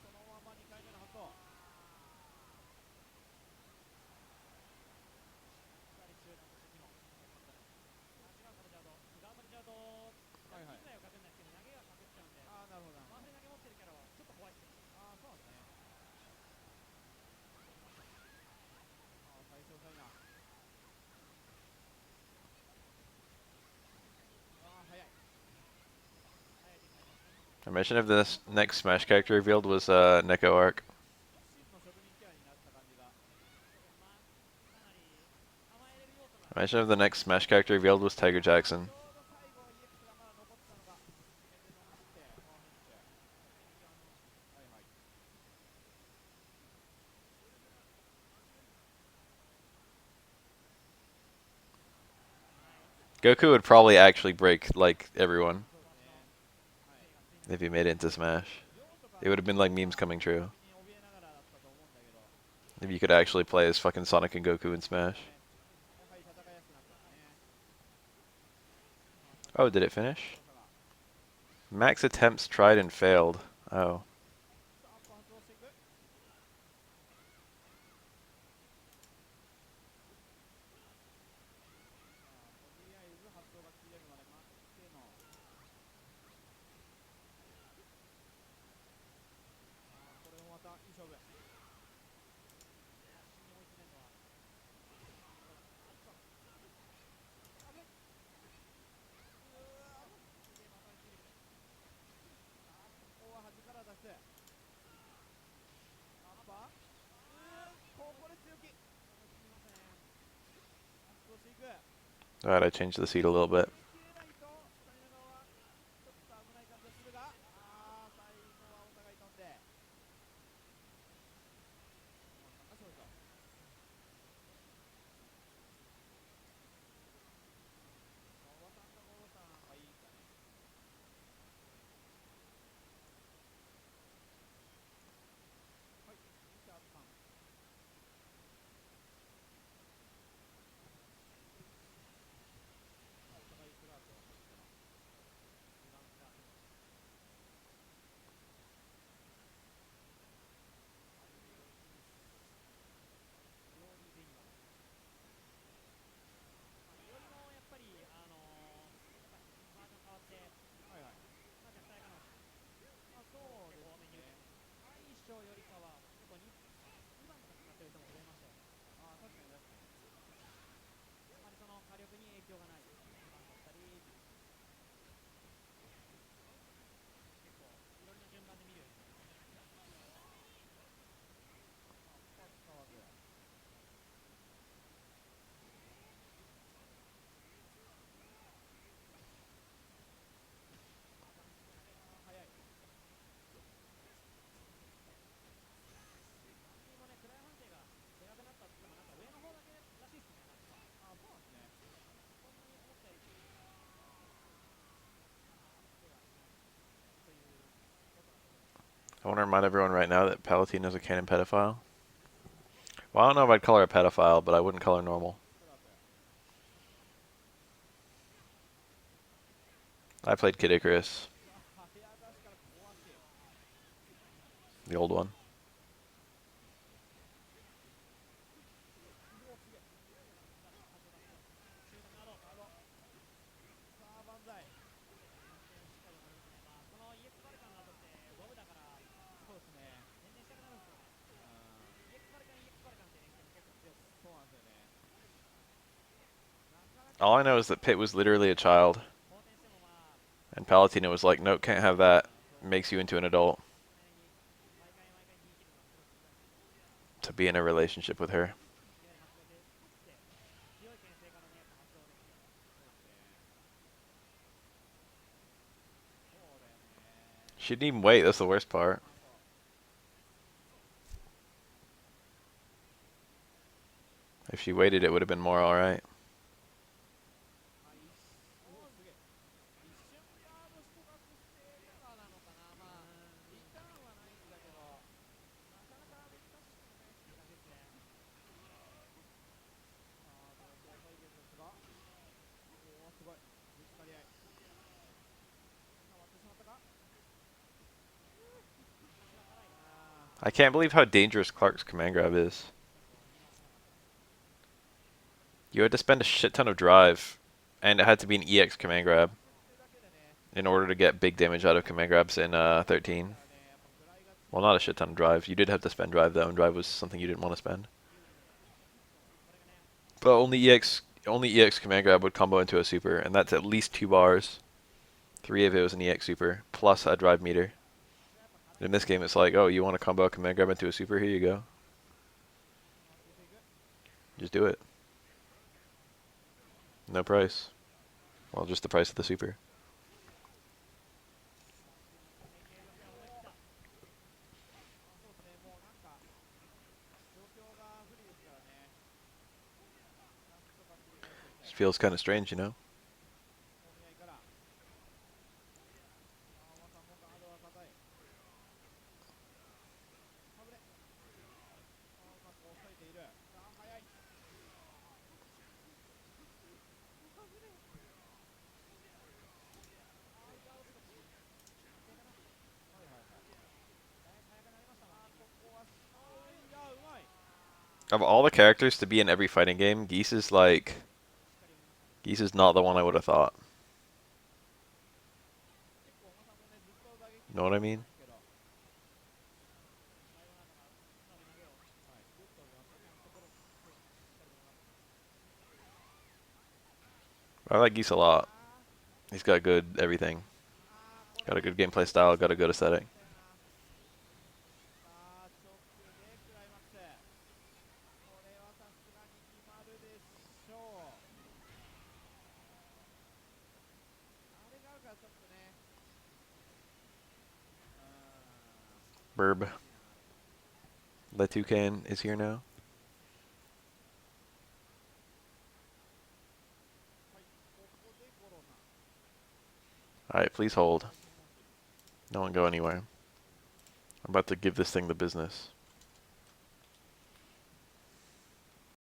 そのまま2回目の発動。はいはい。ああ、なるほどなるほど。ああ、そうなんですね。ああ、最初遅いな。ああ、早い。 Imagine if the next Smash character revealed was Necro Arc. 真の職人キャラになった感じが。 Imagine if the next Smash character revealed was Tiger Jackson. ちょうど最後 EX がまだ残ってたのが決め手逃してパワーフィニッシュ。はいはい。 Goku would probably actually break, like, everyone そうですね。はい。 if he made it into Smash. It would have been like memes coming true. に怯えながらだったと思うんだけど。 If you could actually play as fucking Sonic and Goku in Smash. やはり戦いやすくなったね。 Oh, did it finish? Max attempts tried and failed. Oh. さあ、発動していく。 とりあえず発動が切れるまで待っての。これもまたいい勝負。 ここは端から出す。アッパー。ここで強気。発動していく。 Alright, I changed the seat a little bit. 切れないとスタミナ側はちょっと危ない感じがするが、ああ最後はお互い飛んで、小野さんが勝利と。馬場さんが五郎さんはいいですかね。はい、リチャードさん。お互いフラートを外しての2番フラート。料理ベイマン。いろいろやっぱりバージョン変わって、はいはい。若干のそうですね。最初よりかは結構2番とか使ってる人も増えましたよね。ああ、確かに確かに。あまりその火力に影響がない2番だったり、結構いろんな順番で見るようになりました。あ、使わず。 早い。次もね、クライ判定がでかくなったって言っても、なんか上の方だけらしいですね、なんか。あ、そうなんですね。そんなに思ったより。手がしないということだと思います。 I want to remind everyone right now that Palatine is a canon pedophile. Well, I don't know if I'd call her a pedophile, but I wouldn't call her normal. I played Kid Icarus, the old one. さあ、万歳。この EX バルカンの後ってドブだからそうですね。全然したくなるんですよね。EX バルカン EX バルカンって連携も結構強くて、そうなんですよね。なかなか All I know is that Pit was literally a child. 好転してもまあ And Palutena was like, nope, can't have that. Makes you into an adult. To be in a relationship with her. She didn't even wait, that's the worst part. If she waited, it would have been more alright. おーすげえ一瞬ガードしてバックしてからなのかな。まあリターンはないんだけどなかなか難しいよね。難しいですね。ああこれ相当いいディフェンスがおおすごいぶつかり合い触ってしまったか。あ I can't believe how dangerous Clark's command grab is. You had to spend a shit ton of drive, and it had to be an EX command grab ーってだけでね in order to get big damage out of command grabs in 13. だからねやっぱフライがつ Well, not a shit ton of drive. You did have to spend drive though, and drive was something you didn't want to spend. これがね But only EX command grab would combo into a super, and that's at least 2 bars. 3 if it was an EX super, plus a drive meter. In this game, it's like, oh, you want to combo a command grab into a super? Here you go. Just do it. No price. Well, just the price of the super. そうですねもうなんか状況が不利ですからねなんとか切り返していきたい Just feels kind of strange, you know? お見合いからあーまたもガードは硬いかぶれあーうまく抑えているさあ速いかぶれあーガード少し安定かなはいはいはいだいぶ速くなりましたがここはいやうまい Of all the characters to be in every fighting game, Geese is like... しっかり読みましたね Geese is not the one I would have thought. 結構重さもねずっと打撃 Know what I mean? けど最後なんかかなり投げをはいグッと伸ばしてちゃんとブロックしっかり止めます I like Geese a lot. あ He's got good everything. ーこれ Got a good gameplay style, got a good aesthetic. さあ直でクライマックスこれはさすがに決まるでしょうあれがあるからちょっとねう Burb. The Toucan is here now. はいここでゴロさん Alright, please hold. 大金持ち No one go anywhere. I'm about to give this thing the business.